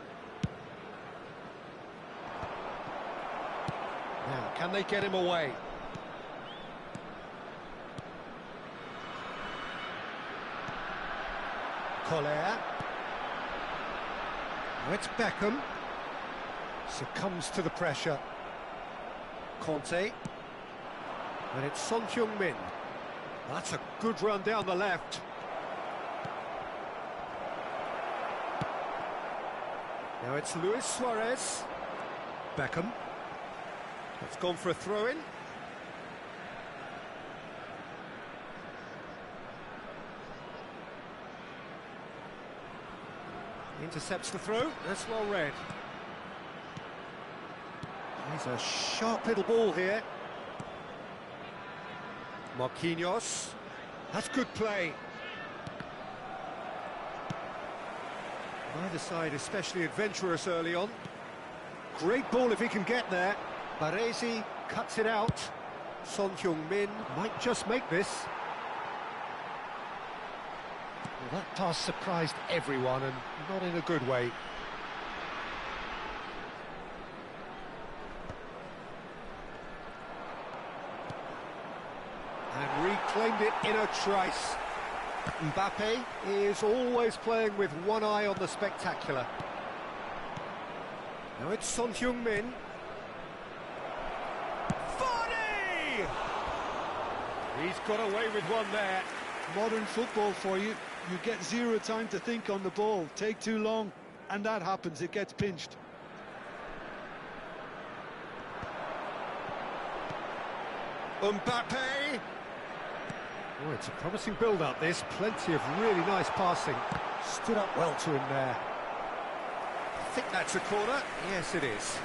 Now, can they get him away? Collier. Now it's Beckham. Succumbs to the pressure. Conte. And it's Son Heung-min. That's a good run down the left. Now it's Luis Suarez. Beckham. It's gone for a throw-in. Intercepts the throw. That's well read. He's a sharp little ball here. Marquinhos. That's good play. Neither side especially adventurous early on. Great ball if he can get there. Baresi cuts it out. Son Heung-min might just make this. Well, that pass surprised everyone, and not in a good way. And reclaimed it in a trice. Mbappe is always playing with one eye on the spectacular. Now it's Son Heung-min. Vardy! He's got away with one there.
Modern football for you. You get zero time to think on the ball. Take too long, and that happens. It gets pinched.
Mbappe! Oh, it's a promising build-up, this. Plenty of really nice passing. Stood up well to him there. I think that's a corner. Yes, it is.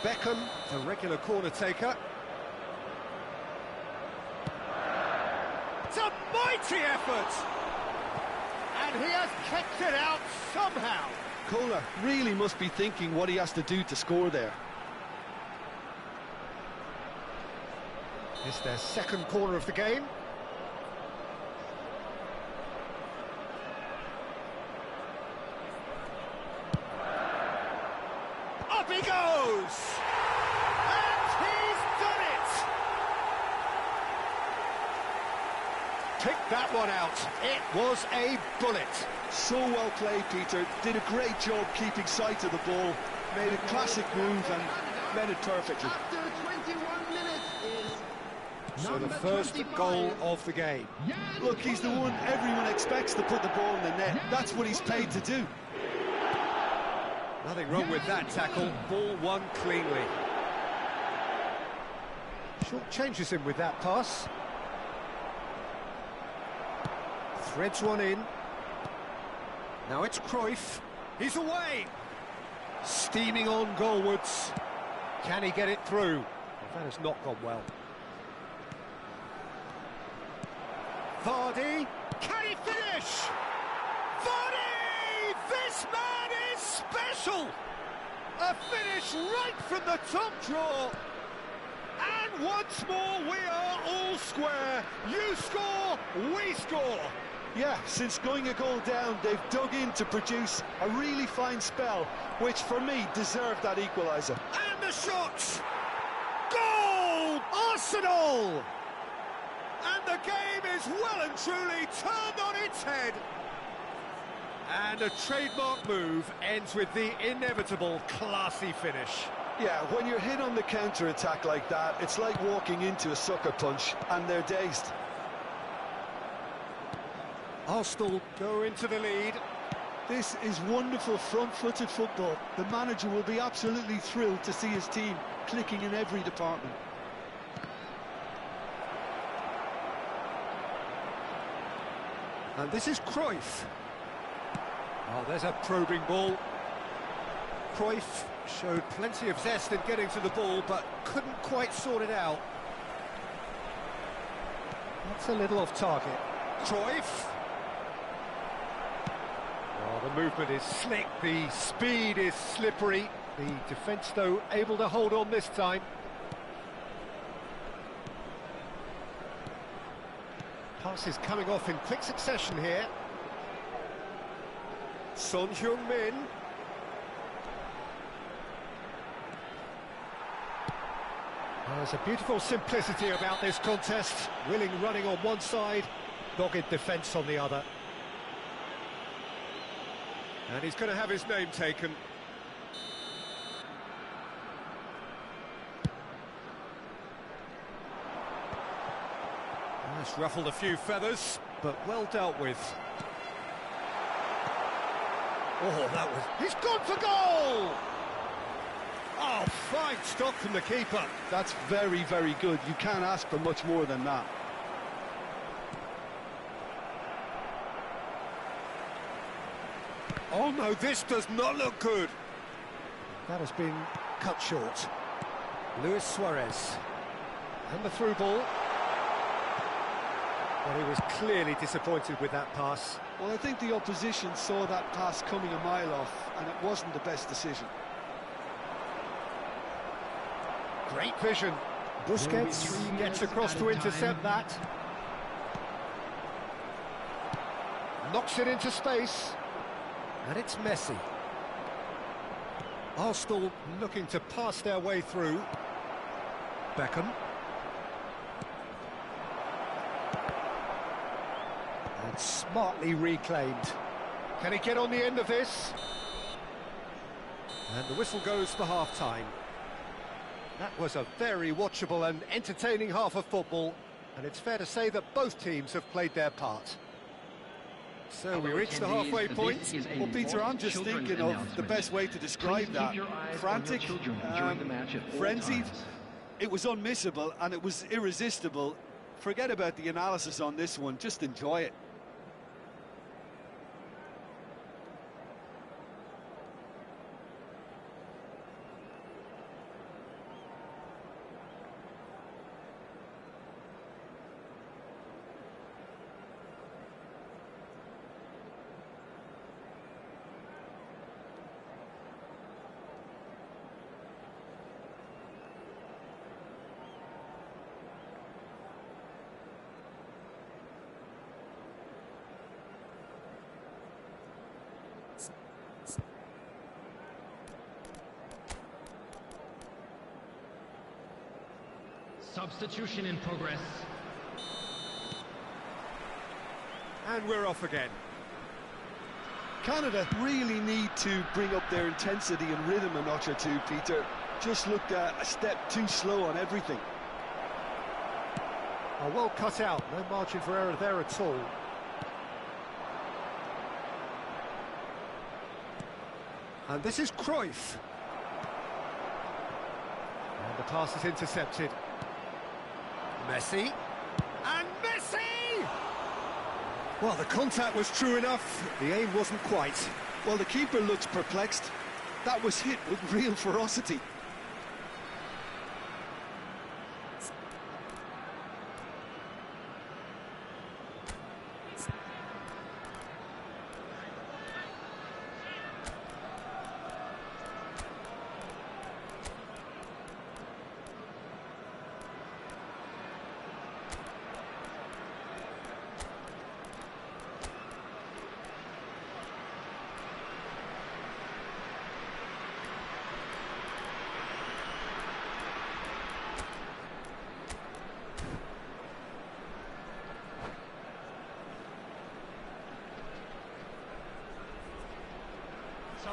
Beckham, the regular corner taker. It's a mighty effort! And he has kept it out somehow.
Kohler really must be thinking what he has to do to score there.
It's their second corner of the game. Up he goes! And he's done it! Pick that one out. It was a bullet.
So well played, Peter. Did a great job keeping sight of the ball. Made a classic move and met it perfectly.
After 21 minutes is
So the first goal of the game.
Look, he's the one everyone expects to put the ball in the net. That's what he's paid to do.
Nothing wrong with that tackle. Ball won cleanly. Short changes him with that pass. Threads one in. Now it's Cruyff. He's away. Steaming on goalwards. Can he get it through? Well, that has not gone well. Vardy. Can he finish? Vardy! This man is special! A finish right from the top draw.
And once more, we are all square. You score, we score. Yeah, since going a goal down, they've dug in to produce a really fine spell, which for me deserved that equaliser.
And the shot! Goal! Arsenal! And the game is well and truly turned on its head. And a trademark move ends with the inevitable classy finish.
Yeah, when you're hit on the counter-attack like that, it's like walking into a sucker punch, and they're dazed.
Arsenal go into the lead.
This is wonderful front-footed football. The manager will be absolutely thrilled to see his team clicking in every department.
And this is Cruyff. Oh, there's a probing ball. Cruyff showed plenty of zest in getting to the ball, but couldn't quite sort it out. That's a little off target. Cruyff. Oh, the movement is slick, the speed is slippery. The defence, though, able to hold on this time. Passes coming off in quick succession here. Son Heung-min. There's a beautiful simplicity about this contest. Willing running on one side, dogged defence on the other. And he's going to have his name taken. That's ruffled a few feathers, but well dealt with. Oh, that was... He's gone for goal! Oh, fine stop from the keeper.
That's very, very good. You can't ask for much more than that.
Oh no, this does not look good. That has been cut short. Luis Suarez. And the through ball. Well, he was clearly disappointed with that pass.
Well, I think the opposition saw that pass coming a mile off, and it wasn't the best decision.
Great vision. Busquets gets across to intercept that. Knocks it into space. And it's Messi. Arsenal looking to pass their way through. Beckham. And smartly reclaimed. Can he get on the end of this? And the whistle goes for half-time. That was a very watchable and entertaining half of football, and it's fair to say that both teams have played their part. So we reach the halfway point.
Well, Peter, I'm just thinking of the best way to describe that. Frantic, frenzied. It was unmissable and it was irresistible. Forget about the analysis on this one, just enjoy it.
Substitution in progress.
And we're off again.
Canada really need to bring up their intensity and rhythm a notch or two, Peter. Just looked a step too slow on everything.
Oh, well cut out, no margin for error there at all. And this is Cruyff. And the pass is intercepted. Messi. And Messi! Well, the contact was true enough, the aim wasn't quite.
Well, the keeper looks perplexed. That was hit with real ferocity.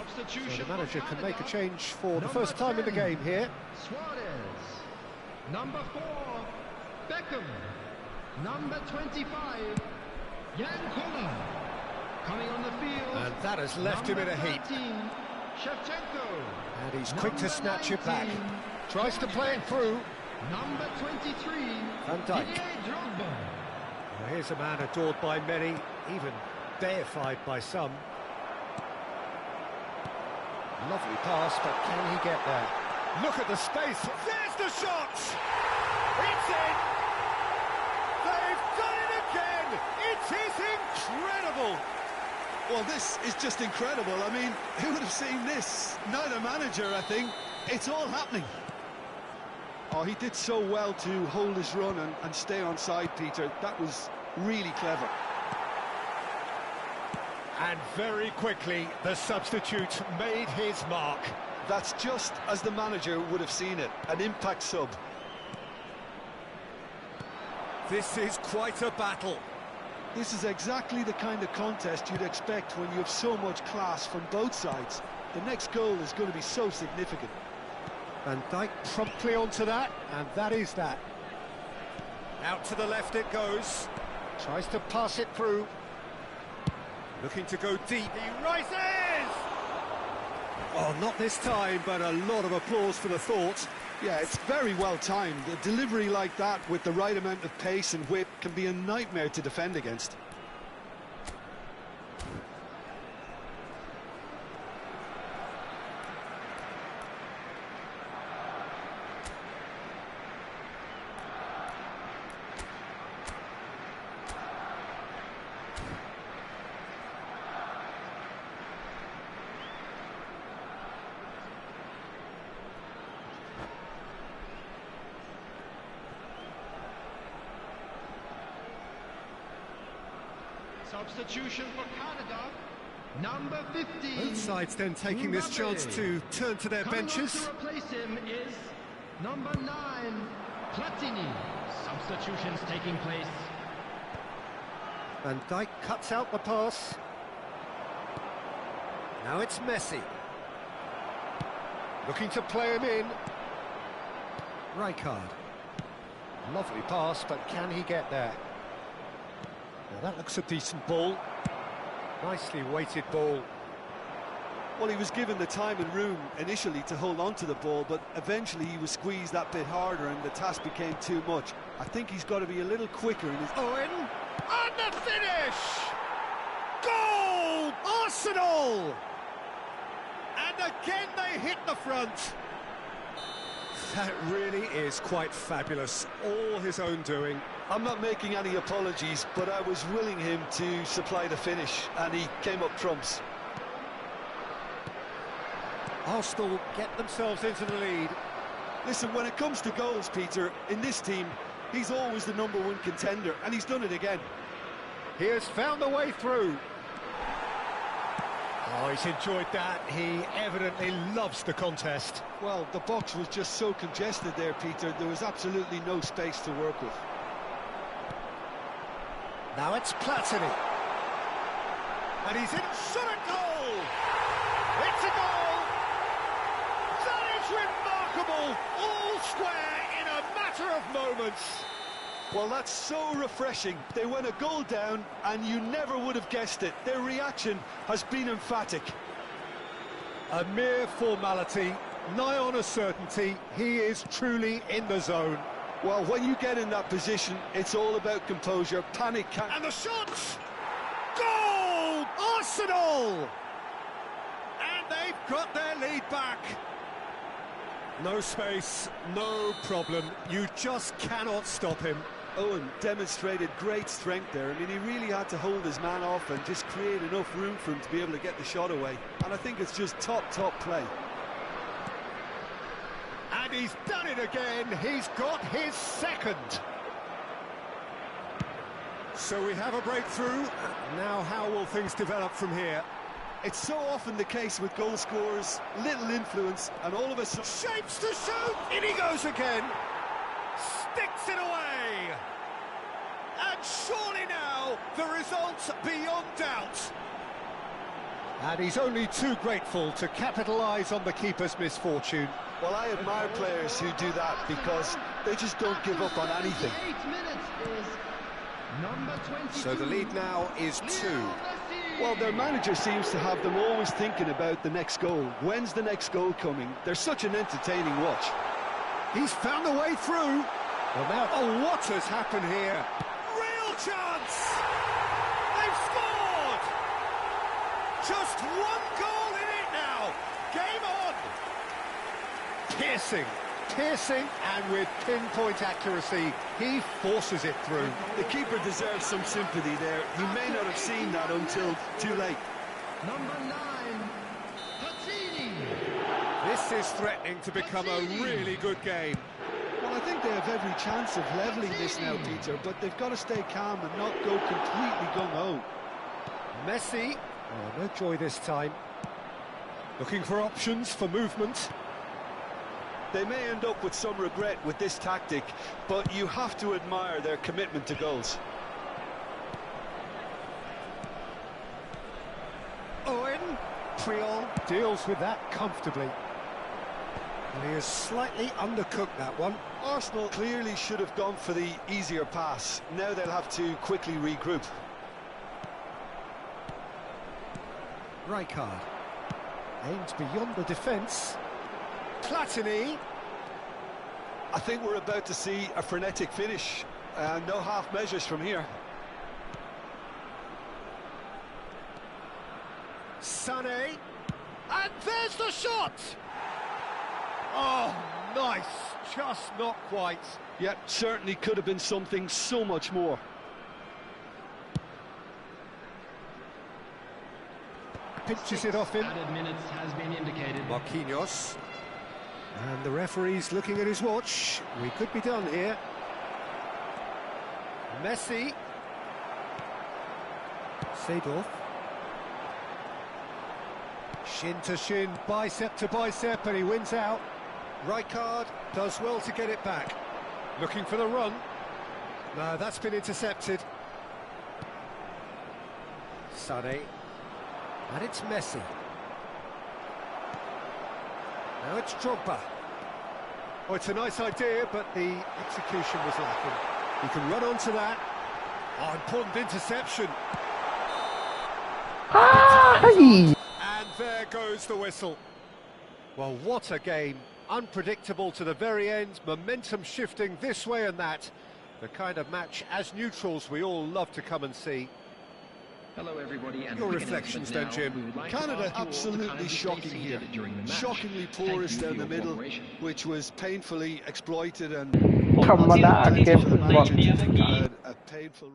Substitution.
So the manager can make a change for the first time in the game here.
Suarez. Number 4, Beckham. Number 25, Yankola. Coming on the field.
And that has left him in a heap.
13, Shevchenko.
And he's quick to snatch it back.
19,
Tries to play it through.
Number 23,
Van Dijk.
Didier Drogba.
Well, here's a man adored by many, even deified by some. Lovely pass, but can he get there? Look at the space. There's the shot! It's in! They've done it again! It is incredible!
Well, this is just incredible. I mean, who would have seen this? Not a manager, I think. It's all happening. Oh, he did so well to hold his run and stay on side, Peter. That was really clever.
And very quickly, the substitute made his mark.
That's just as the manager would have seen it, an impact sub.
This is quite a battle.
This is exactly the kind of contest you'd expect when you have so much class from both sides. The next goal is going to be so significant.
Van Dijk promptly onto that, and that is that. Out to the left it goes. Tries to pass it through. Looking to go deep. He rises! Oh, not this time, but a lot of applause for the thought.
Yeah, it's very well timed. A delivery like that with the right amount of pace and whip can be a nightmare to defend against.
Substitution for Canada, number 15.
Both sides then taking this chance to turn to their benches.
To replace him is number 9, Platini.
Substitutions taking place.
Van Dijk cuts out the pass. Now it's Messi. Looking to play him in. Rijkaard. Lovely pass, but can he get there? Now that looks a decent ball. Nicely weighted ball.
Well, he was given the time and room initially to hold on to the ball, but eventually he was squeezed that bit harder and the task became too much. I think he's got to be a little quicker in his...
Owen! And the finish! Goal! Arsenal! And again they hit the front. That really is quite fabulous. All his own doing.
I'm not making any apologies, but I was willing him to supply the finish, and he came up trumps.
Arsenal get themselves into the lead.
Listen, when it comes to goals, Peter, in this team, he's always the #1 contender, and he's done it again.
He has found a way through. Oh, he's enjoyed that. He evidently loves the contest.
Well, the box was just so congested there, Peter. There was absolutely no space to work with.
Now it's Platini. And he's in. Shot a goal! It's a goal! That is remarkable! All square in a matter of moments.
Well, that's so refreshing. They went a goal down, and you never would have guessed it. Their reaction has been emphatic.
A mere formality, nigh on a certainty. He is truly in the zone.
Well, when you get in that position, it's all about composure. Panic can't...
And the shot! Goal! Arsenal! And they've got their lead back. No space, no problem. You just cannot stop him.
Owen demonstrated great strength there. I mean, he really had to hold his man off and just create enough room for him to be able to get the shot away. And I think it's just top play.
And he's done it again. He's got his second. So we have a breakthrough. Now how will things develop from here?
It's so often the case with goal scorers, little influence, and all of a sudden...
Shapes to shoot! In he goes again! Sticks it away! And surely now, the result's beyond doubt. And he's only too grateful to capitalise on the keeper's misfortune.
Well, I admire players who do that because they just don't give up on anything.
8 minutes is number 22.
So the lead now is 2.
Well, their manager seems to have them always thinking about the next goal. When's the next goal coming? They're such an entertaining watch.
He's found the way through. Well, now, oh, what has happened here?
Real chance! They've scored! Just one goal in it now. Game on!
Piercing, and with pinpoint accuracy, he forces it through.
The keeper deserves some sympathy there. He may not have seen that until too late.
Number 9, Tazzini.
This is threatening to become a really good game.
Well, I think they have every chance of levelling this now, Peter, but they've got to stay calm and not go completely gung-ho.
Messi, oh, no joy this time. Looking for options for movement.
They may end up with some regret with this tactic, but you have to admire their commitment to goals.
Owen, Priol deals with that comfortably. And he has slightly undercooked that one.
Arsenal clearly should have gone for the easier pass. Now they'll have to quickly regroup.
Rijkaard aims beyond the defence. Platini.
I think we're about to see a frenetic finish. No half measures from here.
Sané. And there's the shot! Oh, nice. Just not quite.
Yep, certainly could have been something so much more.
Pinches it off him.
Added minutes has been indicated.
Marquinhos. And the referee's looking at his watch. We could be done here. Messi. Seedorf. Shin to shin, bicep to bicep, and he wins out. Rijkaard does well to get it back. Looking for the run. No, that's been intercepted. Sané. And it's Messi. Now it's Drogba. Oh, it's a nice idea, but the execution was lacking. He can run onto that. Oh, important interception. And there goes the whistle. Well, what a game. Unpredictable to the very end, momentum shifting this way and that. The kind of match, as neutrals, we all love to come and see.
Hello everybody, and
your reflections then, Jim.
Canada absolutely shocking here. Shockingly porous down the middle, which was painfully exploited and a painful.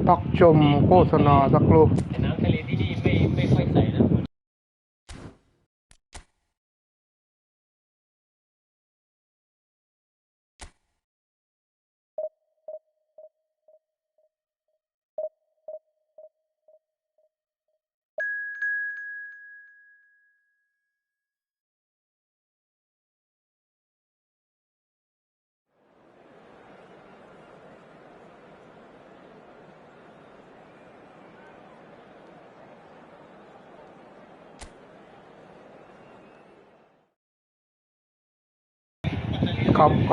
พักชมโฆษณาสักครู่
น้ำทะเลที่นี่ไม่ค่อยใสนะ
คร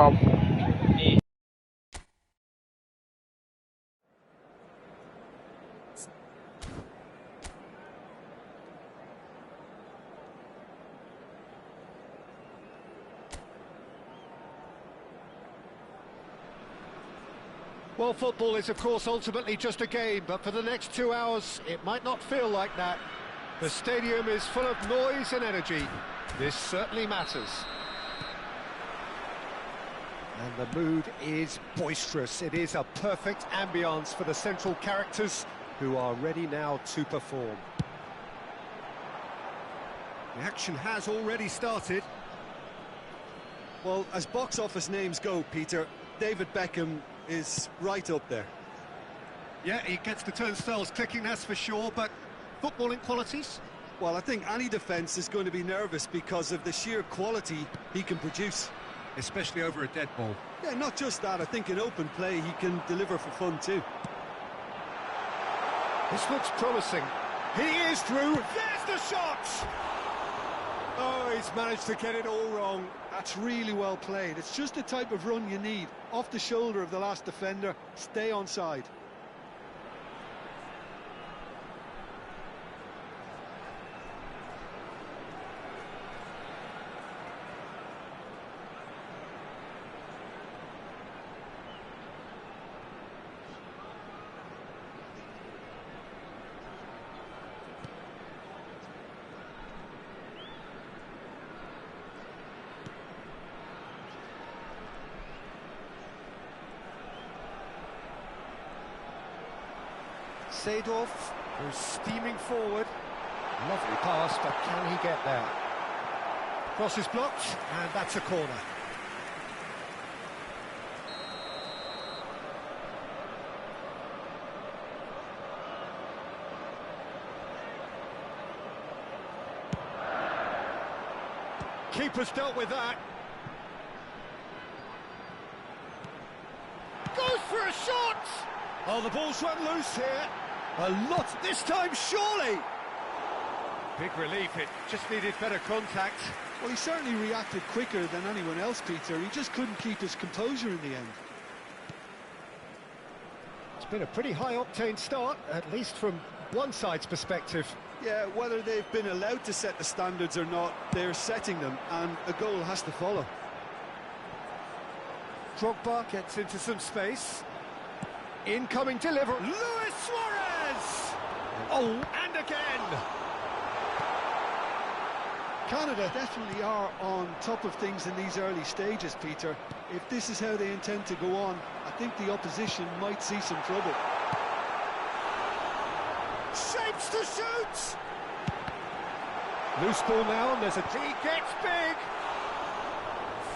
ับ
Well, football is, of course, ultimately just a game, but for the next 2 hours, it might not feel like that. The stadium is full of noise and energy. This certainly matters. And the mood is boisterous. It is a perfect ambience for the central characters who are ready now to perform. The action has already started.
Well, as box office names go, Peter, David Beckham is right up there.
Yeah, he gets the turnstiles clicking, that's for sure, but footballing qualities?
Well, I think any defence is going to be nervous because of the sheer quality he can produce.
especially over a dead ball.
Yeah, not just that. I think in open play he can deliver for fun too.
This looks promising. He is through. There's the shot! Oh, he's managed to get it all wrong.
That's really well played. It's just the type of run you need. Off the shoulder of the last defender, stay onside.
Seedorf goes steaming forward. Lovely pass, but can he get there? Cross is blocked, and that's a corner. Keeper's dealt with that. Goes for a shot! Oh, the ball's run loose here. A lot this time, surely. Big relief, it just needed better contact.
Well, he certainly reacted quicker than anyone else, Peter. He just couldn't keep his composure in the end.
It's been a pretty high-octane start, at least from one side's perspective.
Yeah, whether they've been allowed to set the standards or not, they're setting them, and a goal has to follow.
Drogba gets into some space. Incoming delivery. Luis Suarez! Oh, and again!
Canada definitely are on top of things in these early stages, Peter. If this is how they intend to go on, I think the opposition might see some trouble.
Shapes to shoot! Loose ball now, and there's a... He gets big!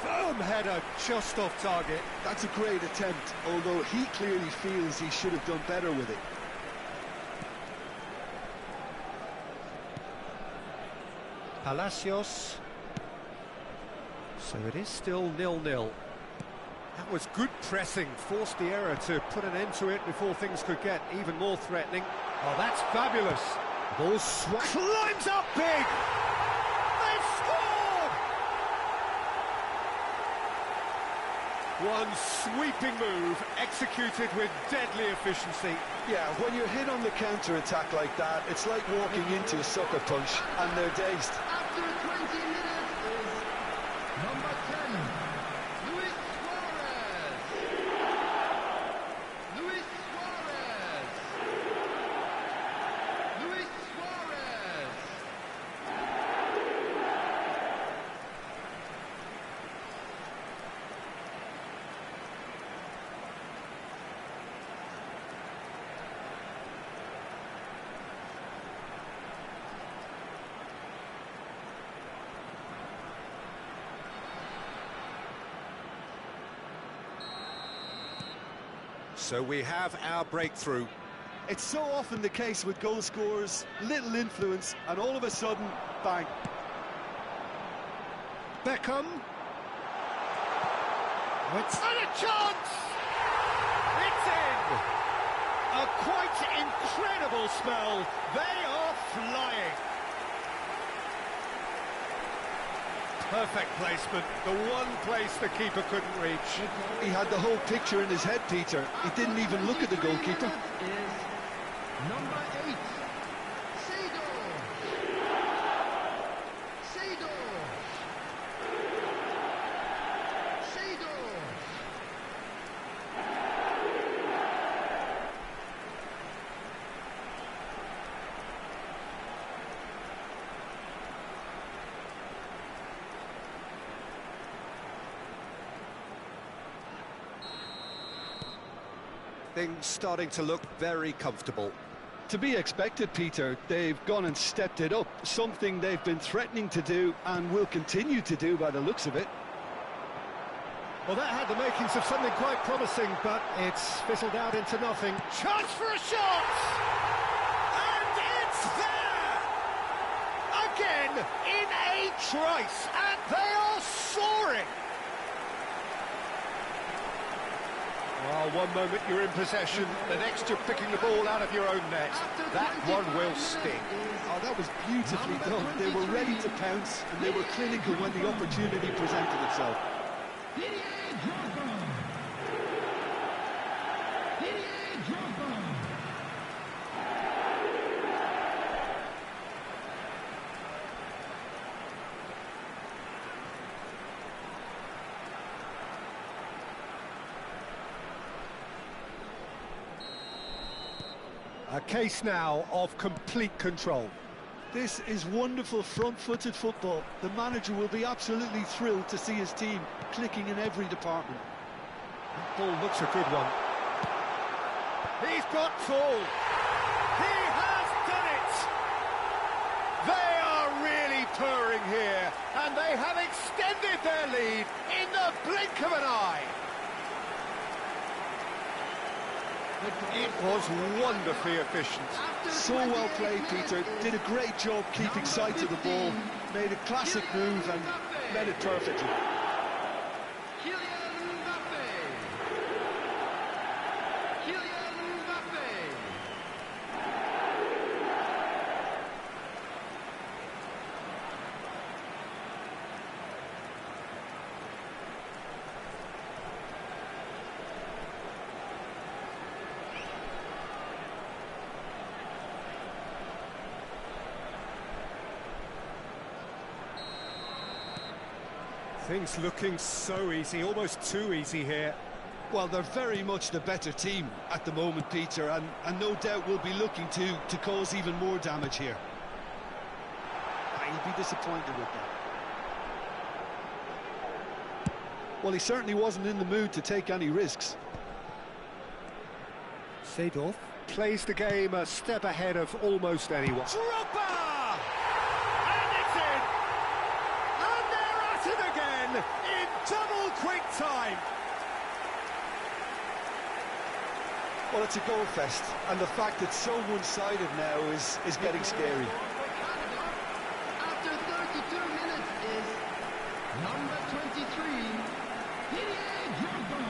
Firm header, just off target.
That's a great attempt, although he clearly feels he should have done better with it.
Palacios. So it is still 0-0. That was good pressing, forced the error to put an end to it before things could get even more threatening. Oh, that's fabulous. Ball climbs up big! They've scored! One sweeping move, executed with deadly efficiency.
Yeah, when you're hit on the counter-attack like that, it's like walking into a sucker punch, and they're dazed.
After 20 minutes is number 10, Luis Suarez. Luis Suarez. Luis Suarez.
So we have our breakthrough.
It's so often the case with goal scorers, little influence, and all of a sudden, bang.
Beckham. It's and a chance! It's in! A quite incredible spell. They are flying. Perfect placement, the one place the keeper couldn't reach.
He had the whole picture in his head, Peter. He didn't even look at the goalkeeper.
Is number 8, Seedorf. Seedorf. Seedorf.
Things starting to look very comfortable.
To be expected, Peter. They've gone and stepped it up, something they've been threatening to do and will continue to do by the looks of it.
Well, that had the makings of something quite promising, but it's fizzled out into nothing. Chance for a shot! And it's there! Again, in a trice, and they are soaring! Oh, one moment you're in possession, the next you're picking the ball out of your own net. That one will sting.
Oh, that was beautifully done. They were ready to pounce, and they were clinical when the opportunity presented itself.
A case now of complete control.
This is wonderful front-footed football. The manager will be absolutely thrilled to see his team clicking in every department.
That ball looks a good one. He's got full. He has done it. They are really purring here, and they have extended their lead in the blink of an eye. It was wonderfully efficient.
So well played, Peter. Did a great job keeping sight of the ball. Made a classic move and led it perfectly.
Things looking so easy, almost too easy here.
Well, they're very much the better team at the moment, Peter, and no doubt will be looking to cause even more damage here. He'll be disappointed with that. Well, he certainly wasn't in the mood to take any risks.
Seedorf plays the game a step ahead of almost anyone.
Dropper! And it's in! And they're at it again in double quick time.
Well, it's a goal fest, and the fact it's so one-sided now is getting scary.
After 32 minutes is number 23, Didier Drogba.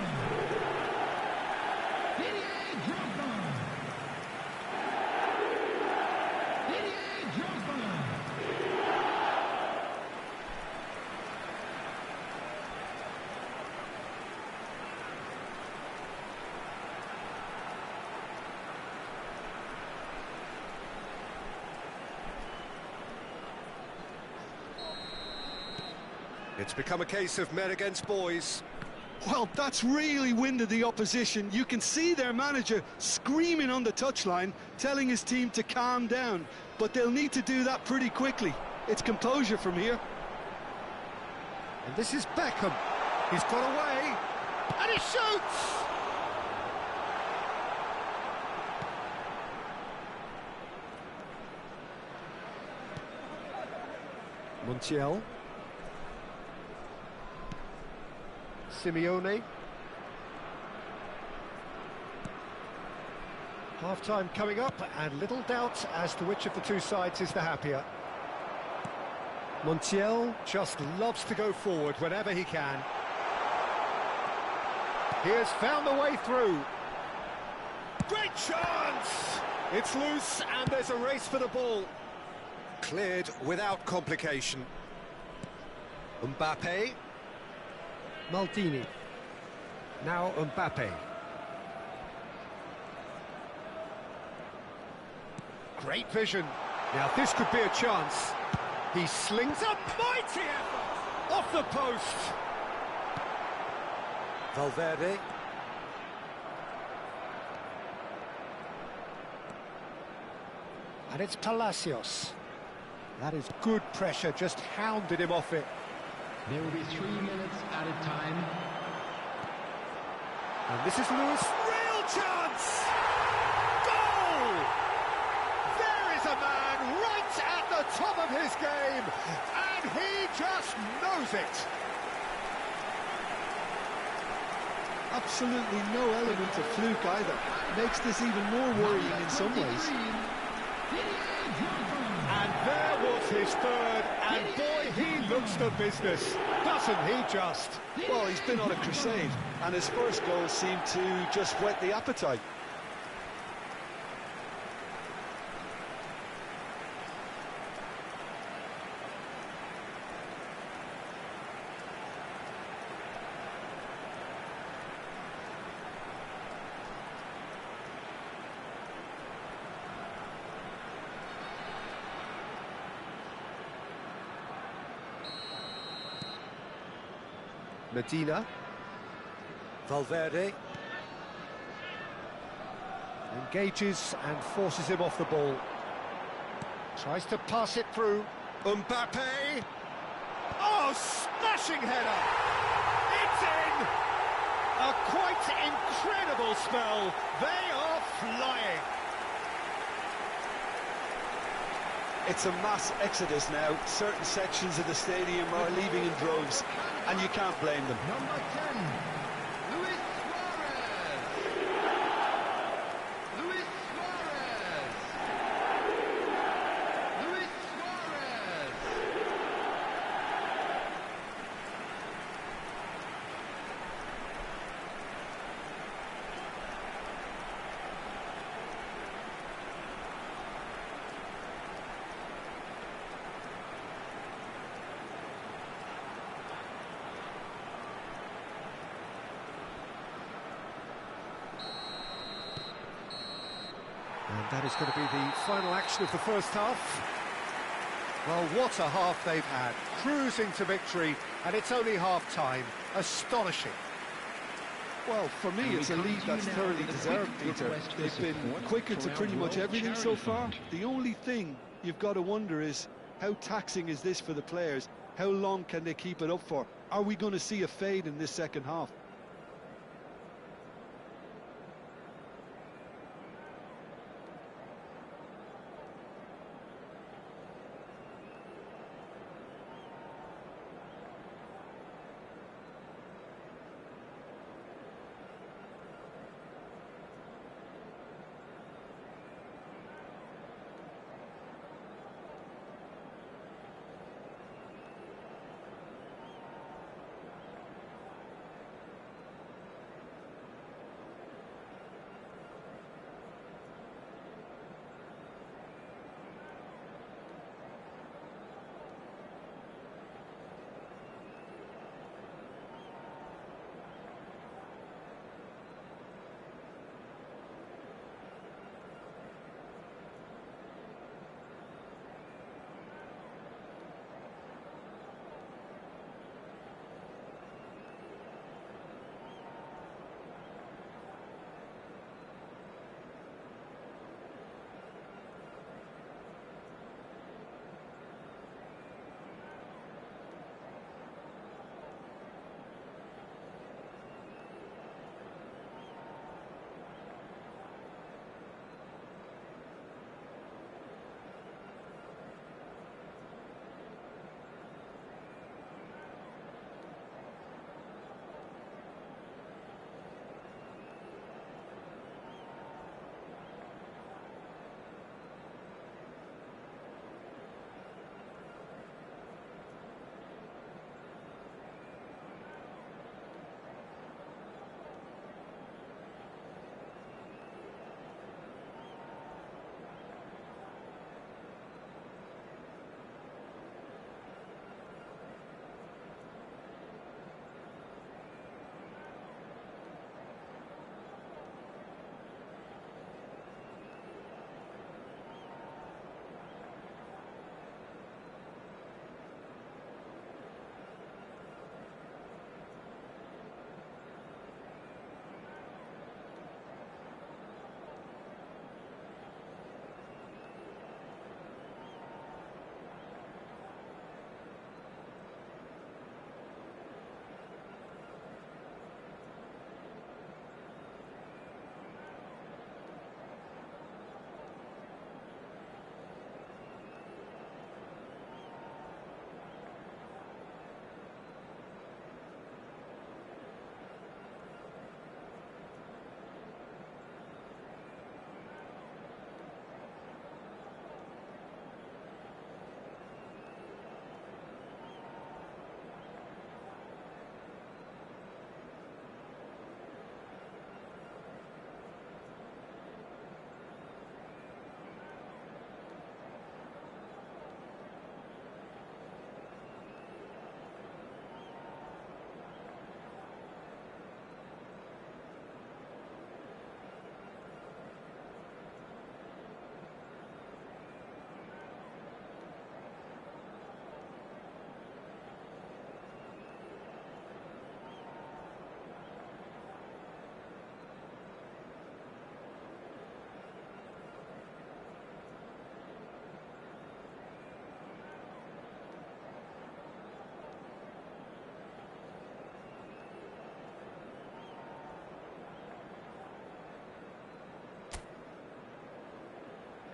Didier Drogba. Didier Drogba.
It's become a case of men against boys.
Well, that's really winded the opposition. You can see their manager screaming on the touchline, telling his team to calm down. But they'll need to do that pretty quickly. It's composure from here.
And this is Beckham. He's got away. And he shoots! Montiel. Simeone. Half-time coming up, and little doubt as to which of the two sides is the happier. Montiel just loves to go forward whenever he can. He has found the way through. Great chance! It's loose, and there's a race for the ball. Cleared without complication. Mbappe. Maldini. Now Mbappe. Great vision. Now this could be a chance. He slings a mighty effort off the post. Valverde. And it's Palacios. That is good pressure, just hounded him off it.
There will be 3 minutes added time.
And this is Lewis.
Real chance! Goal! There is a man right at the top of his game, and he just knows it.
Absolutely no element of fluke either. Makes this even more worrying in some ways.
And there was
his third, and boy, he looks the business, doesn't he just?
Well, he's been on a crusade, and his first goal seemed to just whet the appetite.
Medina, Valverde, engages and forces him off the ball, tries to pass it through, Mbappe, oh, smashing header, it's in, a quite incredible spell, they are flying.
It's a mass exodus now. Certain sections of the stadium are leaving in droves, and you can't blame them.
Number 10, Luis Suarez. Luis Suarez. Luis Suarez.
And that is going to be the final action of the first half. Well, what a half they've had, cruising to victory, and it's only half-time. Astonishing.
Well, for me, it's a lead that's thoroughly deserved, Peter. They've been quicker to pretty much everything so far. The only thing you've got to wonder is, how taxing is this for the players? How long can they keep it up for? Are we going to see a fade in this second half?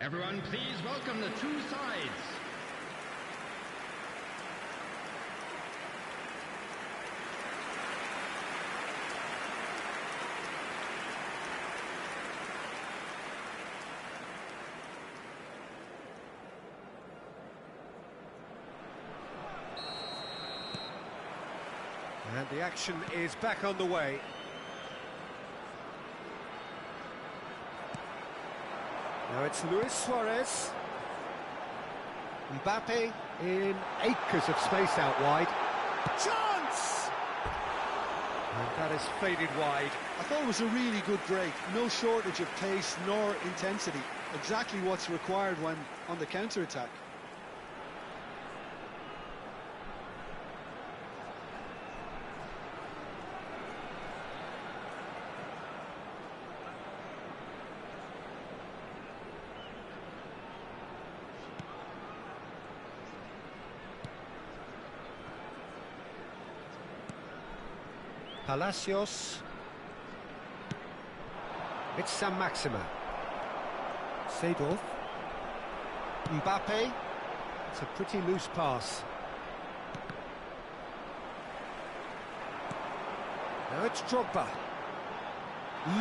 Everyone, please welcome the two sides.
And the action is back on the way. Now it's Luis Suarez. Mbappe in acres of space out wide. Chance! And that is faded wide.
I thought it was a really good break. No shortage of pace nor intensity. Exactly what's required when on the counter-attack.
Palacios. It's San Maxima. Seedorf. Mbappe. It's a pretty loose pass. Now it's Drogba.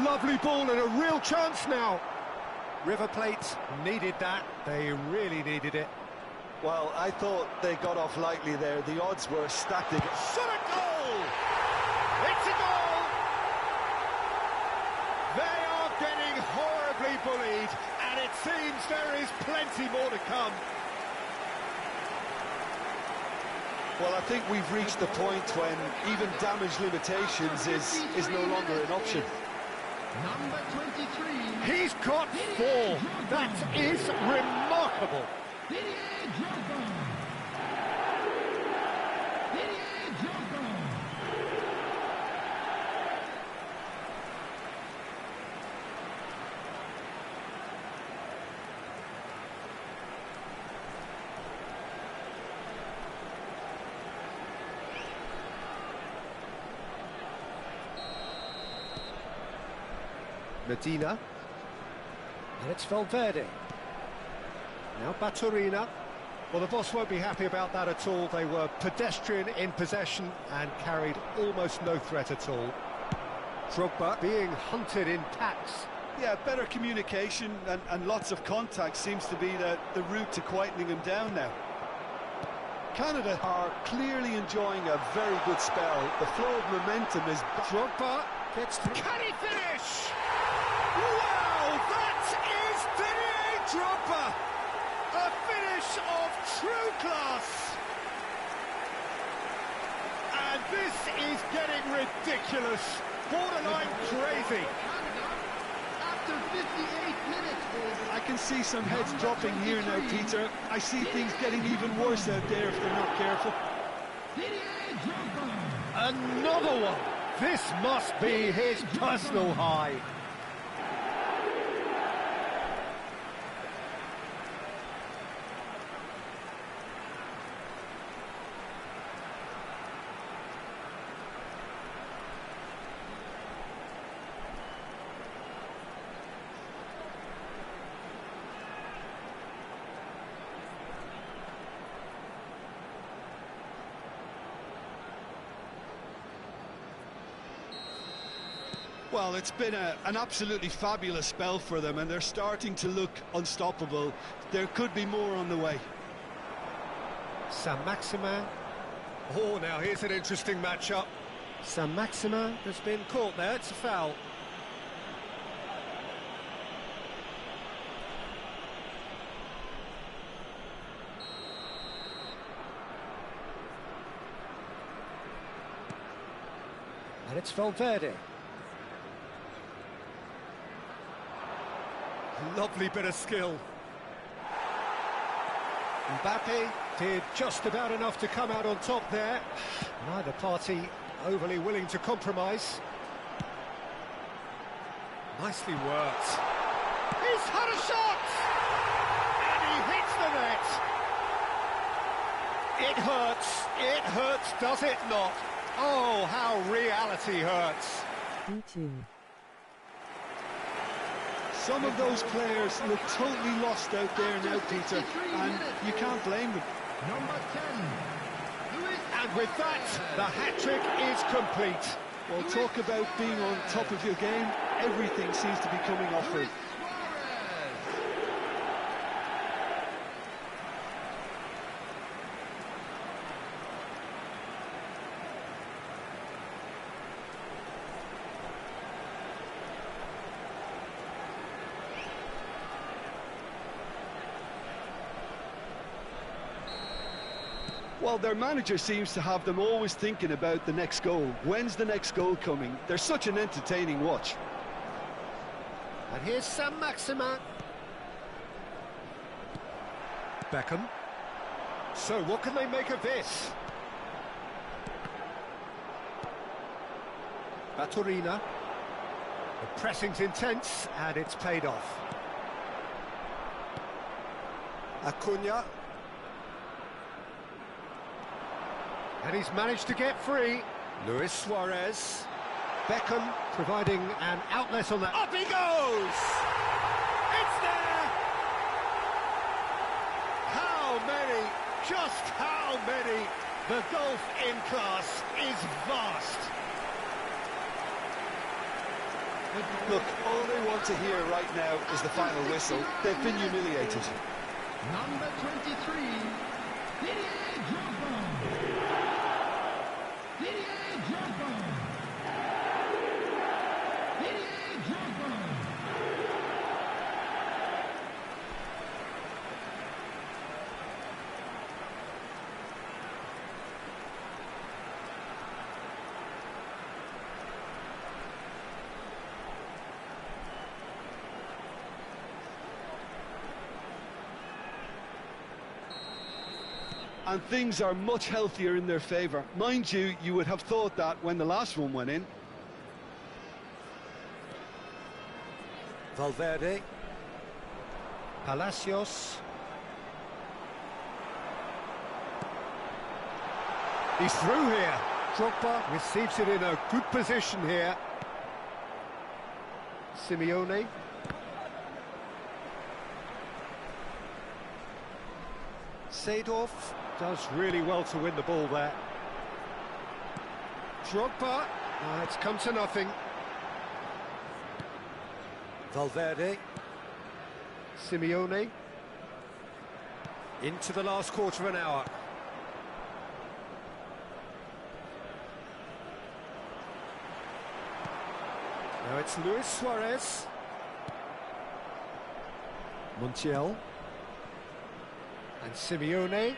Lovely ball and a real chance now. River Plate needed that. They really needed it.
Well, I thought they got off lightly there. The odds were stacked against.
Shot a goal! It's a goal! They are getting horribly bullied, and it seems there is plenty more to come.
Well, I think we've reached the point when even damage limitations is no longer an option.
Number 23.
He's got 4. That is remarkable. Medina, and it's Valverde. Now Baturina. Well, the boss won't be happy about that at all. They were pedestrian in possession and carried almost no threat at all. Drogba being hunted in packs.
Yeah, better communication and lots of contact seems to be the route to quietening him down now. Canada are clearly enjoying a very good spell. The flow of momentum is...
Drogba gets through.
Can he finish? Wow, that is Didier Drogba! A finish of true class! And this is getting ridiculous, borderline crazy.
After 58 minutes,
I can see some heads dropping here now, Peter. I see things getting even worse out there if they're not careful.
Another one! This must be his personal high.
Well, it's been an absolutely fabulous spell for them, and they're starting to look unstoppable. There could be more on the way.
San Maxima. Oh, now here's an interesting matchup. San Maxima has been caught there. It's a foul. And it's Valverde. Lovely bit of skill. Mbappe did just about enough to come out on top there. Neither party overly willing to compromise. Nicely worked.
He's had a shot! And he hits the net! It hurts, does it not? Oh, how reality hurts.
2-2.
Some of those players look totally lost out there now, Peter, and you can't blame them.
Number 10.
And with that, the hat-trick is complete.
Well, talk about being on top of your game. Everything seems to be coming off for him. Well, their manager seems to have them always thinking about the next goal. When's the next goal coming? They're such an entertaining watch.
And here's Sam Maximin. Beckham. So what can they make of this? Baturina. The pressing's intense and it's paid off. Acuna. And he's managed to get free. Luis Suarez. Beckham providing an outlet on that. Up he goes! It's there! How many? Just how many? The gulf in class is vast.
Look, all they want to hear right now is the final whistle. They've been humiliated.
Number 23, Didier Drogba. Didier Drogba. Didier Drogba.
And things are much healthier in their favour. Mind you, you would have thought that when the last one went in.
Valverde. Palacios. He's through here. Drogba receives it in a good position here. Simeone. Seedorf does really well to win the ball there. Drogba. It's come to nothing. Valverde. Simeone. Into the last quarter of an hour. Now it's Luis Suarez. Montiel. And Simeone.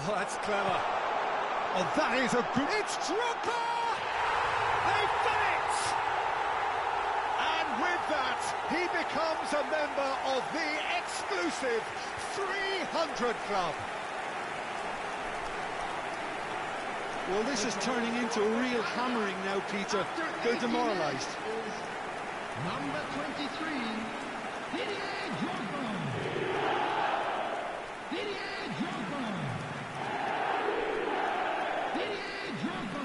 Oh, that's clever. Oh, that is a good... It's Drogba! They've done it! And with that, he becomes a member of the exclusive 300 Club.
Well, this is turning into a real hammering now, Peter. They're demoralised.
Number 23, Didier Drogba. Didier Drogba. Didier Drogba.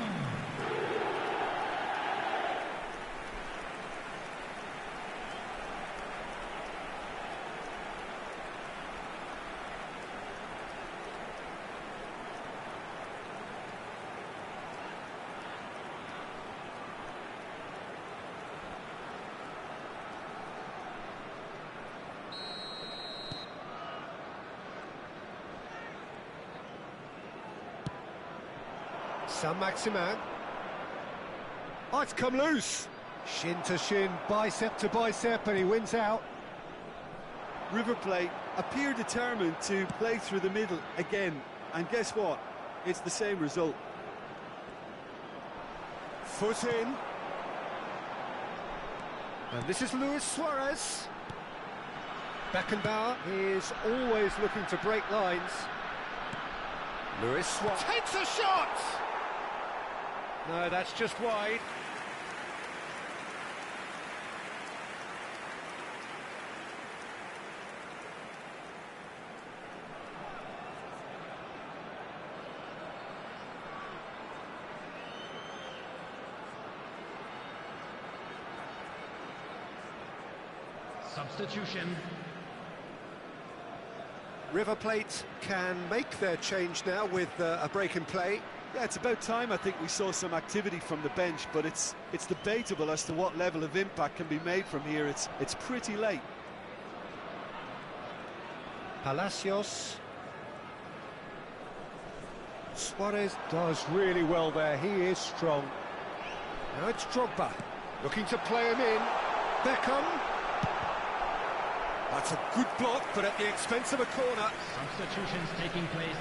Saint-Maximin. Oh, it's come loose. Shin to shin, bicep to bicep, and he wins out.
River Plate appear determined to play through the middle again. And guess what? It's the same result.
Foot in. And this is Luis Suarez. Beckenbauer is always looking to break lines. Luis Suarez takes a shot! No, that's just wide.
Substitution.
River Plate can make their change now with a break in play.
Yeah, it's about time I think we saw some activity from the bench, but it's debatable as to what level of impact can be made from here. It's pretty late.
Palacios. Suarez does really well there, he is strong. Now it's Drogba, looking to play him in. Beckham. That's a good block, but at the expense of a corner.
Substitutions taking place.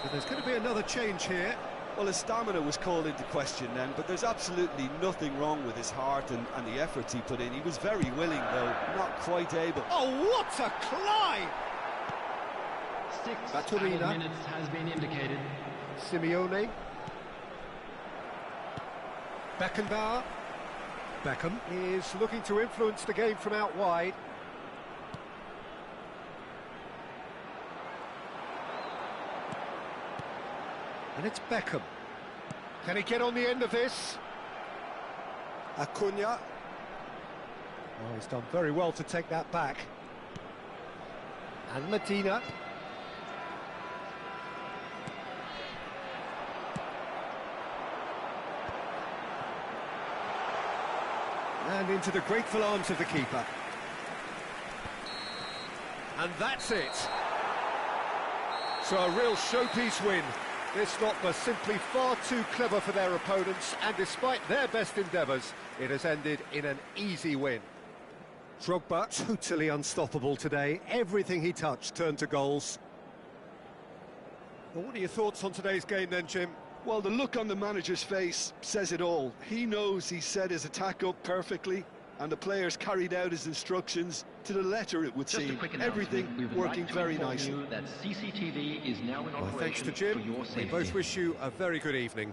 So there's going to be another change here.
Well, his stamina was called into question then, but there's absolutely nothing wrong with his heart and the efforts he put in. He was very willing, though, not quite able.
Oh, what a climb!
6
Baturina.
minutes has been indicated.
Simeone. Beckenbauer. Beckham is looking to influence the game from out wide. And it's Beckham. Can he get on the end of this? Acuna. Oh, he's done very well to take that back. And Medina. And into the grateful arms of the keeper. And that's it. So a real showpiece win. This lot was simply far too clever for their opponents, and despite their best endeavours, it has ended in an easy win. Drogba, totally unstoppable today. Everything he touched turned to goals. Well, what are your thoughts on today's game then, Jim?
Well, the look on the manager's face says it all. He knows he set his attack up perfectly, and the players carried out his instructions to the letter, it would seem. Everything working very nicely.
That CCTV is now in operation.
Thanks to Jim.
For your safety.
We both wish you a very good evening.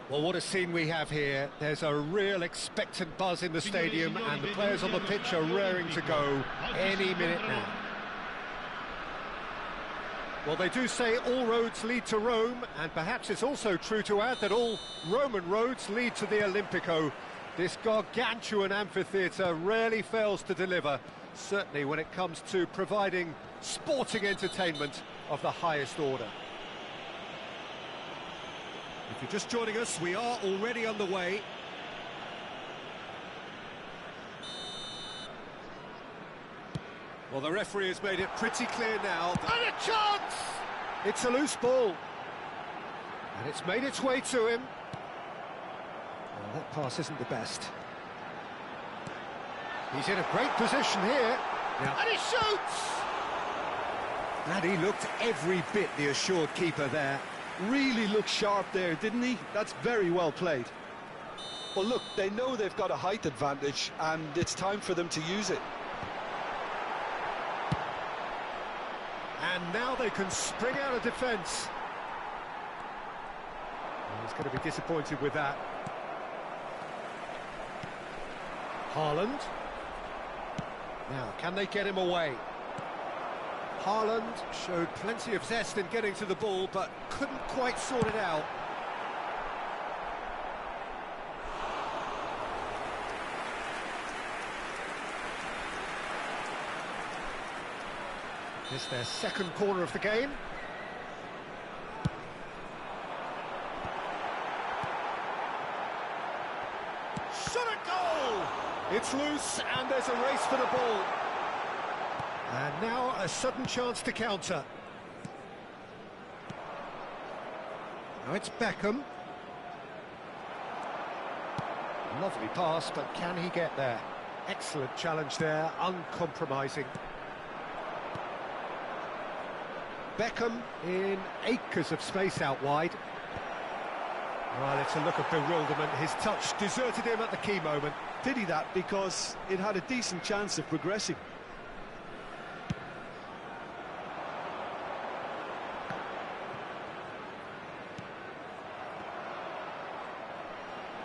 Well, what a scene we have here. There's a real expectant buzz in the stadium, and the players on the pitch are raring to go any minute now. Well, they do say all roads lead to Rome, and perhaps it's also true to add that all Roman roads lead to the Olimpico. This gargantuan amphitheatre rarely fails to deliver, certainly when it comes to providing sporting entertainment of the highest order. If you're just joining us, we are already underway. Well, the referee has made it pretty clear now.
And a chance!
It's a loose ball. And it's made its way to him. Well, that pass isn't the best. He's in a great position here.
Now. And he shoots!
And he looked every bit the assured keeper there.
Really looked sharp there, didn't he? That's very well played. Well, look, they know they've got a height advantage, and it's time for them to use it.
And now they can spring out of defence. Well, he's going to be disappointed with that. Haaland. Now, can they get him away? Haaland showed plenty of zest in getting to the ball, but couldn't quite sort it out. This is their second corner of the game.
Shot a goal!
It's loose, and there's a race for the ball. And now a sudden chance to counter. Now it's Beckham. Lovely pass, but can he get there? Excellent challenge there, uncompromising. Beckham in acres of space out wide. Well, it's a look of bewilderment. His touch deserted him at the key moment.
Pity that, because it had a decent chance of progressing.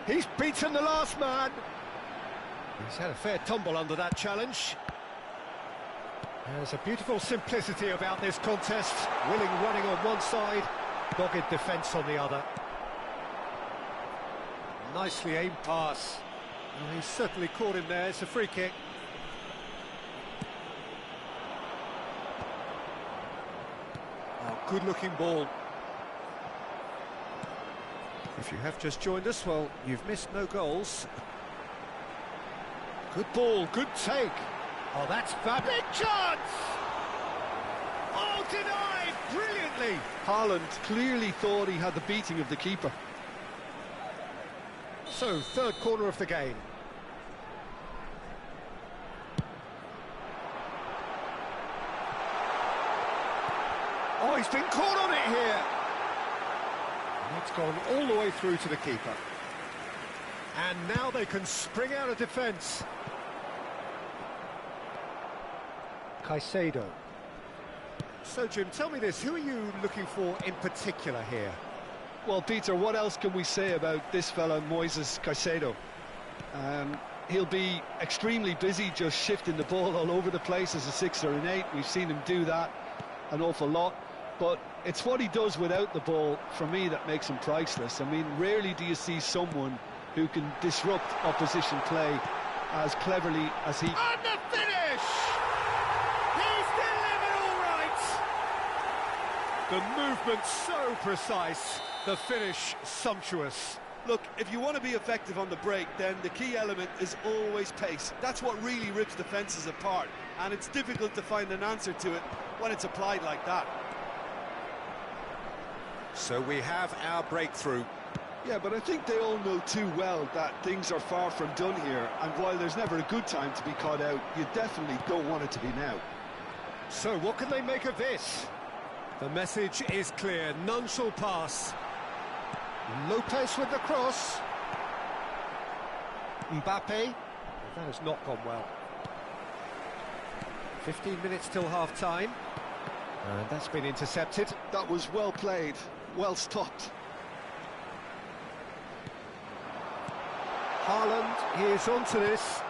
He's beaten the last man. He's had a fair tumble under that challenge. There's a beautiful simplicity about this contest. Willing running on one side, dogged defence on the other. Nicely aimed pass. Well, he's certainly caught him there. It's a free kick. Oh, good-looking ball. If you have just joined us, well, you've missed no goals. Good ball, good take. Oh, that's fabulous.
Big chance! Oh, denied brilliantly.
Haaland clearly thought he had the beating of the keeper.
So, third corner of the game. Oh, he's been caught on it here. And it's gone all the way through to the keeper. And now they can spring out of defence. Caicedo. So, Jim, tell me this, who are you looking for in particular here?
Well, Peter, what else can we say about this fella, Moises Caicedo? He'll be extremely busy just shifting the ball all over the place as a 6 or an 8. We've seen him do that an awful lot. But it's what he does without the ball, for me, that makes him priceless. I mean, rarely do you see someone who can disrupt opposition play as cleverly as he...
And the finish! He's delivered all right!
The movement so precise, the finish sumptuous.
Look, if you want to be effective on the break, then the key element is always pace. That's what really rips defences apart, and it's difficult to find an answer to it when it's applied like that.
So we have our breakthrough.
Yeah, but I think they all know too well that things are far from done here, and while there's never a good time to be caught out, you definitely don't want it to be now.
So what can they make of this? The message is clear, none shall pass. Lopez with the cross. Mbappe. That has not gone well. 15 minutes till half-time. And that's been intercepted.
That was well played, well stopped.
Haaland, he is onto this.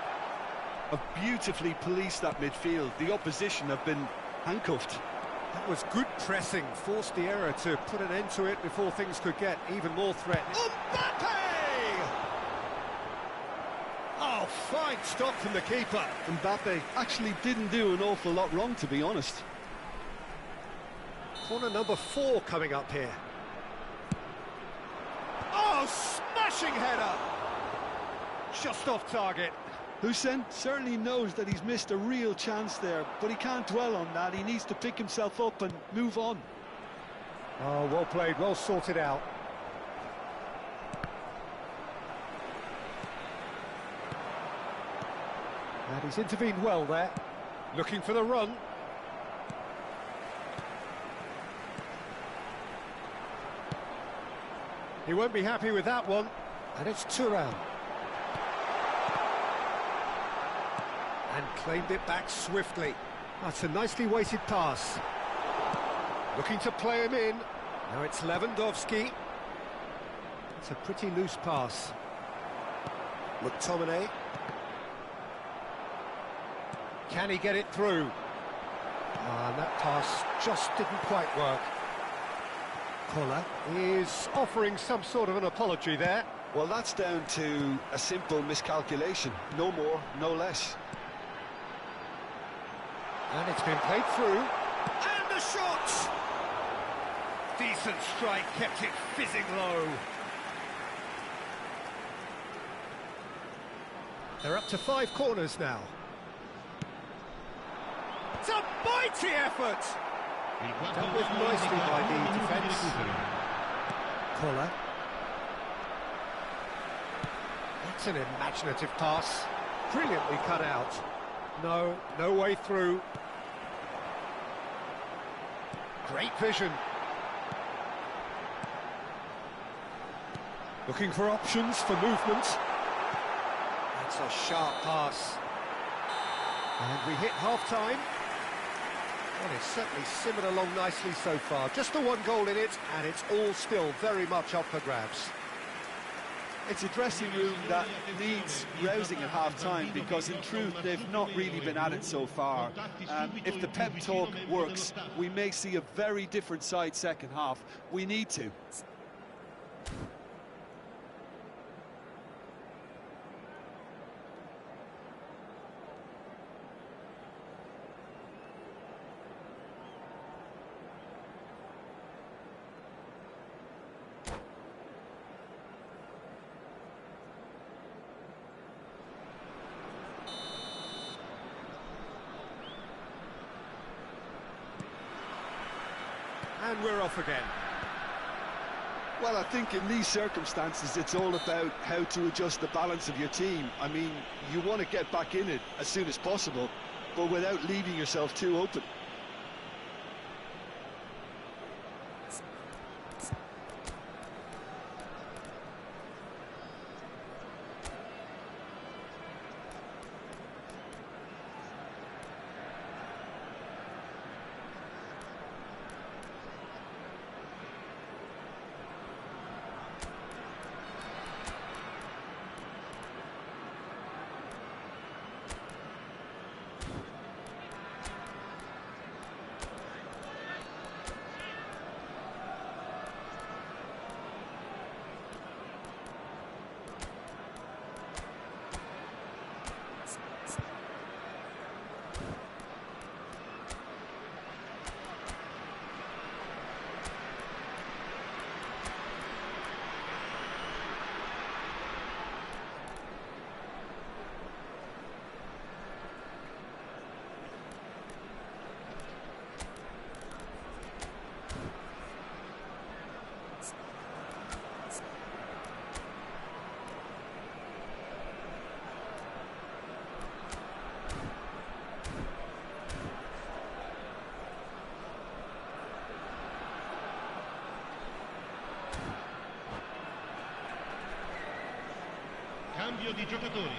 Have beautifully policed that midfield. The opposition have been handcuffed.
That was good pressing, forced the error to put an end to it before things could get even more threatening.
Mbappe! Oh, fine stop from the keeper.
Mbappe actually didn't do an awful lot wrong, to be honest.
Corner number 4 coming up here.
Oh, smashing header! Just off target.
Hussein certainly knows that he's missed a real chance there, but he can't dwell on that. He needs to pick himself up and move on.
Oh, well played, well sorted out. And he's intervened well there. Looking for the run. He won't be happy with that one. And it's Thuram. And claimed it back swiftly. That's a nicely weighted pass. Looking to play him in. Now it's Lewandowski. It's a pretty loose pass. McTominay. Can he get it through? And that pass just didn't quite work. Koller is offering some sort of an apology there.
Well, that's down to a simple miscalculation. No more, no less.
And it's been played through.
And the shot! Decent strike, kept it fizzing low.
They're up to 5 corners now.
It's a mighty effort!
That was nicely by the defence. Koller. That's an imaginative pass. Brilliantly cut out. No way through. Great vision. Looking for options for movement. That's a sharp pass. And we hit half-time. Well, it's certainly simmered along nicely so far. Just the 1 goal in it, and it's all still very much up for grabs.
It's a dressing room that needs rousing at half-time, because in truth they've not really been at it so far. If the pep talk works, we may see a very different side second half. We need to.
And we're off again.
Well, I think in these circumstances it's all about how to adjust the balance of your team. I mean, you want to get back in it as soon as possible, but without leaving yourself too open.
Cambio di giocatori.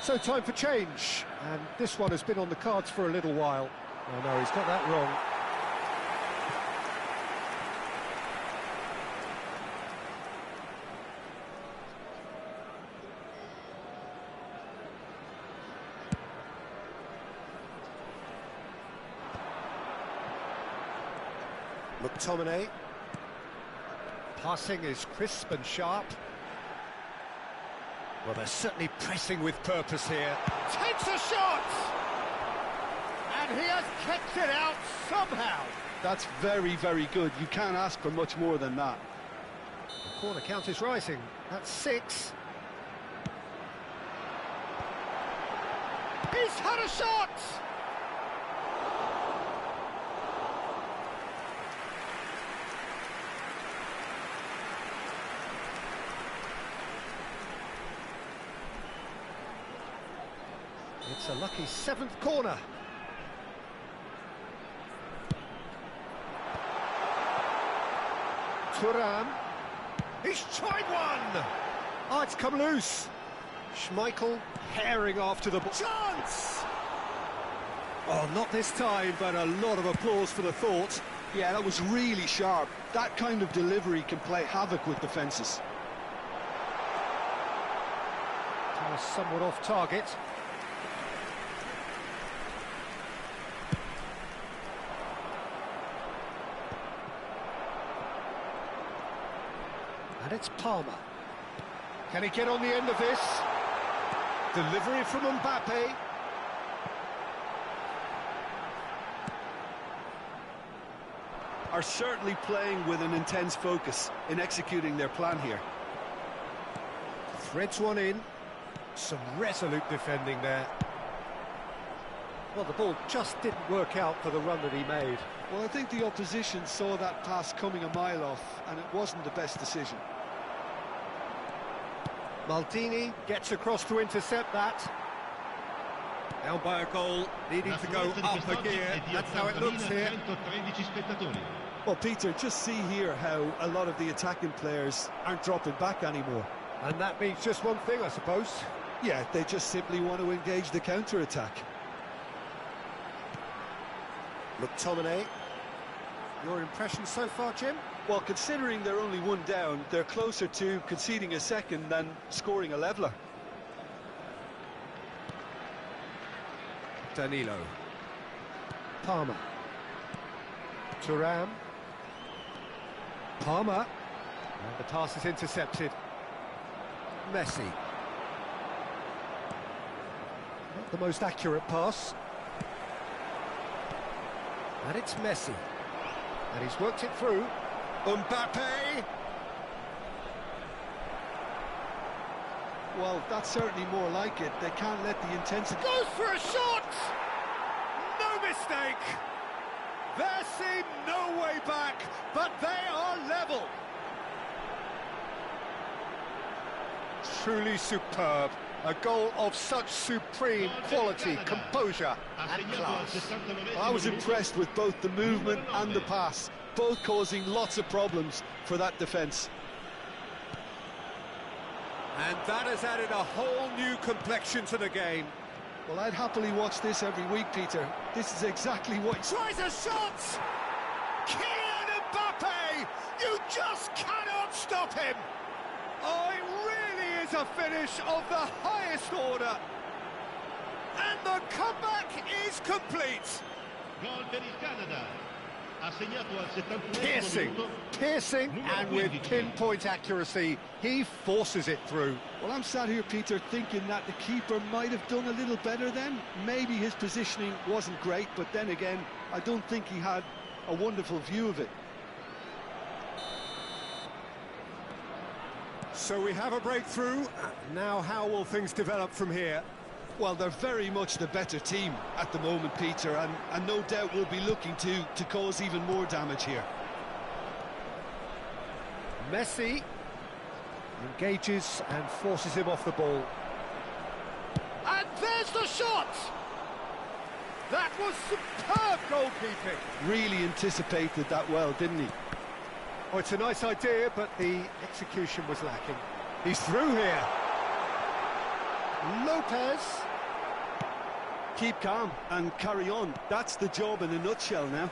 So time for change, and this one has been on the cards for a little while. Oh no, he's got that wrong. McTominay. Passing is crisp and sharp. Well, they're certainly pressing with purpose here.
Takes a shot! And he has kicked it out somehow.
That's very, very good. You can't ask for much more than that.
The corner count is rising. That's 6.
He's had a shot!
It's a lucky 7th corner. Thuram. He's tried one! Oh, it's come loose. Schmeichel herring after the ball.
Chance!
Oh, not this time, but a lot of applause for the thought. Yeah, that was really sharp. That kind of delivery can play havoc with defences.
Somewhat off target. And it's Palmer. Can he get on the end of this? Delivery from Mbappe.
Are certainly playing with an intense focus in executing their plan here.
Threads one in. Some resolute defending there. Well, the ball just didn't work out for the run that he made.
Well, I think the opposition saw that pass coming a mile off, and it wasn't the best decision.
Maldini gets across to intercept that. Down by a goal, needing to go up a gear. That's how it looks here.
Well, Peter, just see here how a lot of the attacking players aren't dropping back anymore.
And that means just one thing, I suppose.
Yeah, they just simply want to engage the counter-attack.
McTominay. Your impression so far, Jim?
Well, considering they're only one down, they're closer to conceding a second than scoring a leveller.
Danilo. Palmer. Thuram. Palmer. And the pass is intercepted. Messi. Not the most accurate pass. And it's Messi. And he's worked it through. Mbappe!
Well, that's certainly more like it. They can't let the intensity...
Goes for a shot! No mistake! There seemed no way back, but they are level.
Truly superb. A goal of such supreme quality, composure and class.
I was impressed with both the movement and the pass, both causing lots of problems for that defence.
And that has added a whole new complexion to the game.
Well, I'd happily watch this every week, Peter. This is exactly what...
Tries a shot! Kylian Mbappe! You just cannot stop him! Oh, it really is a finish of the highest order. And the comeback is complete.
Gol per il Canada. Assegnato al 71esimo
Piercing,
minuto.
piercing, and with
15.
pinpoint accuracy, he forces it through.
Well, I'm sat here, Peter, thinking that the keeper might have done a little better then. Maybe his positioning wasn't great, but then again, I don't think he had a wonderful view of it.
So we have a breakthrough. Now how will things develop from here?
Well, they're very much the better team at the moment, Peter, and no doubt will be looking to cause even more damage here.
Messi engages and forces him off the ball.
And there's the shot! That was superb goalkeeping.
Really anticipated that well, didn't he?
Oh, it's a nice idea, but the execution was lacking. He's through here. Lopez.
Keep calm and carry on. That's the job in a nutshell now.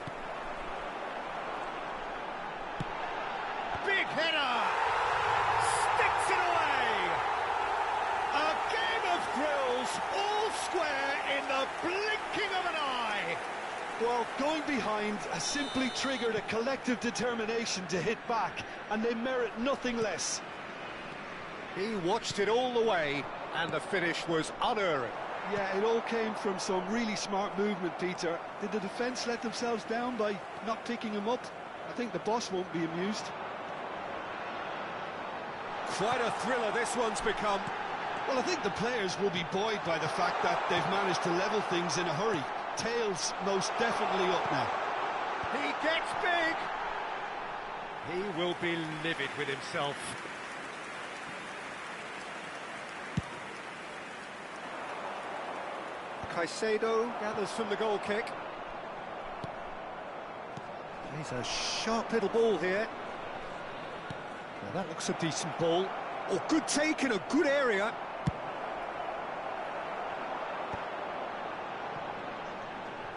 Big header! Sticks it away! A game of thrills, all square in the blinking of an eye.
Well, going behind has simply triggered a collective determination to hit back, and they merit nothing less.
He watched it all the way, and the finish was unerring.
Yeah, it all came from some really smart movement, Peter. Did the defence let themselves down by not picking him up? I think the boss won't be amused.
Quite a thriller this one's become.
Well, I think the players will be buoyed by the fact that they've managed to level things in a hurry. Tails most definitely up now.
He gets big! He will be livid with himself. Caicedo gathers from the goal kick. Plays a sharp little ball here. Now that looks a decent ball. Oh, good take in a good area.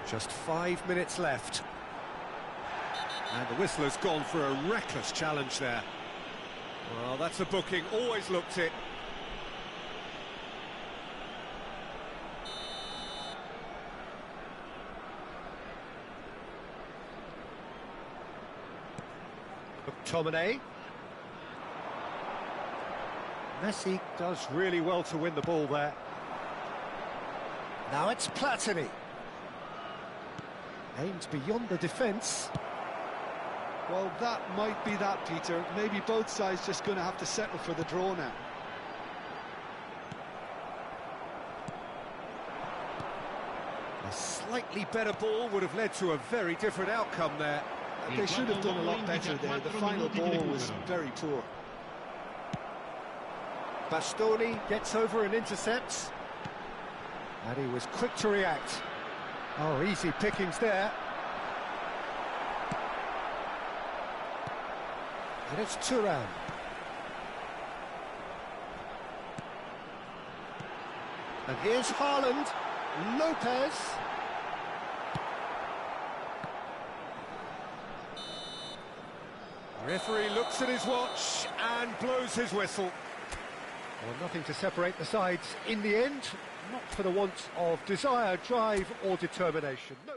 Just 5 minutes left. And the whistle has gone for a reckless challenge there. Well, that's a booking, always looked it. McTominay. Messi does really well to win the ball there. Now it's Platini. Aims beyond the defence.
Well, that might be that, Peter. Maybe both sides just going to have to settle for the draw now.
A slightly better ball would have led to a very different outcome there.
They should have done a lot better there. The final ball was very poor.
Bastoni gets over and intercepts. And he was quick to react. Oh, easy pickings there. And it's Thuram. And here's Haaland. Lopez. The referee looks at his watch and blows his whistle. Well, nothing to separate the sides in the end, not for the want of desire, drive or determination. No.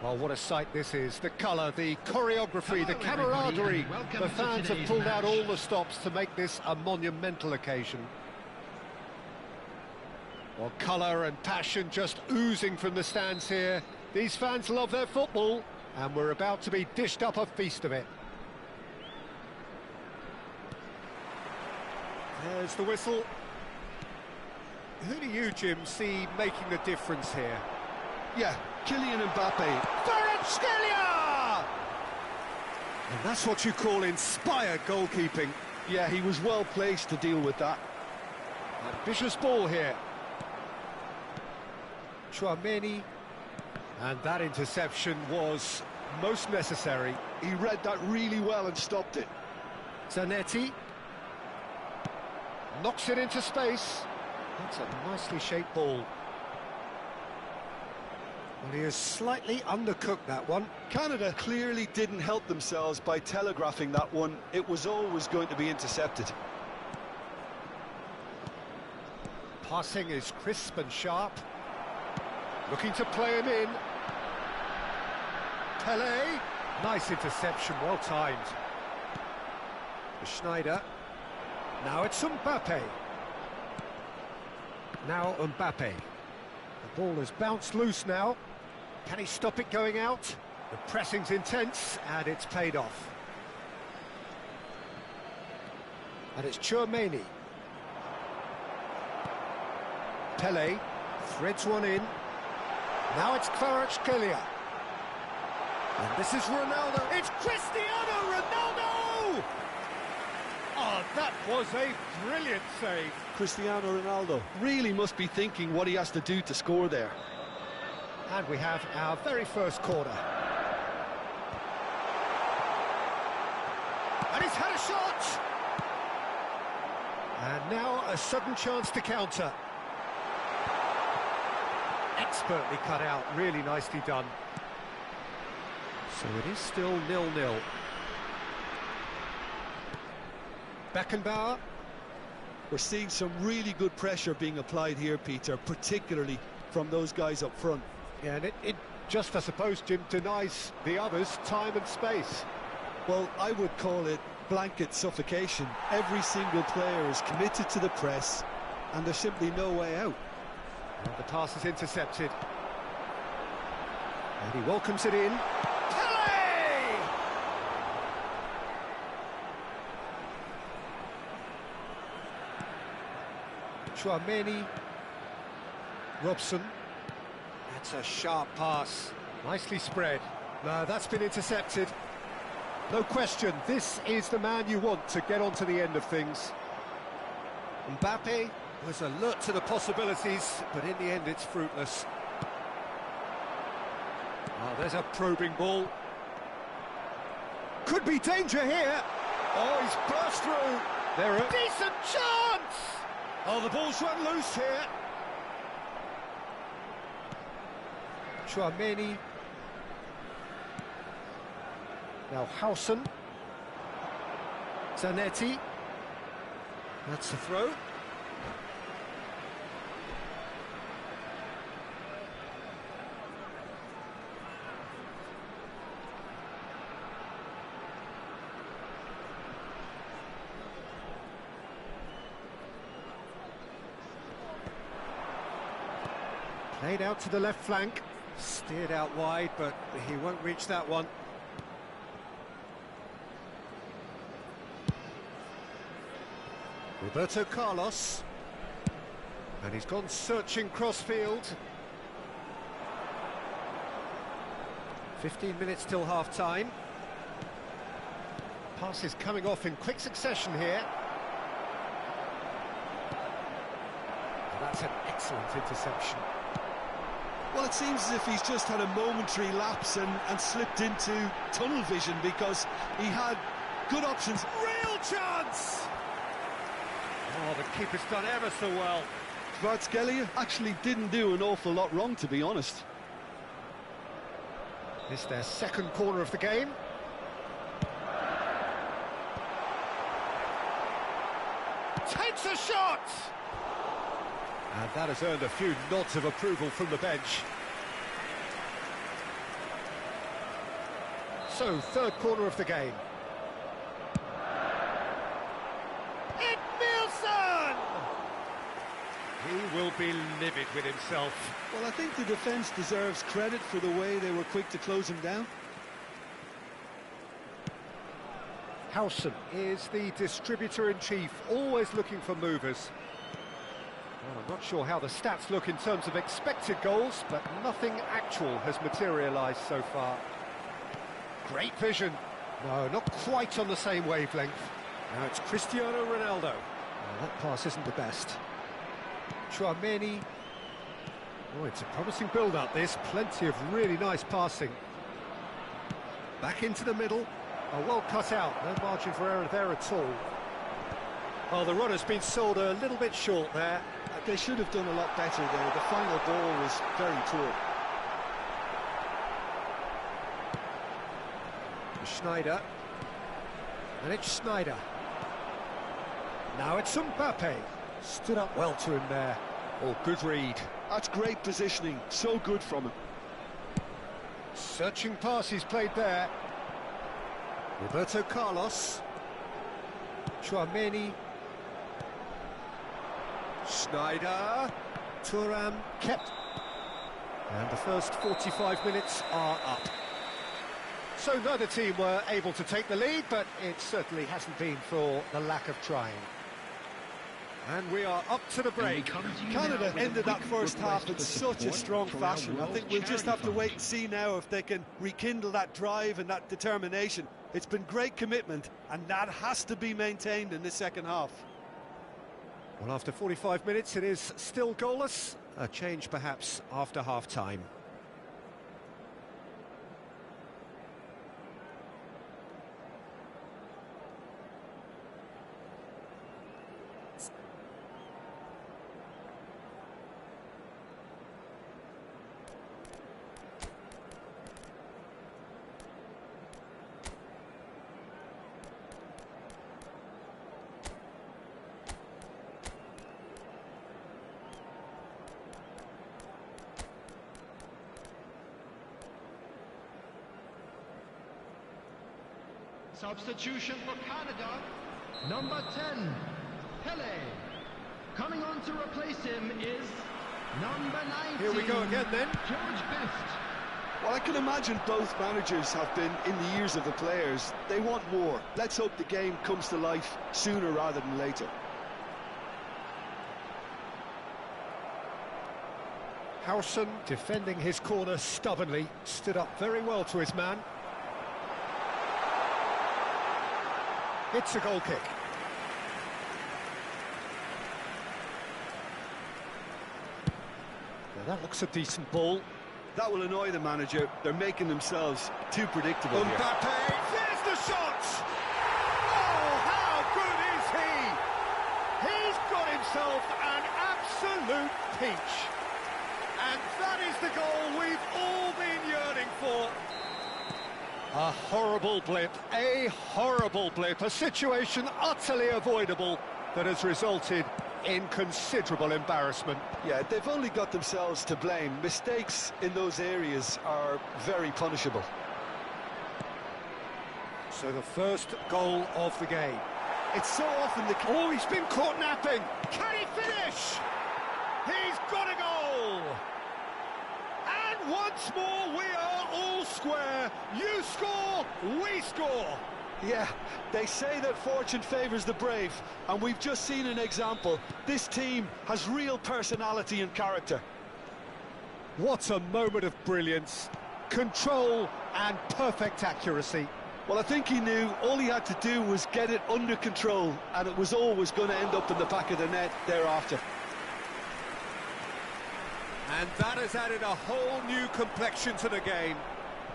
Oh, what a sight this is. The colour, the choreography,
Hello,
the camaraderie.
everybody, and welcome
The
to
fans have
today's
pulled out
match.
all the stops to make this a monumental occasion. Well, colour and passion just oozing from the stands here. These fans love their football, and we're about to be dished up a feast of it. There's the whistle. Who do you, Jim, see making the difference here?
Yeah, Kylian Mbappe.
Kvaratskhelia! And that's what you call inspired goalkeeping.
Yeah, he was well placed to deal with that.
Ambitious ball here. Chouameni. And that interception was most necessary.
He read that really well and stopped it.
Zanetti. Knocks it into space. That's a nicely shaped ball. Well, he has slightly undercooked that one.
Canada clearly didn't help themselves by telegraphing that one. It was always going to be intercepted.
Passing is crisp and sharp. Looking to play him in. Pelé. Nice interception, well timed. Schneider. Now it's Mbappe. Now Mbappe. The ball has bounced loose now. Can he stop it going out? The pressing's intense, and it's paid off. And it's Chouameni. Pelé threads one in. Now it's Kvaratskhelia. And this is Ronaldo. It's Cristiano Ronaldo! Oh, that was a brilliant save.
Cristiano Ronaldo really must be thinking what he has to do to score there.
And we have our very first corner. And he's had a shot! And now a sudden chance to counter. Expertly cut out, really nicely done. So it is still 0-0. Beckenbauer.
We're seeing some really good pressure being applied here, Peter, particularly from those guys up front.
Yeah, and it just, I suppose, Jim, denies the others time and space.
Well, I would call it blanket suffocation. Every single player is committed to the press, and there's simply no way out.
And the pass is intercepted. And he welcomes it in. Pelé! Chouameni. Robson. That's a sharp pass. Nicely spread. No, that's been intercepted. No question, this is the man you want to get onto the end of things. Mbappe was alert to the possibilities, but in the end it's fruitless. Oh, there's a probing ball. Could be danger here. Oh, he's burst through. There a decent chance! Oh, the ball's run loose here. Chouameni. Now Howson. Zanetti. That's the throw. Played out to the left flank. Steered out wide, but he won't reach that one. Roberto Carlos. And he's gone searching crossfield. 15 minutes till half-time. Pass is coming off in quick succession here. And that's an excellent interception.
Well, it seems as if he's just had a momentary lapse and slipped into tunnel vision, because he had good options.
Real chance! Oh, the keeper's done ever so well.
Kvaratskhelia actually didn't do an awful lot wrong, to be honest.
It's their second corner of the game. Takes a shot! And that has earned a few nods of approval from the bench. So, third corner of the game. He will be livid with himself.
Well, I think the defence deserves credit for the way they were quick to close him down.
Howson is the distributor-in-chief, always looking for movers. Well, I'm not sure how the stats look in terms of expected goals, but nothing actual has materialised so far. Great vision. No, not quite on the same wavelength. Now it's Cristiano Ronaldo. Well, that pass isn't the best. Chouameni. Oh, it's a promising build-up, this. Plenty of really nice passing. Back into the middle. Oh, well cut out. No margin for error there at all. Oh, the run has been sold a little bit short there.
They should have done a lot better there. The final ball was very poor.
Schneider. And it's Schneider. Now it's Mbappe. Stood up well to him there. Oh, good read.
That's great positioning. So good from him.
Searching pass he's played there. Roberto Carlos. Chouameni. Schneider. Thuram kept. And the first 45 minutes are up. So neither team were able to take the lead, but it certainly hasn't been for the lack of trying. And we are up to the break.
Canada ended that first half in such a strong fashion. I think we'll just have to wait and see now if they can rekindle that drive and that determination. It's been great commitment, and that has to be maintained in the second half.
Well, after 45 minutes, it is still goalless. A change, perhaps, after half-time.
Substitution for Canada. Number 10, Pele. Coming on to replace him is number 19.
Here we go again then.
George Best.
Well, I can imagine both managers have been in the ears of the players. They want more. Let's hope the game comes to life sooner rather than later.
Howson defending his corner stubbornly. Stood up very well to his man. It's a goal kick. Now that looks a decent ball.
That will annoy the manager. They're making themselves too predictable here.
Mbappe, there's the shot! Oh, how good is he? He's got himself an absolute peach. And that is the goal we've all been yearning for. A horrible blip, a situation utterly avoidable that has resulted in considerable embarrassment.
Yeah, they've only got themselves to blame. Mistakes in those areas are very punishable.
So the first goal of the game.
It's so often the...
Oh, he's been caught napping. Can he finish? He's got a goal. And once more we are all square. You score, we score.
Yeah, they say that fortune favours the brave, and we've just seen an example. This team has real personality and character.
What a moment of brilliance, control and perfect accuracy.
Well, I think he knew all he had to do was get it under control, and it was always going to end up in the back of the net thereafter.
And that has added a whole new complexion to the game.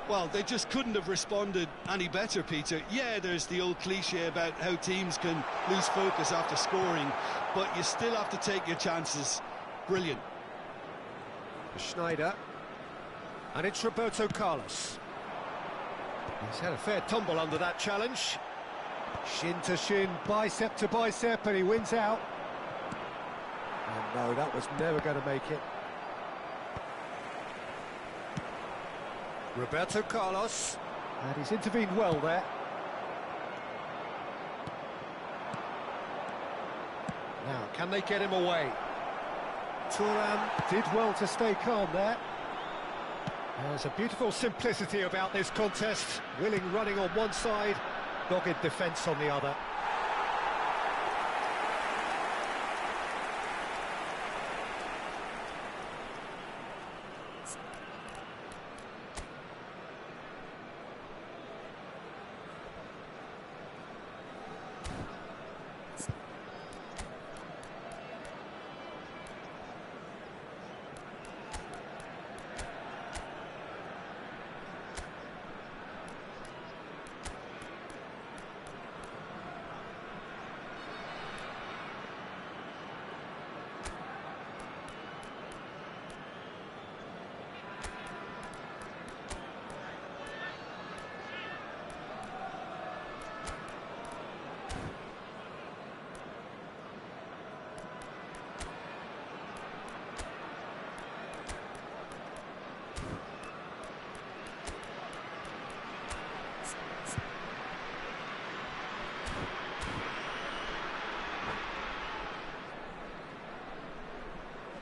Well, they just couldn't have responded any better, Peter. Yeah, there's the old cliche about how teams can lose focus after scoring, but you still have to take your chances. Brilliant.
Schneider. And it's Roberto Carlos. He's had a fair tumble under that challenge. Shin to shin, bicep to bicep, and he wins out. And no, that was never going to make it. Roberto Carlos. And he's intervened well there. Now, can they get him away? Thuram did well to stay calm there. There's a beautiful simplicity about this contest. Willing running on one side, dogged defence on the other.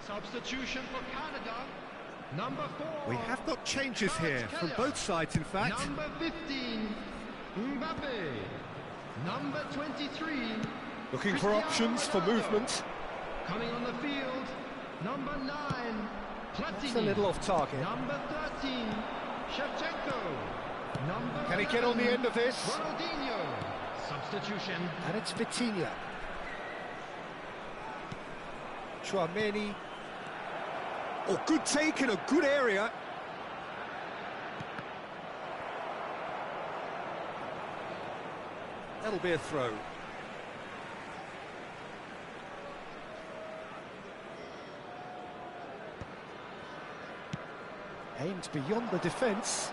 Substitution for Canada. Number 4.
We have got changes here from both sides, in fact.
Number 15, Mbappe. Number 23.
Looking for options for movement.
Coming on the field, number 9, Platini.
That's a little off target.
Number 13, Shevchenko. Number
Can he get on the end of this?
Ronaldinho. Substitution.
And it's Vitinha. Chouameni. Oh, good take in a good area. That'll be a throw. Aimed beyond the defence.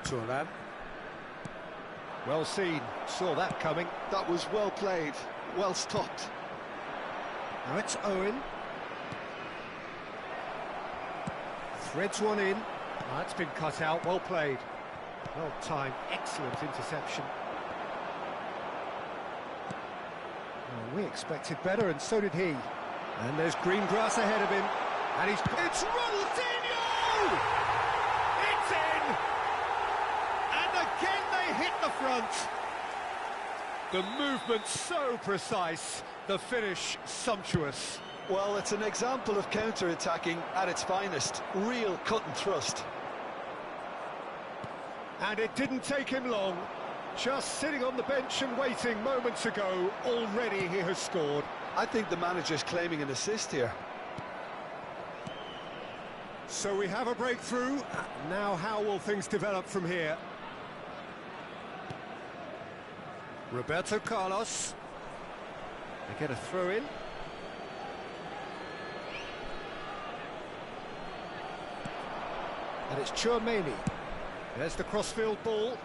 Thuram. Well seen, saw that coming.
That was well played, well stopped.
Now it's Owen. Threads one in. That's been cut out, well played. Well timed, excellent interception. Well, we expected better, and so did he. And there's green grass ahead of him. And he's... It's Ronaldinho! It's in! And again they hit the front. The movement so precise, the finish sumptuous.
Well, it's an example of counter-attacking at its finest. Real cut and thrust.
And it didn't take him long. Just sitting on the bench and waiting moments ago, already he has scored.
I think the manager's claiming an assist here.
So we have a breakthrough. Now how will things develop from here? Roberto Carlos. They get a throw in. And it's Chouameni. There's the crossfield ball.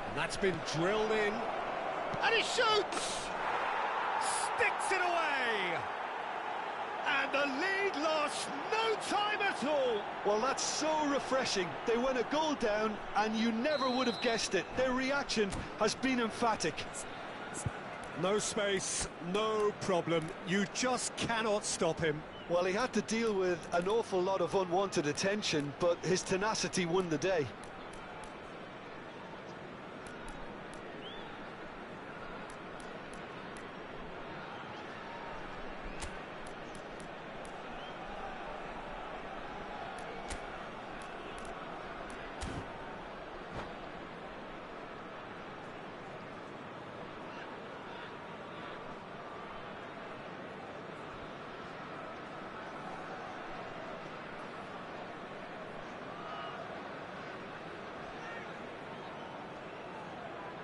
And that's been drilled in. And he shoots! Sticks it away! And the lead lost no time at all.
Well, that's so refreshing. They went a goal down and you never would have guessed it. Their reaction has been emphatic.
No space, no problem. You just cannot stop him.
Well, he had to deal with an awful lot of unwanted attention, but his tenacity won the day.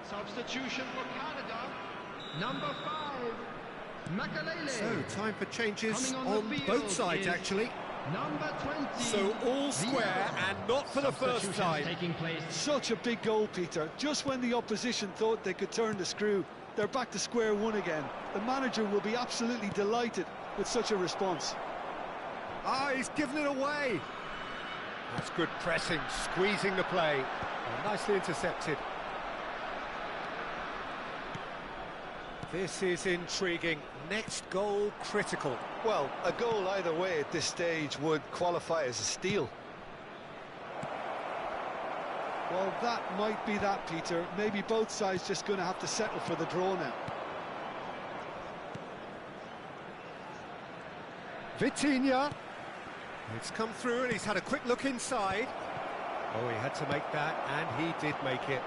Substitution for Canada. Number 5, Makalele.
So, time for changes
on
both sides, actually.
Number 20.
So, all square and not for the first time.
Taking place.
Such a big goal, Peter. Just when the opposition thought they could turn the screw, they're back to square one again. The manager will be absolutely delighted with such a response.
Ah, he's given it away. That's good pressing, squeezing the play. Nicely intercepted. This is intriguing. Next goal critical.
Well, a goal either way at this stage would qualify as a steal. Well, that might be that, Peter. Maybe both sides just going to have to settle for the draw now.
Vitinha. It's come through and he's had a quick look inside. Oh, he had to make that, and he did make it.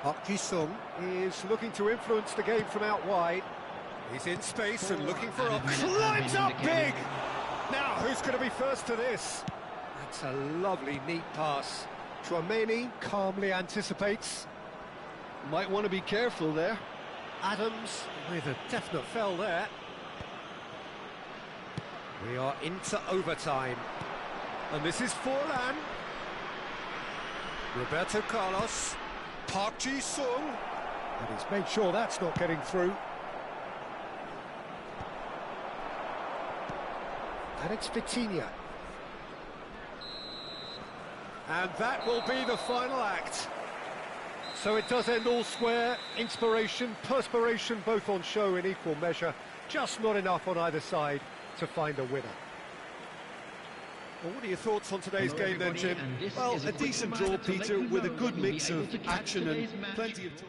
Park Ji-sung is looking to influence the game from out wide. He's in space and looking for options. Climbs up big! Now, who's going to be first to this? That's a lovely, neat pass. Chouameni calmly anticipates.
Might want to be careful there.
Adams with a definite fell there. We are into overtime. And this is Forlan. Roberto Carlos. Park Ji-sung. And he's made sure that's not getting through. And it's Vitinha. And that will be the final act. So it does end all square. Inspiration, perspiration, both on show in equal measure. Just not enough on either side to find a winner. Well, what are your thoughts on today's game then, Jim?
Well, a decent draw, Peter, with a good mix of action and plenty of talk.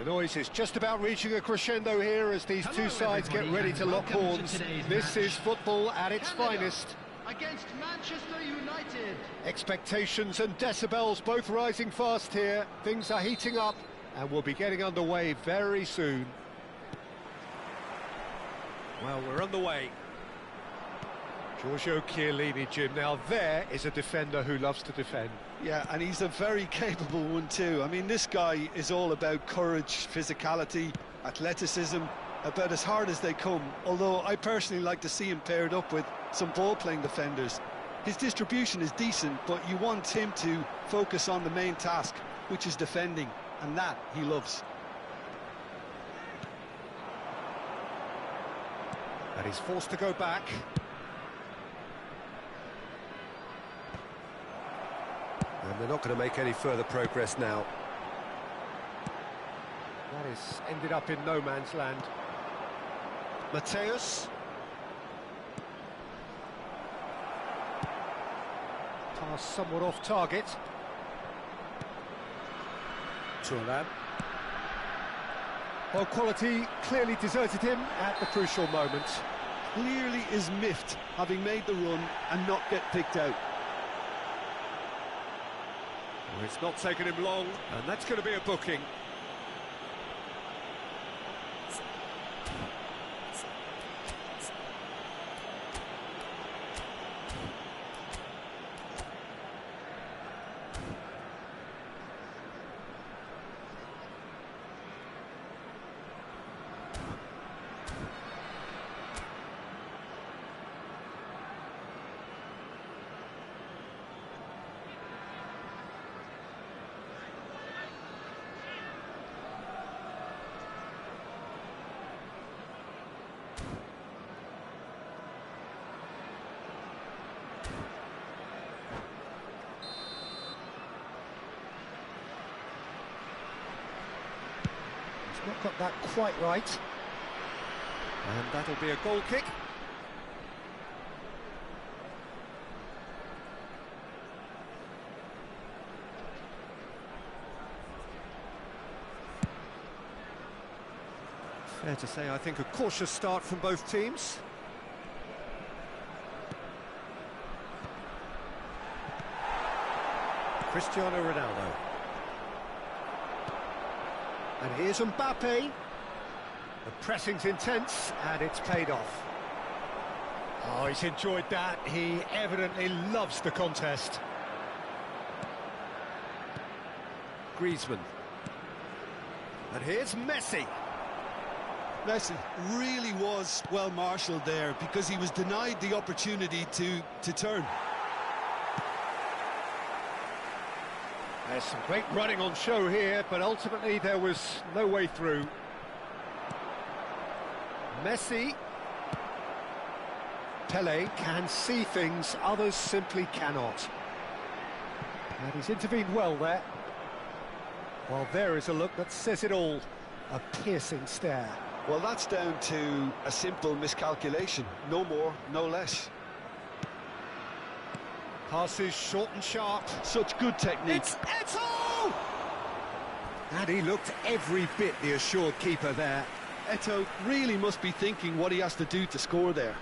The noise is just about reaching a crescendo here as these two sides get ready to lock horns. This is football at its finest.
Against Manchester United.
Expectations and decibels both rising fast here. Things are heating up and we'll be getting underway very soon. Well, we're underway. Giorgio Chiellini, Jim. Now there is a defender who loves to defend.
Yeah, and he's a very capable one too. I mean, this guy is all about courage, physicality, athleticism, about as hard as they come, although I personally like to see him paired up with some ball-playing defenders. His distribution is decent, but you want him to focus on the main task, which is defending, and that he loves.
And he's forced to go back. And they're not going to make any further progress now. That is ended up in no man's land. Mateus. Pass somewhat off target. Turan. Well, quality clearly deserted him at the crucial moment.
Clearly is miffed, having made the run and not get picked out.
Well, it's not taken him long, and that's going to be a booking. Not got that quite right. And that'll be a goal kick. Fair to say, I think, a cautious start from both teams. Cristiano Ronaldo. And here's Mbappe. The pressing's intense, and it's paid off. Oh, he's enjoyed that. He evidently loves the contest. Griezmann. And here's Messi.
Messi really was well marshalled there because he was denied the opportunity to turn.
There's some great running on show here, but ultimately there was no way through. Messi. Pele can see things others simply cannot. And he's intervened well there. Well, there is a look that says it all. A piercing stare.
Well, that's down to a simple miscalculation. No more, no less.
Passes short and sharp.
Such good technique.
It's Eto'o! And he looked every bit the assured keeper there.
Eto'o really must be thinking what he has to do to score there.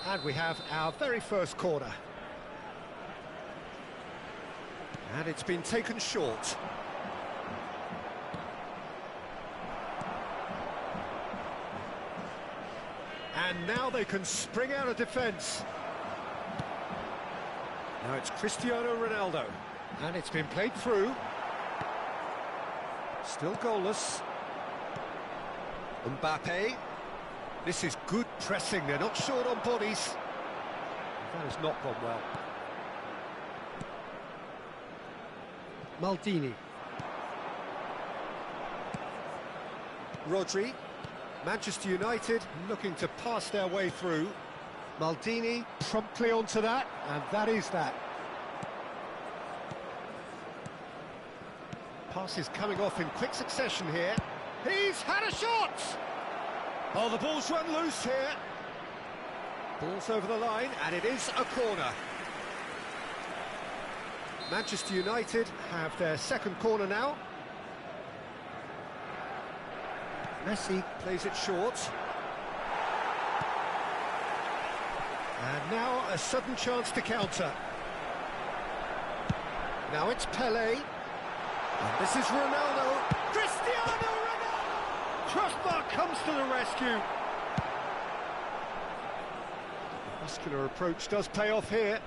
And we have our very first corner. And it's been taken short. And now they can spring out of defence. Now it's Cristiano Ronaldo. And it's been played through. Still goalless. Mbappe. This is good pressing. They're not short on bodies. That has not gone well. Maldini. Rodri. Manchester United looking to pass their way through. Maldini promptly onto that, and that is that. Passes coming off in quick succession here. He's had a shot! Oh, the ball's run loose here. Ball's over the line, and it is a corner. Manchester United have their second corner now. Messi plays it short. And now a sudden chance to counter. Now it's Pelé. And this is Ronaldo. Cristiano Ronaldo! Crossbar comes to the rescue. The muscular approach does pay off here.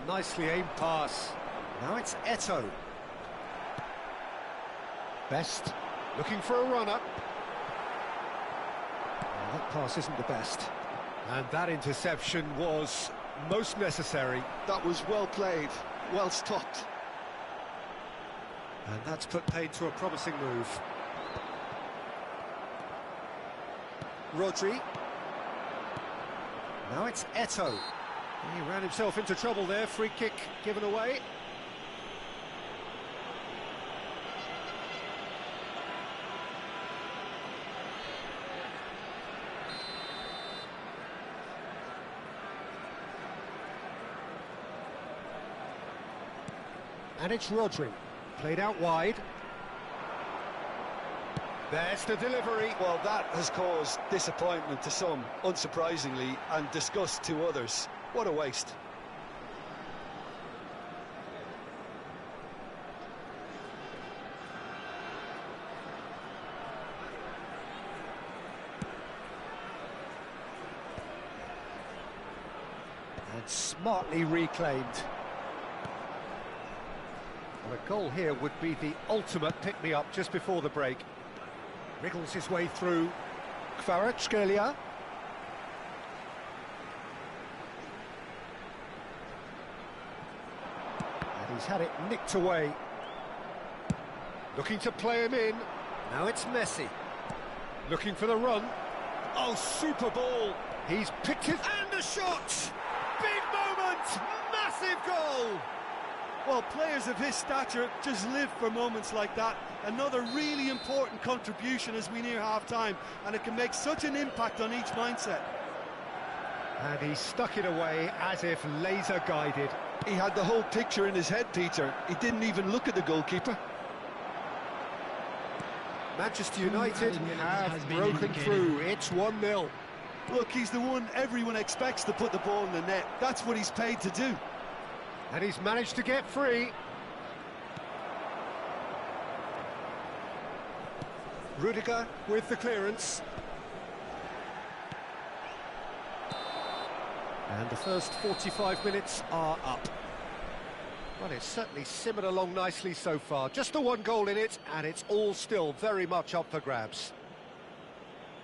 Nicely aimed pass. Now it's Eto'o. Best. Looking for a run-up. That pass isn't the best. And that interception was most necessary.
That was well played, well stopped.
And that's put paid to a promising move. Rodri. Now it's Eto'o. He ran himself into trouble there. Free kick given away. And it's Rodri, played out wide. There's the delivery.
Well, that has caused disappointment to some, unsurprisingly, and disgust to others. What a waste.
And smartly reclaimed. Well, a goal here would be the ultimate pick-me-up just before the break. Wriggles his way through. Kvaratskhelia. And he's had it nicked away. Looking to play him in. Now it's Messi. Looking for the run. Oh, super ball. He's picked it. And a shot! Big moment! Massive goal!
Well, players of his stature just live for moments like that. Another really important contribution as we near half-time, and it can make such an impact on each mindset.
And he stuck it away as if laser-guided.
He had the whole picture in his head, Peter. He didn't even look at the goalkeeper.
Manchester United have broken through. It's 1-0.
Look, he's the one everyone expects to put the ball in the net. That's what he's paid to do.
And he's managed to get free. Rudiger with the clearance. And the first 45 minutes are up. Well, it's certainly simmered along nicely so far. Just the one goal in it, and it's all still very much up for grabs.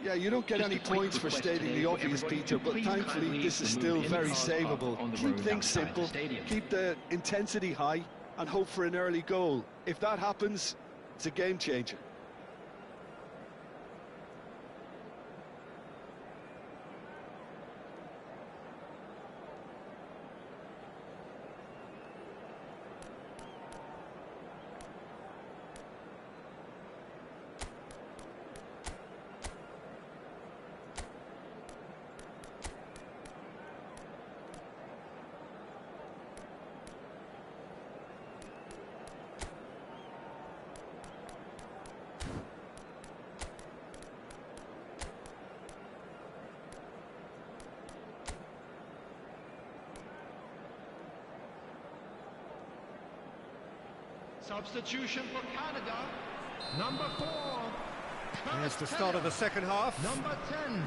Yeah, you don't get any points for stating the obvious, Peter, but thankfully this is still very savable. Keep things simple, keep the intensity high, and hope for an early goal. If that happens, it's a game changer.
Substitution for Canada, number 4.
There's the start of the second half.
Number 10,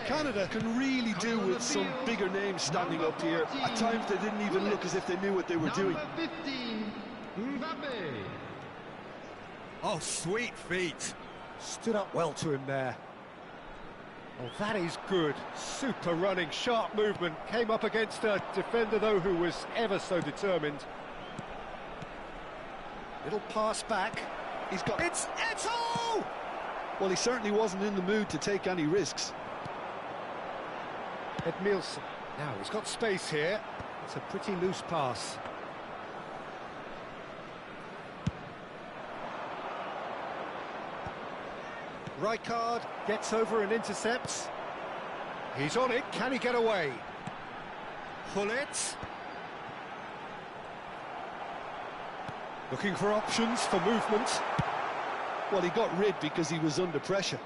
Canada can really do with some bigger names standing up here. At times they didn't even look as if they knew what they were doing.
Number 15, Mbappe.
Oh, sweet feet. Stood up well to him there. Oh, that is good. Super running, sharp movement. Came up against a defender, though, who was ever so determined. Little pass back.
He's got...
It's Eto'o!
Well, he certainly wasn't in the mood to take any risks.
Edmilson. Now, he's got space here. It's a pretty loose pass. Rijkaard gets over and intercepts. He's on it. Can he get away? Gullit. Looking for options for movement.
Well, he got rid because he was under pressure.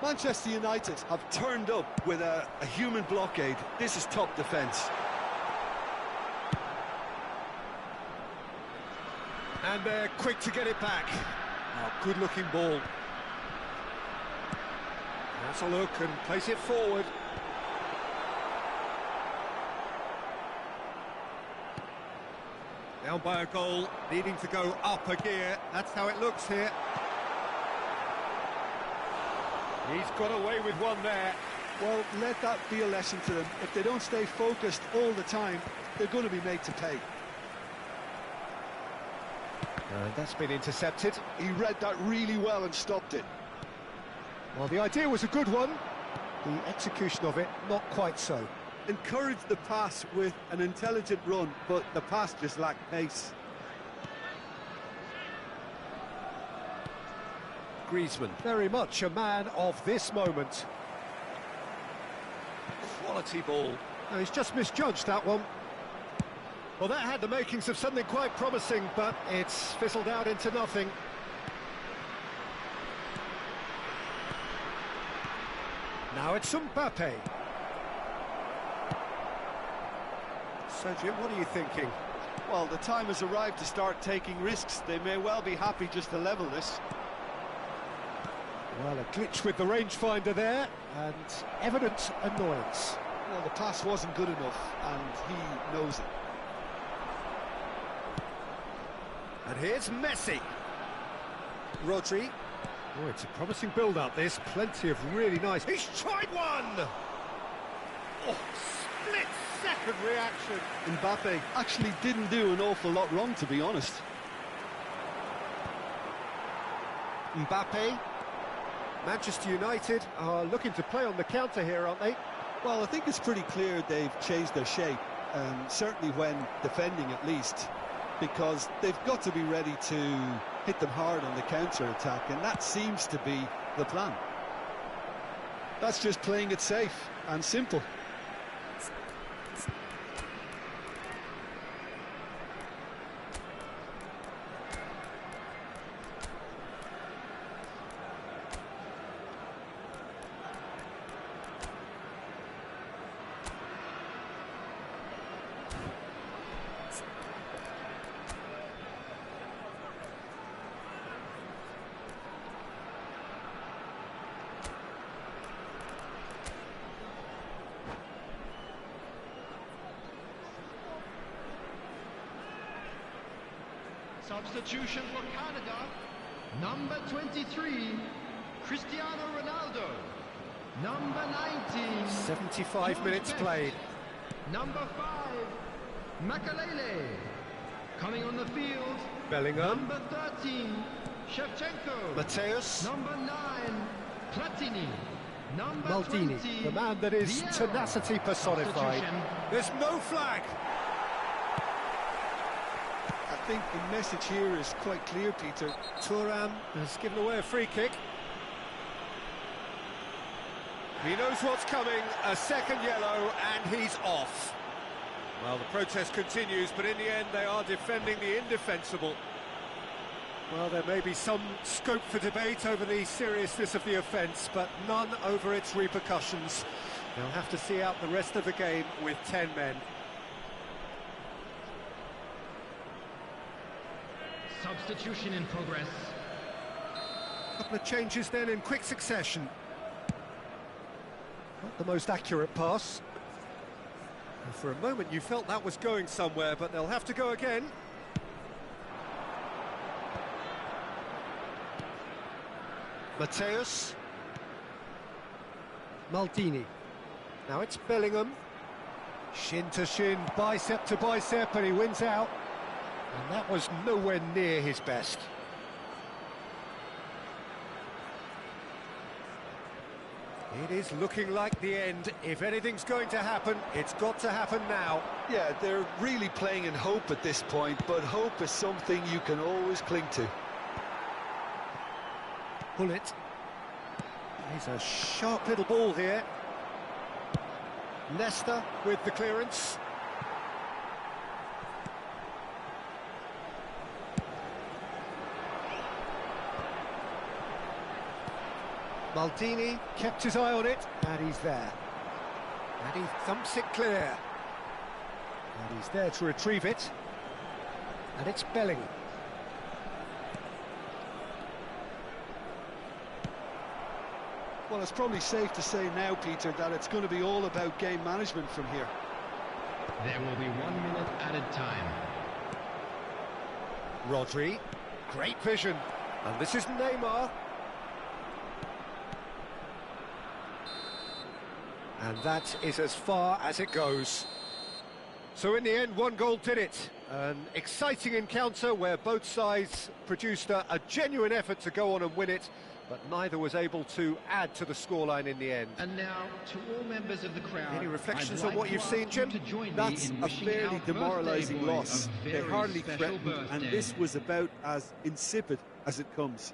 Manchester United have turned up with a human blockade. This is top defence.
And they're quick to get it back. Oh, good-looking ball. That's a look and place it forward. Down by a goal, needing to go up a gear. That's how it looks here. He's got away with one there.
Well, let that be a lesson to them. If they don't stay focused all the time, they're going to be made to pay.
That's been intercepted.
He read that really well and stopped it.
Well, the idea was a good one. The execution of it, not quite so.
Encouraged the pass with an intelligent run, but the pass just lacked pace.
Griezmann, very much a man of this moment. Quality ball. No, he's just misjudged that one. Well, that had the makings of something quite promising, but it's fizzled out into nothing. Now it's Mbappe. Sergio, what are you thinking?
Well, the time has arrived to start taking risks. They may well be happy just to level this.
Well, a glitch with the rangefinder there, and evident annoyance.
Well, the pass wasn't good enough, and he knows it.
And here's Messi. Rodri. Oh, it's a promising build-up, this. Plenty of really nice... He's tried one! Oh, split-second reaction.
Mbappe actually didn't do an awful lot wrong, to be honest.
Mbappe. Manchester United are looking to play on the counter here, aren't they?
Well, I think it's pretty clear they've changed their shape, certainly when defending at least, because they've got to be ready to hit them hard on the counter-attack, and that seems to be the plan. That's just playing it safe and simple.
Substitution for Canada. Number 23, Cristiano Ronaldo. Number 19,
75 minutes played.
Number 5, Makalele. Coming on the field,
Bellingham.
Number 13, Shevchenko.
Mateus.
Number 9, Platini. Number
Maldini,
20,
the man that is
Vieira.
tenacity personified. There's no flag.
I think the message here is quite clear, Peter.
Thuram has given away a free kick. He knows what's coming, a second yellow, and he's off. Well, the protest continues, but in the end they are defending the indefensible. Well, there may be some scope for debate over the seriousness of the offence, but none over its repercussions. They'll have to see out the rest of the game with 10 men.
Substitution in progress.
A couple of changes then in quick succession. Not the most accurate pass. And for a moment you felt that was going somewhere, but they'll have to go again. Mateus. Maldini. Now it's Bellingham. Shin to shin, bicep to bicep, and he wins out. And that was nowhere near his best. It is looking like the end. If anything's going to happen, it's got to happen now.
Yeah, they're really playing in hope at this point, but hope is something you can always cling to.
Bullet. He's a sharp little ball here. Leicester with the clearance. Maldini kept his eye on it, and he's there. And he thumps it clear. And he's there to retrieve it. And it's Bellingham.
Well, it's probably safe to say now, Peter, that it's going to be all about game management from here.
There will be 1 minute added time.
Rodri, great vision. And this is Neymar. And that is as far as it goes. So in the end, one goal did it. An exciting encounter where both sides produced a genuine effort to go on and win it, but neither was able to add to the scoreline in the end.
And now, to all members of the crowd,
any reflections
I'd
on what
like
you've
to
seen,
ask you
Jim?
to join me
That's
in
a
wishing
fairly
our
demoralising
birthday boy
loss.
a
They
very
hardly
special
threatened, and
birthday.
this was about as insipid as it comes.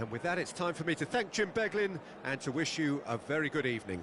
And with that, it's time for me to thank Jim Beglin and to wish you a very good evening.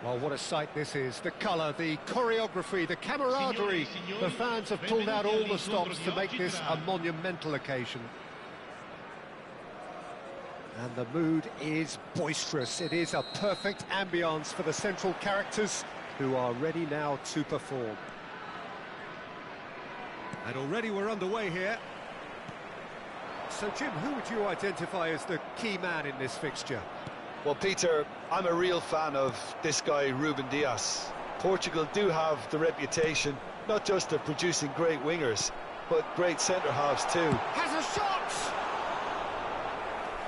Well, what a sight this is. The colour, the choreography, the camaraderie. The fans have pulled out all the stops to make this a monumental occasion. And the mood is boisterous. It is a perfect ambience for the central characters who are ready now to perform.
And already we're underway here.
So, Jim, who would you identify as the key man in this fixture?
Well, Peter, I'm a real fan of this guy, Ruben Dias. Portugal do have the reputation, not just of producing great wingers, but great centre-halves too.
Has a shot!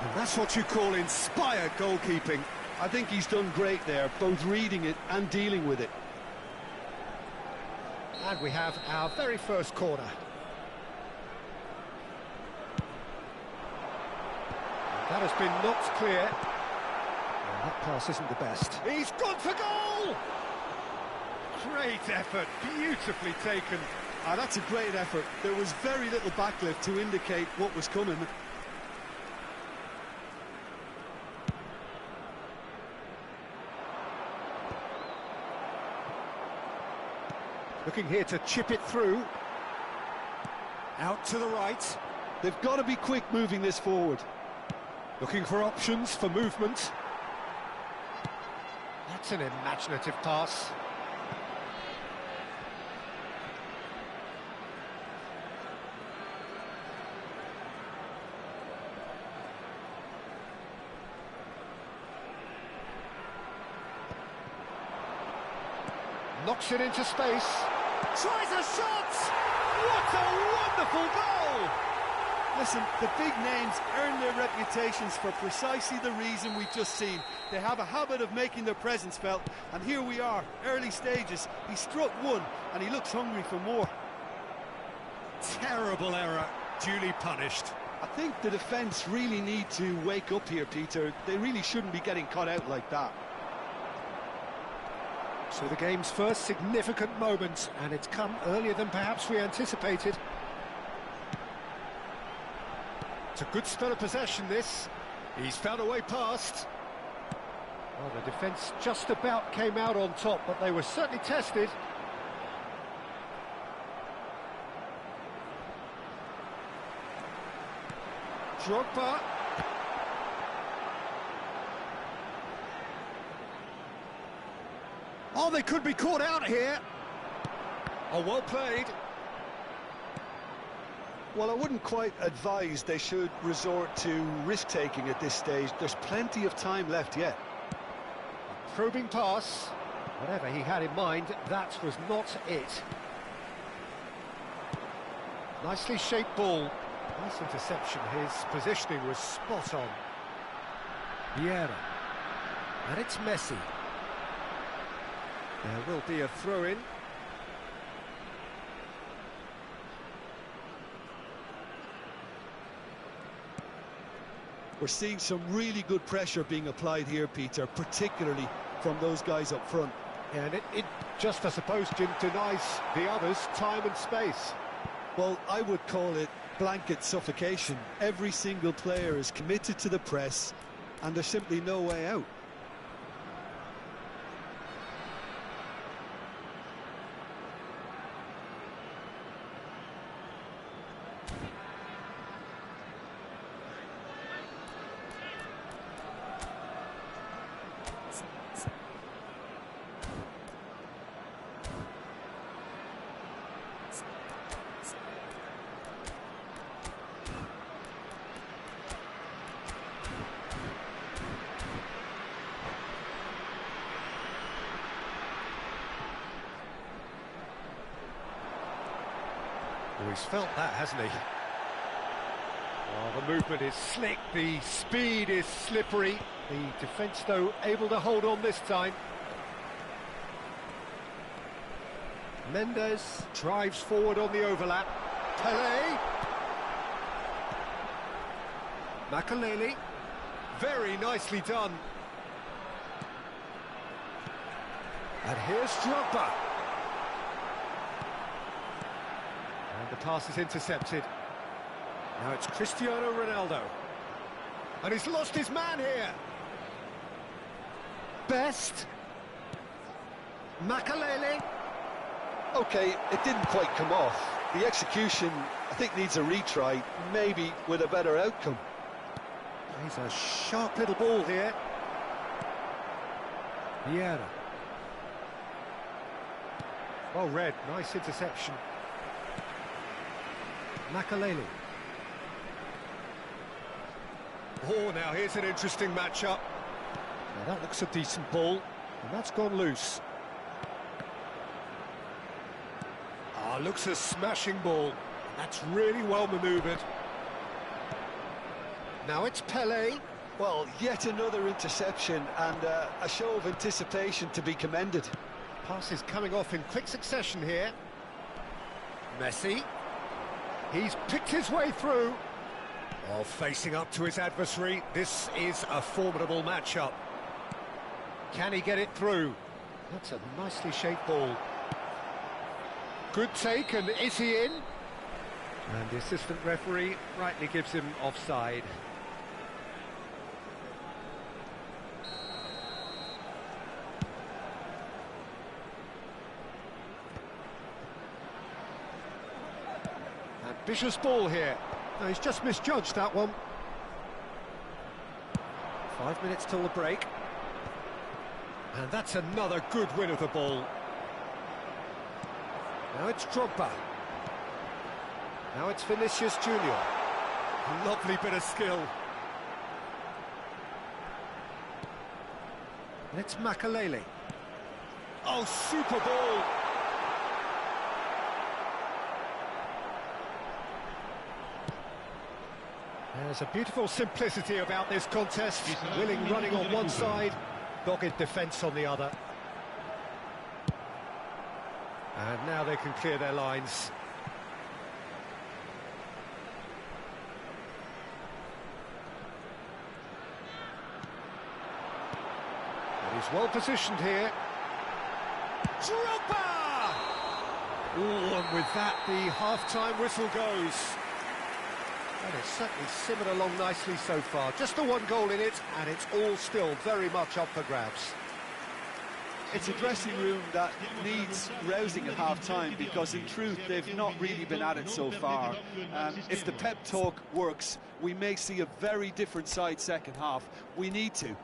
And that's what you call inspired goalkeeping.
I think he's done great there, both reading it and dealing with it.
And we have our very first corner. That has been knocked clear. Well, that pass isn't the best.
He's gone for goal! Great effort, beautifully taken.
That's a great effort. There was very little backlift to indicate what was coming.
Looking here to chip it through. Out to the right.
They've got to be quick moving this forward.
Looking for options for movement. That's an imaginative pass. Knocks it into space.
Tries a shot! What a wonderful goal!
Listen, the big names earn their reputations for precisely the reason we've just seen. They have a habit of making their presence felt, and here we are, early stages. He struck one, and he looks hungry for more.
Terrible error, duly punished.
I think the defence really need to wake up here, Peter. They really shouldn't be getting caught out like that.
So the game's first significant moment, and it's come earlier than perhaps we anticipated. It's a good spell of possession, this.
He's found a way past.
Well, the defence just about came out on top, but they were certainly tested.
Drogba.
Oh, they could be caught out here.
Oh, well played.
Well, I wouldn't quite advise they should resort to risk-taking at this stage. There's plenty of time left yet.
Probing pass. Whatever he had in mind, that was not it. Nicely shaped ball. Nice interception. His positioning was spot on. Vieira. And it's Messi. There will be a throw-in.
We're seeing some really good pressure being applied here, Peter, particularly from those guys up front.
Yeah, and it just, I suppose, Jim, denies the others time and space.
Well, I would call it blanket suffocation. Every single player is committed to the press, and there's simply no way out.
Oh, he's felt that, hasn't he? Oh, the movement is slick, the speed is slippery. The defence, though, able to hold on this time. Mendes drives forward on the overlap. Pele. Makaleli. Very nicely done. And here's Drogba. And the pass is intercepted. Now it's Cristiano Ronaldo. And he's lost his man here. Best. Makalele.
Okay, it didn't quite come off. The execution, I think, needs a retry, maybe with a better outcome.
He's a sharp little ball here. Vieira. Well read, nice interception. Makalele. Oh, now here's an interesting matchup.
Now that looks a decent ball, and that's gone loose.
Looks a smashing ball. That's really well manoeuvred. Now it's Pele.
Well, yet another interception and a show of anticipation to be commended.
Pass is coming off in quick succession here. Messi. He's picked his way through. Oh, facing up to his adversary. This is a formidable matchup. Can he get it through? That's a nicely shaped ball. Good take, and is he in? And the assistant referee rightly gives him offside. Ambitious ball here. No, he's just misjudged that one. 5 minutes till the break. And that's another good win of the ball. Now it's Drogba. Now it's Vinicius Junior. A lovely bit of skill. And it's Makalele. Oh, super ball! There's a beautiful simplicity about this contest. Willing running on one side, dogged defence on the other. And now they can clear their lines. And he's well positioned here. Drogba! Oh, and with that, the half-time whistle goes. And it's certainly simmered along nicely so far. Just the one goal in it, and it's all still very much up for grabs.
It's a dressing room that needs rousing at half-time because, in truth, they've not really been at it so far. If the pep talk works, we may see a very different side second half. We need to.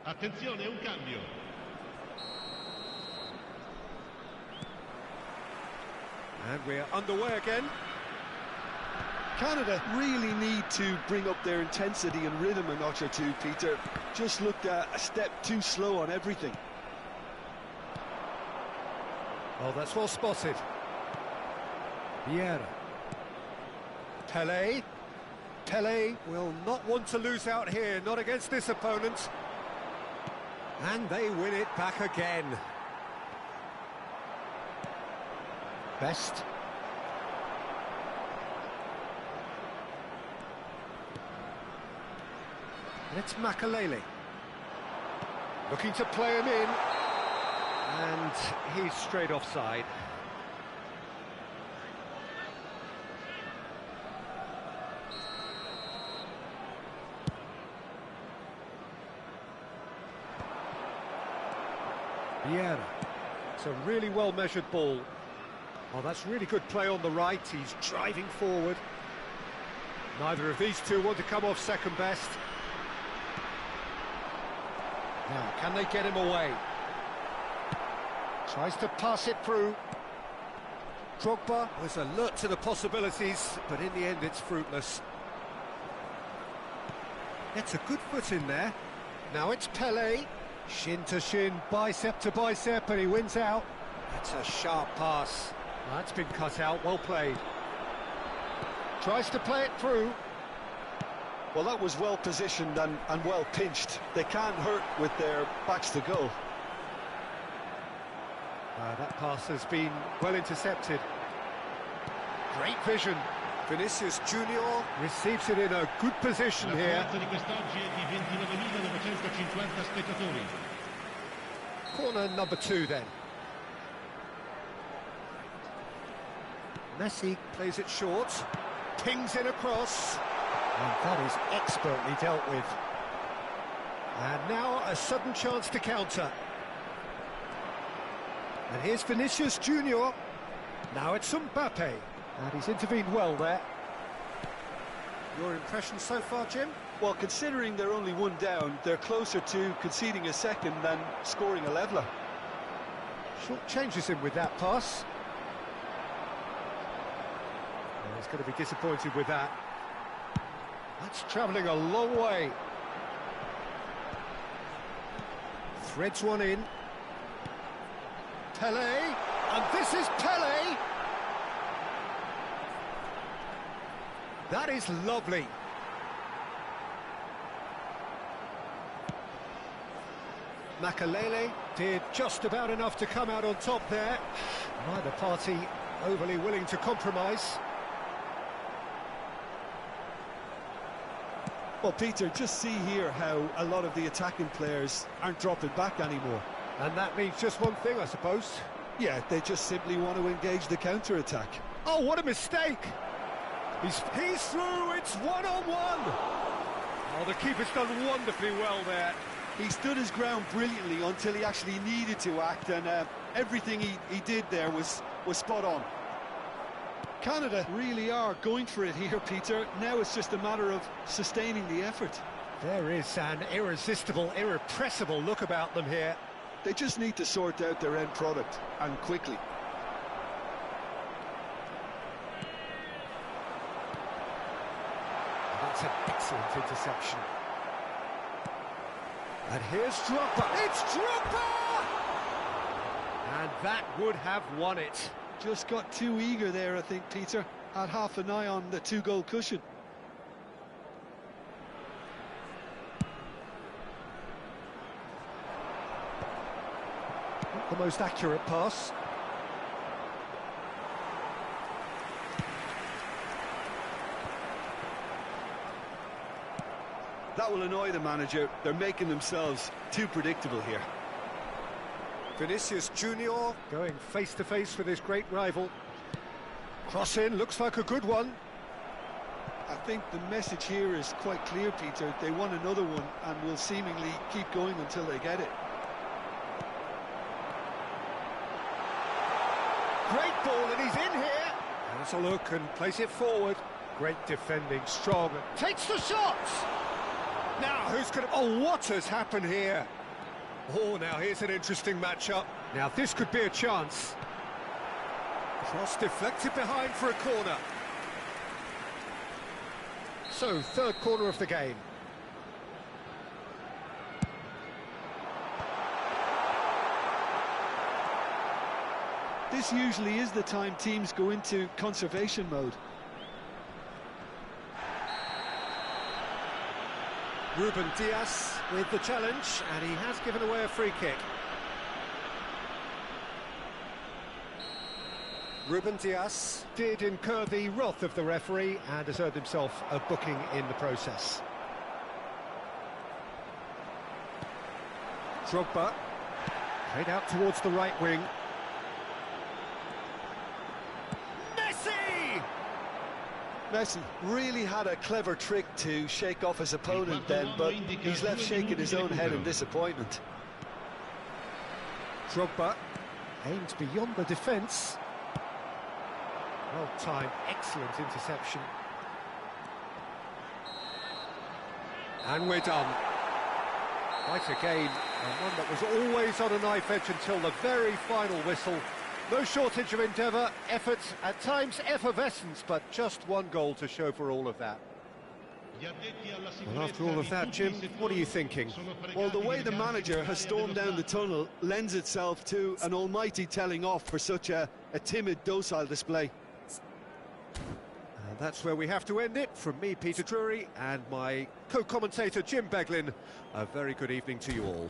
Attenzione, un cambio.
And we're underway again.
Canada really need to bring up their intensity and rhythm a notch or two, Peter. Just looked a step too slow on everything.
Oh, that's well spotted. Vieira. Pele. Pele will not want to lose out here, not against this opponent. And they win it back again. Best. And it's Makalele. Looking to play him in. And he's straight offside. Vieira. It's a really well-measured ball. Oh, that's really good play on the right. He's driving forward. Neither of these two want to come off second best. Now, can they get him away? Tries to pass it through. Drogba was alert to the possibilities, but in the end it's fruitless. Gets a good foot in there. Now it's Pele. Shin to shin, bicep to bicep, and he wins out. That's a sharp pass. That's been cut out, well played. Tries to play it through.
Well, that was well positioned and well pinched. They can't hurt with their backs to goal.
That pass has been well intercepted. Great vision. Vinicius Junior receives it in a good position here.
La di quest'oggi è di 29.950 spettatori.
Corner number 2 then. Messi plays it short, pings in across, and that is expertly dealt with. And now a sudden chance to counter. And here's Vinicius Junior. Now it's Mbappe, and he's intervened well there. Your impression so far, Jim?
Well, considering they're only one down, they're closer to conceding a second than scoring a leveller.
Short changes him with that pass. Well, he's going to be disappointed with that. That's travelling a long way. Threads one in. Pele, and this is Pele. That is lovely. Makalele did just about enough to come out on top there. Neither party overly willing to compromise.
Well, Peter, just see here how a lot of the attacking players aren't dropping back anymore.
And that means just one thing, I suppose.
Yeah, they just simply want to engage the counter-attack.
Oh, what a mistake! He's through, it's one-on-one! Oh, the keeper's done wonderfully well there.
He stood his ground brilliantly until he actually needed to act, and everything he did there was spot on. Canada really are going for it here, Peter. Now it's just a matter of sustaining the effort.
There is an irresistible, irrepressible look about them here.
They just need to sort out their end product, and quickly.
That's an excellent interception. And here's Drogba. It's Drogba! And that would have won it.
Just got too eager there, I think, Peter. Had half an eye on the 2-goal cushion.
Not the most accurate pass.
That will annoy the manager. They're making themselves too predictable here.
Vinicius Junior going face-to-face with his great rival. Cross in, looks like a good one.
I think the message here is quite clear, Peter. They want another one and will seemingly keep going until they get it.
Great ball, and he's in here. Has a look and plays it forward. Great defending, strong, and takes the shot! Now, who's going to... Oh, what has happened here? Oh, now here's an interesting matchup. Now, this could be a chance. Cross deflected behind for a corner. So, third corner of the game.
This usually is the time teams go into conservation mode.
Ruben Dias with the challenge, and he has given away a free kick. Ruben Dias did incur the wrath of the referee and has earned himself a booking in the process. Drogba played out towards the right wing.
Messi really had a clever trick to shake off his opponent then, but he's left shaking his own head in disappointment.
Drogba aimed beyond the defence. Well timed, excellent interception. And we're done. Quite a game, and one that was always on a knife edge until the very final whistle. No shortage of endeavour, effort, at times effervescence, but just one goal to show for all of that. Well, after all of that, Jim, what are you thinking?
Well, the way the manager has stormed down the tunnel lends itself to an almighty telling off for such a timid, docile display.
And that's where we have to end it. From me, Peter Drury, and my co-commentator, Jim Beglin, a very good evening to you all.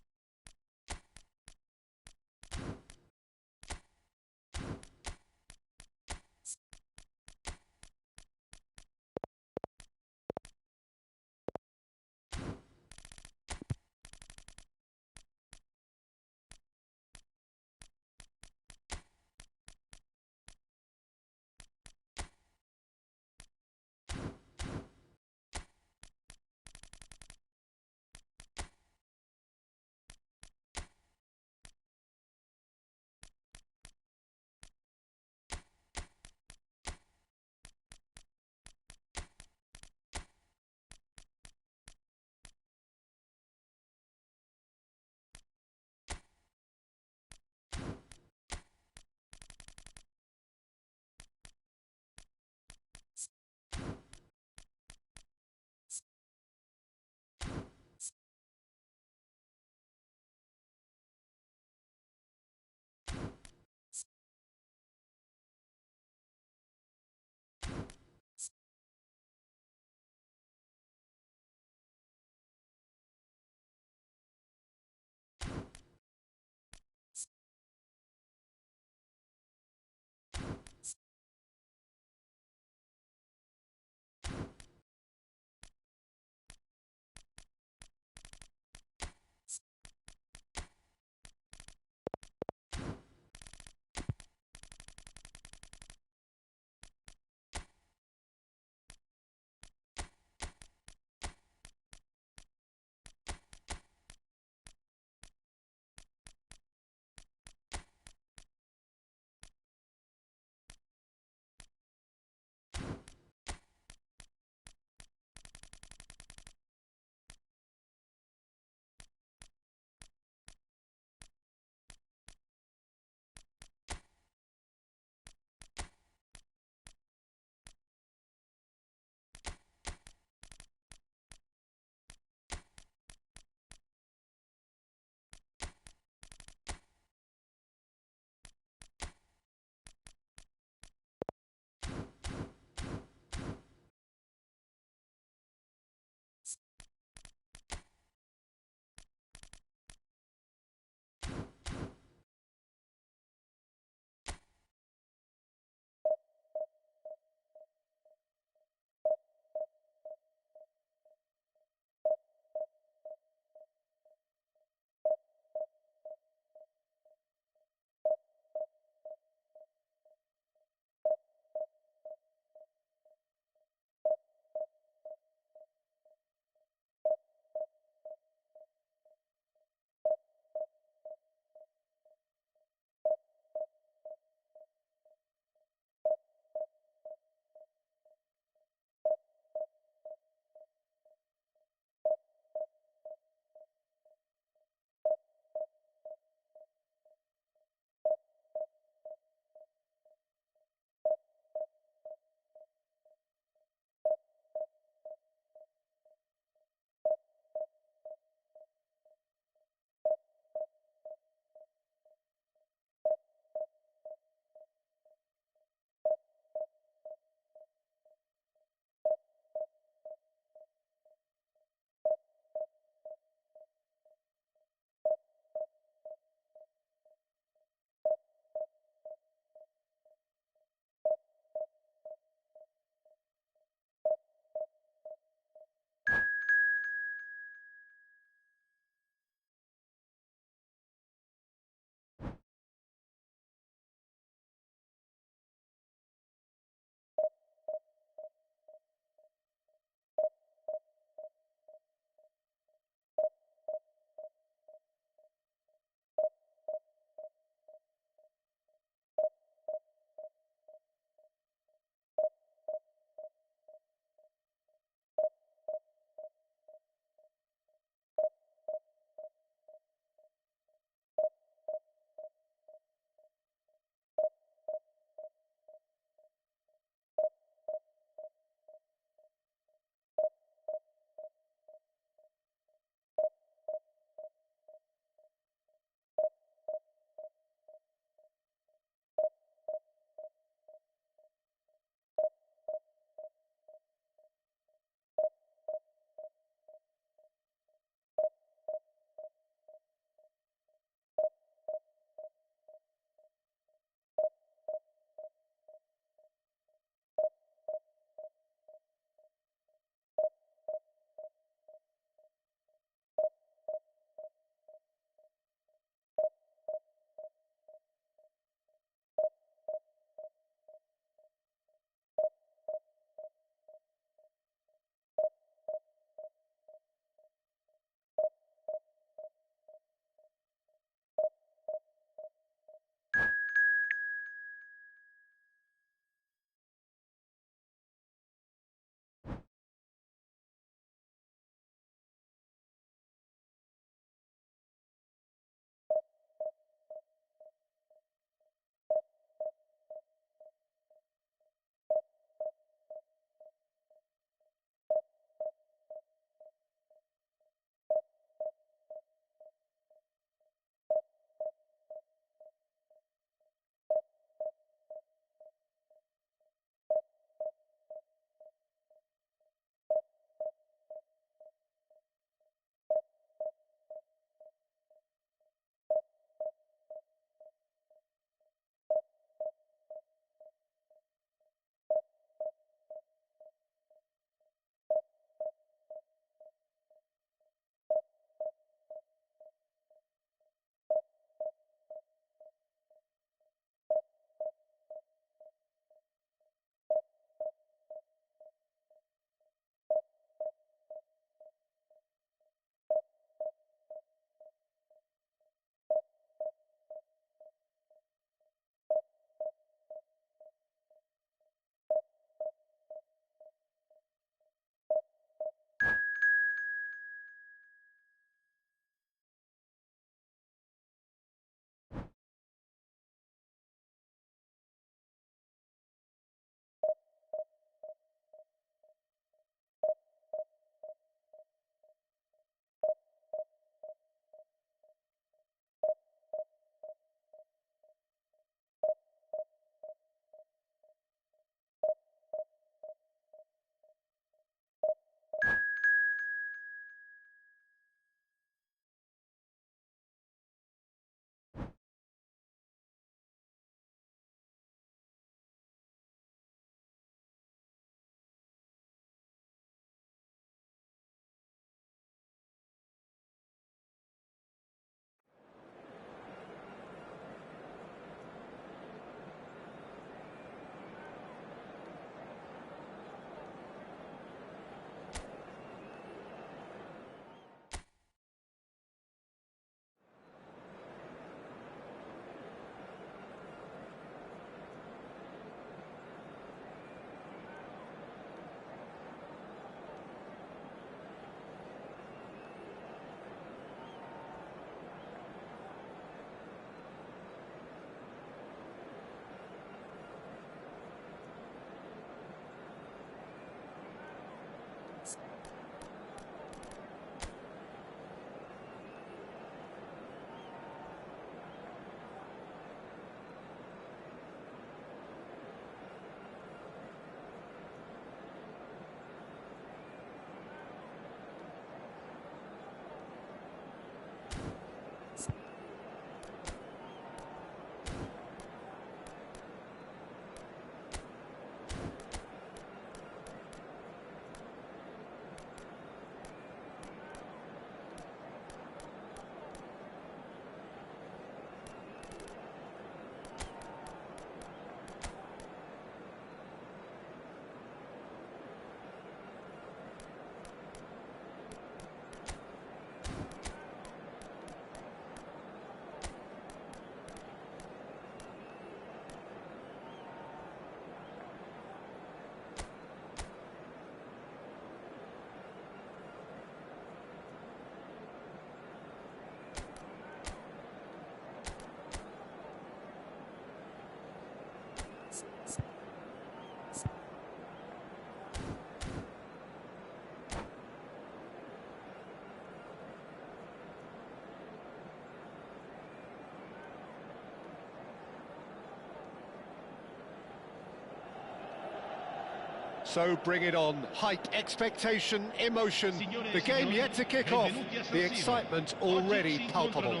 So bring it on. Hype, expectation, emotion. The game yet to kick off. The excitement already palpable.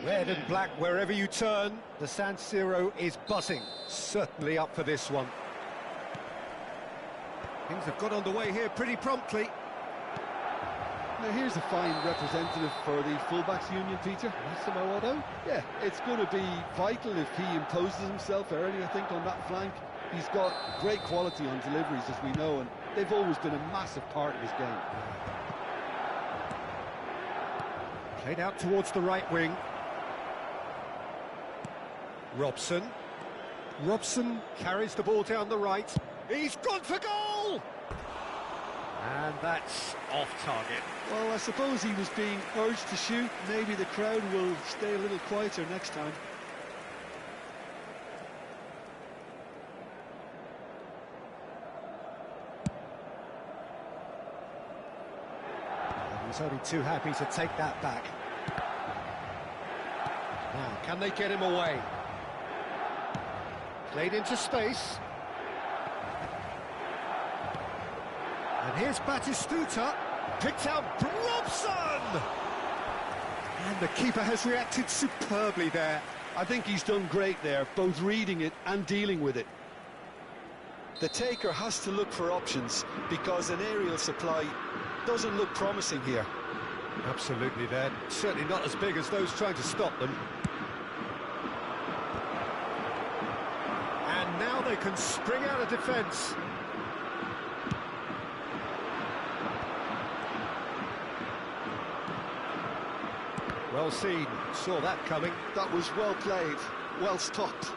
Red and black wherever you turn. The San Siro is buzzing. Certainly up for this one. Things have got underway here pretty promptly.
Now here's a fine representative for the fullbacks union, Peter.
Massimo Otto?
Yeah, it's going to be vital if he imposes himself early, I think, on that flank. He's got great quality on deliveries, as we know, and they've always been a massive part of his game.
Played out towards the right wing. Robson. Robson carries the ball down the right. He's gone for goal! And that's off target.
Well, I suppose he was being urged to shoot. Maybe the crowd will stay a little quieter next time.
He was only too happy to take that back. Now, can they get him away? Played into space. And here's Batistuta, picked out Robson! And the keeper has reacted superbly there.
I think he's done great there, both reading it and dealing with it. The taker has to look for options, because an aerial supply doesn't look promising here.
Absolutely, they're certainly not as big as those trying to stop them. And now they can spring out of defence. Well seen, saw that coming.
That was well played, well stopped.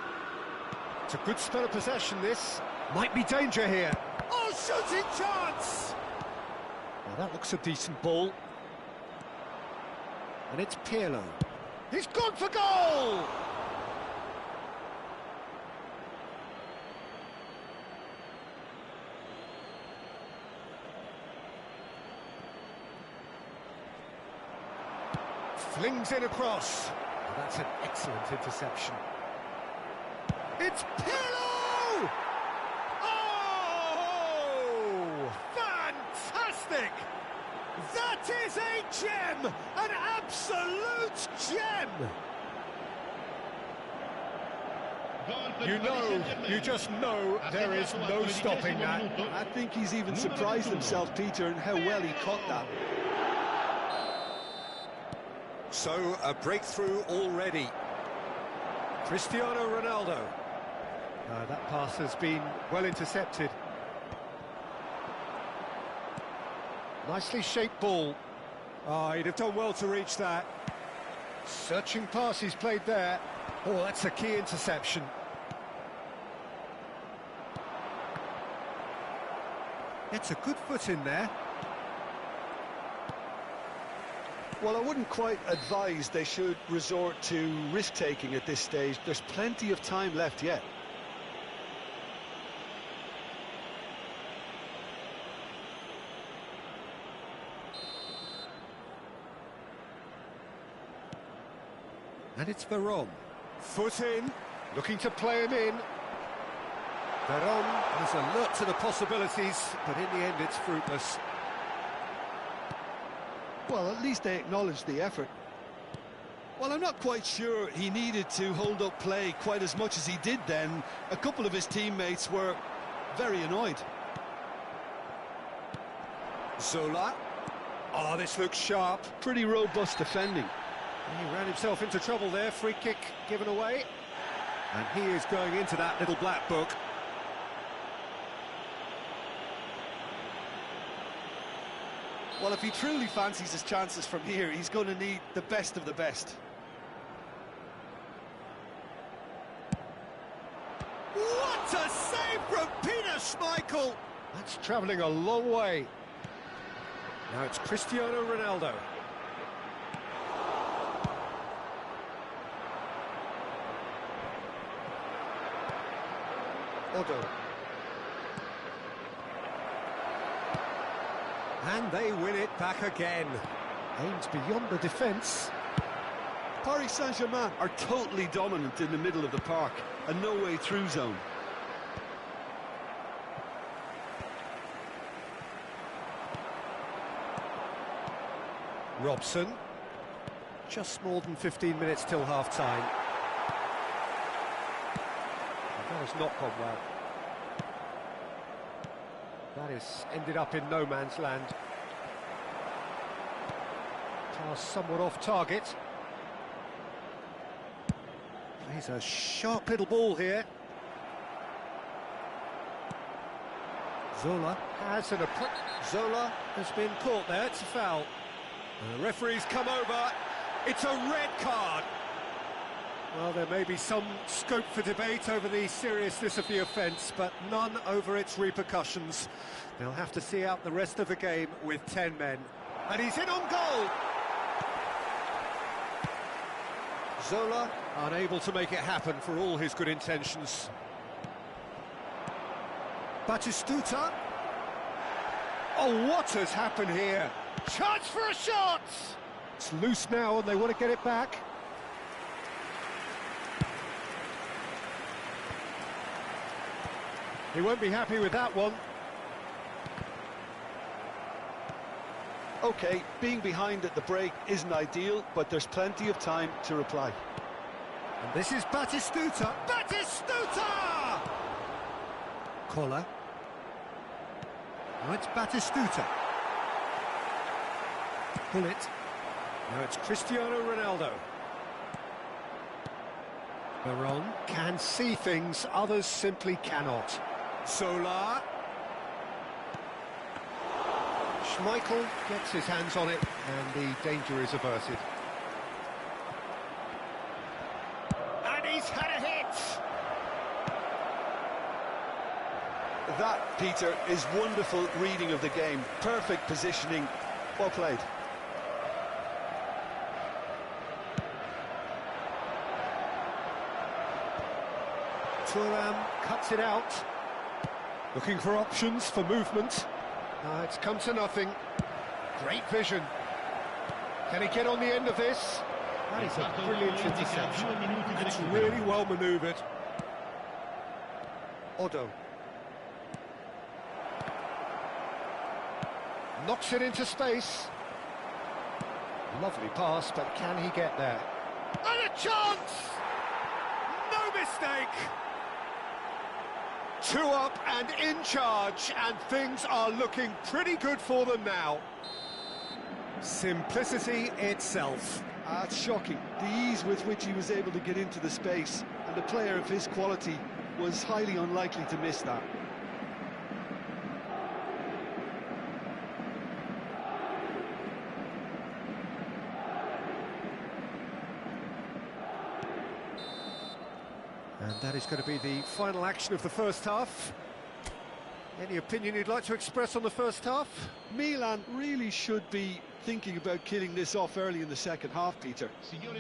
It's a good spell of possession, this. Might be danger here. Oh, shooting chance! Well, that looks a decent ball. And it's Pirlo. He's gone for goal! Flings it across. Oh, that's an excellent interception. It's Pirlo! Oh! Fantastic! That is a gem! An absolute gem! You just know there is no stopping that.
I think he's even surprised himself, Peter, in how well he caught that.
So, a breakthrough already. Cristiano Ronaldo. That pass has been well intercepted. Nicely shaped ball. Oh, he'd have done well to reach that. Searching pass he's played there. Oh, that's a key interception. It's a good foot in there.
Well, I wouldn't quite advise they should resort to risk-taking at this stage. There's plenty of time left yet.
And it's Veron. Foot in, looking to play him in. Veron is alert to the possibilities, but in the end it's fruitless.
Well, at least they acknowledged the effort. Well, I'm not quite sure he needed to hold up play quite as much as he did then. A couple of his teammates were very annoyed.
Zola. Oh, this looks sharp.
Pretty robust defending.
He ran himself into trouble there. Free kick given away. And he is going into that little black book.
Well, if he truly fancies his chances from here, he's going to need the best of the best.
What a save from Peter Schmeichel! That's travelling a long way. Now it's Cristiano Ronaldo. Otto. And they win it back again. Aims beyond the defence.
Paris Saint-Germain are totally dominant in the middle of the park, a no-way-through zone.
Robson. Just more than 15 minutes till half-time. That has not gone well. That has ended up in no man's land. Pass somewhat off target. Plays a sharp little ball here. Zola has an approach. Zola has been caught there, it's a foul. And the referee's come over, it's a red card. Well, there may be some scope for debate over the seriousness of the offence, but none over its repercussions. They'll have to see out the rest of the game with 10 men. And he's in on goal! Zola unable to make it happen for all his good intentions. Batistuta. Oh, what has happened here?
Chance for a shot!
It's loose now and they want to get it back. He won't be happy with that one.
OK, being behind at the break isn't ideal, but there's plenty of time to reply.
And this is Batistuta. Batistuta! Collar. Now it's Batistuta. Pull it. Now it's Cristiano Ronaldo. Veron can see things others simply cannot. Solar. Schmeichel gets his hands on it and the danger is averted.
And he's had a hit!
That, Peter, is wonderful reading of the game. Perfect positioning. Well played.
Thuram cuts it out. Looking for options for movement. It's come to nothing. Great vision. Can he get on the end of this? That is a brilliant interception. It's really well manoeuvred. Odo. Knocks it into space. Lovely pass, but can he get there?
And a chance!
No mistake! 2 up and in charge, and things are looking pretty good for them now. Simplicity itself.
It's shocking, the ease with which he was able to get into the space, and a player of his quality was highly unlikely to miss that.
And that is going to be the final action of the first half. Any opinion you'd like to express on the first half?
Milan really should be thinking about killing this off early in the second half, Peter.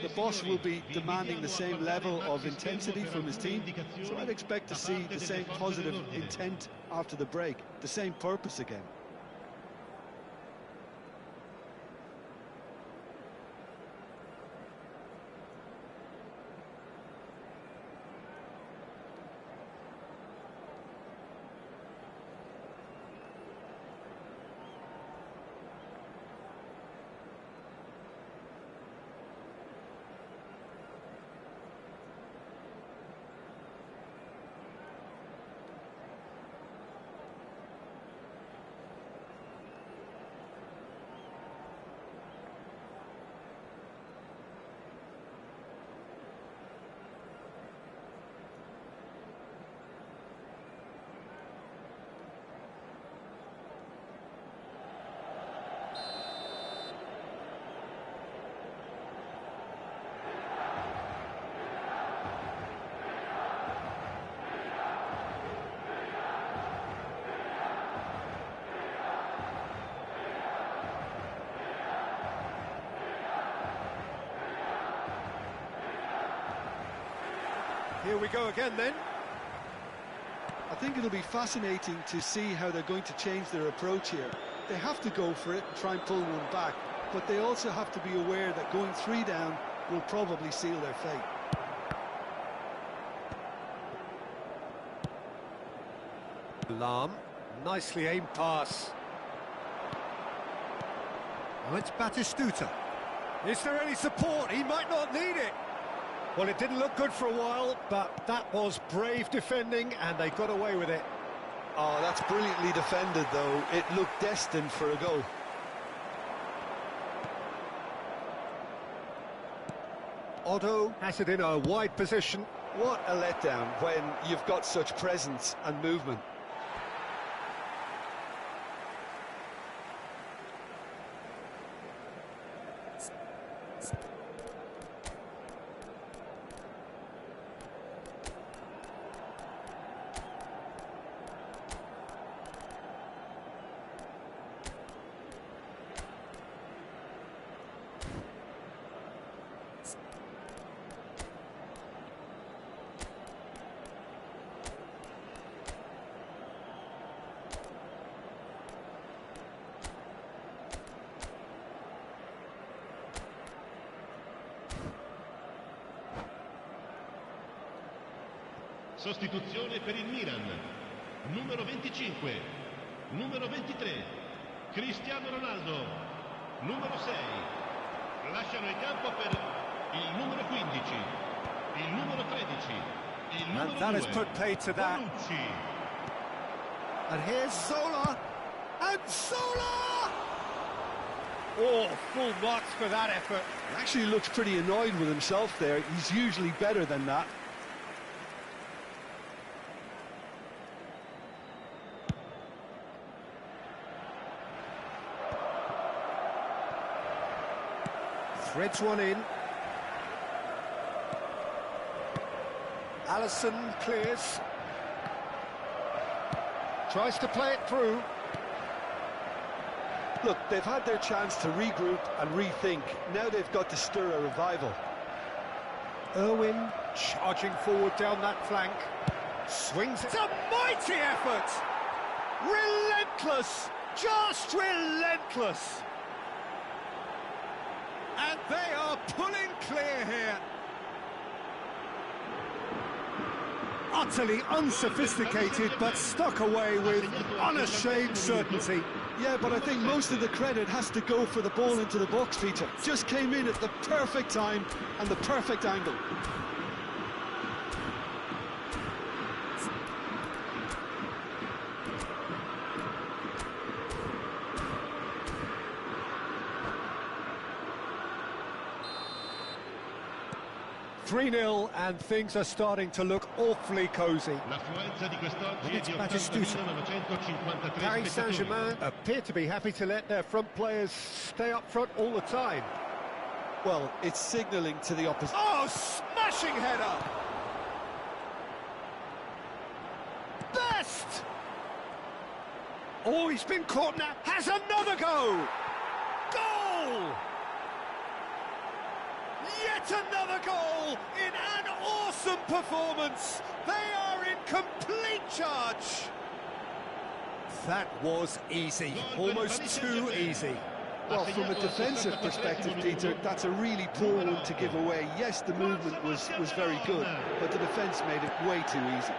The boss will be demanding the same level of intensity from his team, so I'd expect to see the same positive intent after the break, the same purpose again.
Here we go again then.
I think it'll be fascinating to see how they're going to change their approach here. They have to go for it and try and pull one back, but they also have to be aware that going 3 down will probably seal their fate.
Lam, nicely aimed pass. Well, it's Batistuta. Is there any support? He might not need it. Well, it didn't look good for a while, but that was brave defending, and they got away with it.
Oh, that's brilliantly defended, though. It looked destined for a goal.
Otto has it in a wide position.
What a letdown when you've got such presence and movement.
Sostituzione per il Milan. Numero 25, numero 23, Cristiano Ronaldo. Numero 6, lasciano il campo per il numero 15, il numero 13, il numero 2,
that has put paid to that.
Bonucci.
And here's Zola, and Zola! Oh, full marks for that effort.
He actually looks pretty annoyed with himself there. He's usually better than that.
Threads one in. Allison clears. Tries to play it through.
Look, they've had their chance to regroup and rethink. Now they've got to stir a revival.
Irwin charging forward down that flank. Swings. It's a mighty effort! Relentless! Just relentless! And they are pulling clear here. Utterly unsophisticated, but stuck away with unashamed certainty.
Yeah, but I think most of the credit has to go for the ball into the box, Peter. Just came in at the perfect time and the perfect angle.
(3-0) and things are starting to look awfully cosy.
L'affluenza di quest'oggi è di 80.953
Paris Saint-Germain appear to be happy to let their front players stay up front all the time.
Well, it's signalling to the opposition.
Oh, smashing header! Best! Oh, he's been caught now. Has another go! Goal! Yet another goal in an awesome performance. They are in complete charge. That was easy, almost too easy.
Well, from a defensive perspective, Peter, that's a really poor one to give away. Yes, the movement was very good, but the defence made it way too easy.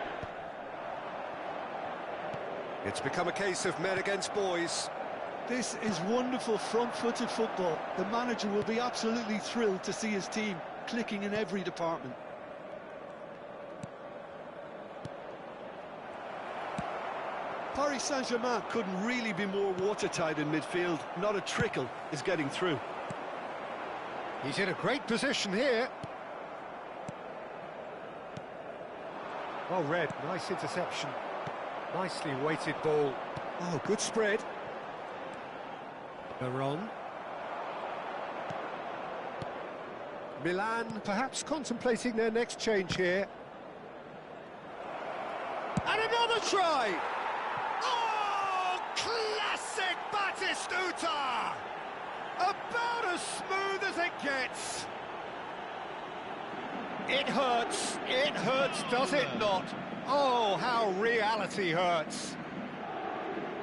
It's become a case of men against boys.
This is wonderful front-footed football. The manager will be absolutely thrilled to see his team clicking in every department. Paris Saint-Germain couldn't really be more watertight in midfield. Not a trickle is getting through.
He's in a great position here. Well read, nice interception. Nicely weighted ball. Oh, good spread. Veron. Milan perhaps contemplating their next change here. And another try! Oh, classic Batistuta! About as smooth as it gets. It hurts, does it not? Oh, how reality hurts.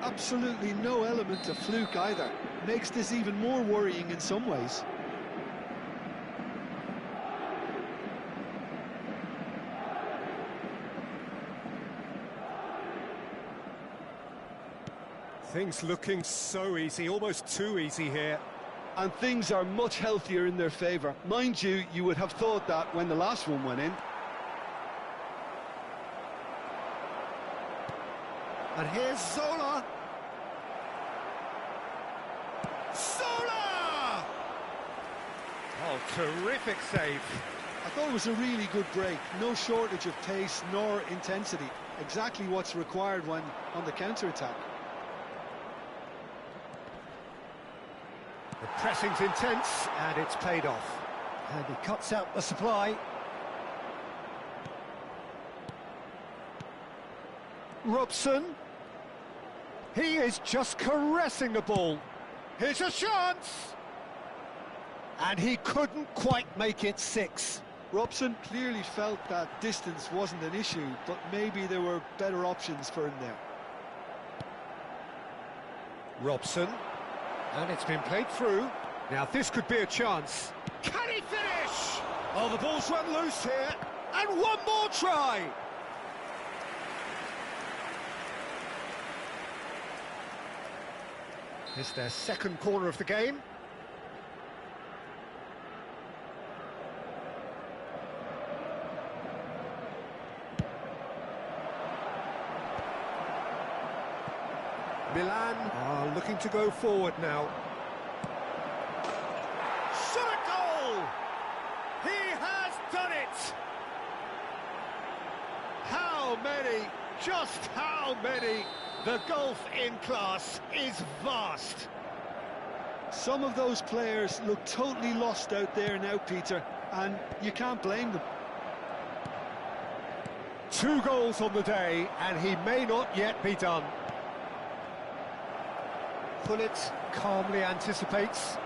Absolutely no element of fluke either. Makes this even more worrying in some ways.
Things looking so easy, almost too easy here.
And things are much healthier in their favour. Mind you, you would have thought that when the last one went in.
And here's Zola. Zola! Oh, terrific save.
I thought it was a really good break. No shortage of pace nor intensity. Exactly what's required when on the counter-attack.
The pressing's intense, and it's paid off. And he cuts out the supply. Robson. He is just caressing the ball. Here's a chance! And he couldn't quite make it 6.
Robson clearly felt that distance wasn't an issue, but maybe there were better options for him there.
Robson. And it's been played through. Now this could be a chance. Can he finish? Oh, the ball's run loose here. And one more try. It's their second corner of the game. Milan are looking to go forward now. Shot a goal! He has done it! How many? Just how many? The gulf in class is vast.
Some of those players look totally lost out there now, Peter, and you can't blame them.
2 goals on the day, and he may not yet be done. Pullet calmly anticipates.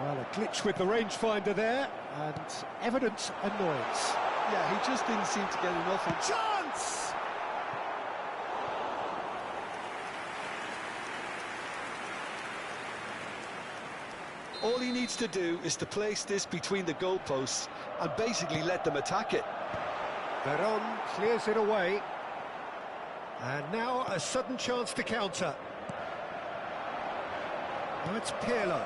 Well, a glitch with the rangefinder there, and evident annoyance.
Yeah, he just didn't seem to get enough on
chance!
All he needs to do is to place this between the goalposts and basically let them attack it.
Veron clears it away. And now a sudden chance to counter. Oh, it's Pirlo.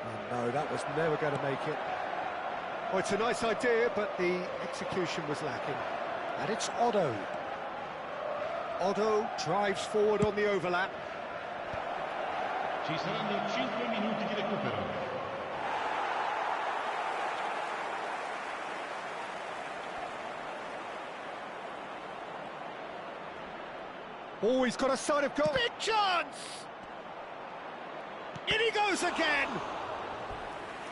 Oh, no, that was never going to make it. Oh, it's a nice idea, but the execution was lacking. And it's Otto. Otto drives forward on the overlap.
Ci saranno 5 minuti di recupero.
Oh, he's got a side of goal. Big chance! In he goes again!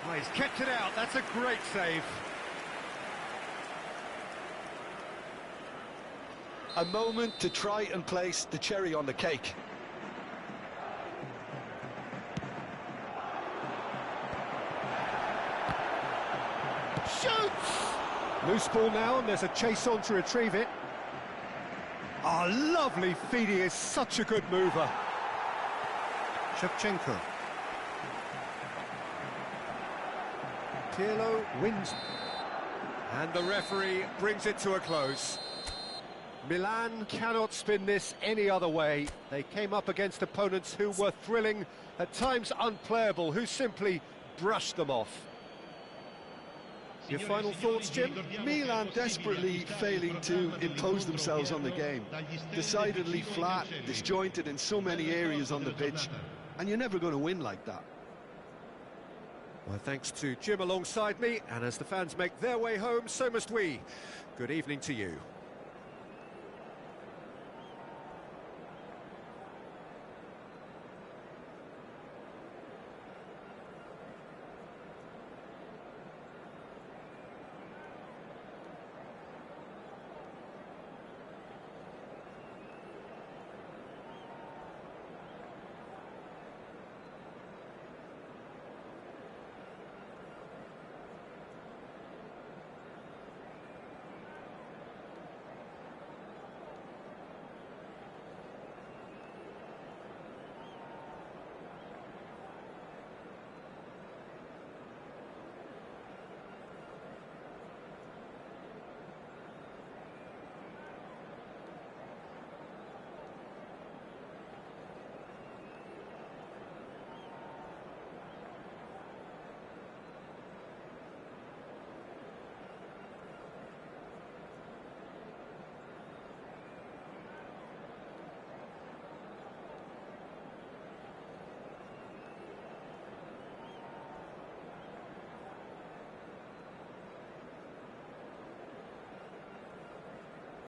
Oh, he's kept it out. That's a great save.
A moment to try and place the cherry on the cake.
Shoots! Loose ball now, and there's a chase on to retrieve it. Oh, lovely feed. He is such a good mover. Shevchenko. Pirlo wins. And the referee brings it to a close. Milan cannot spin this any other way. They came up against opponents who were thrilling, at times unplayable, who simply brushed them off. Your final thoughts, Jim?
Milan desperately failing to impose themselves on the game. Decidedly flat, disjointed in so many areas on the pitch, and you're never going to win like that.
Well, thanks to Jim alongside me, and as the fans make their way home, so must we. Good evening to you.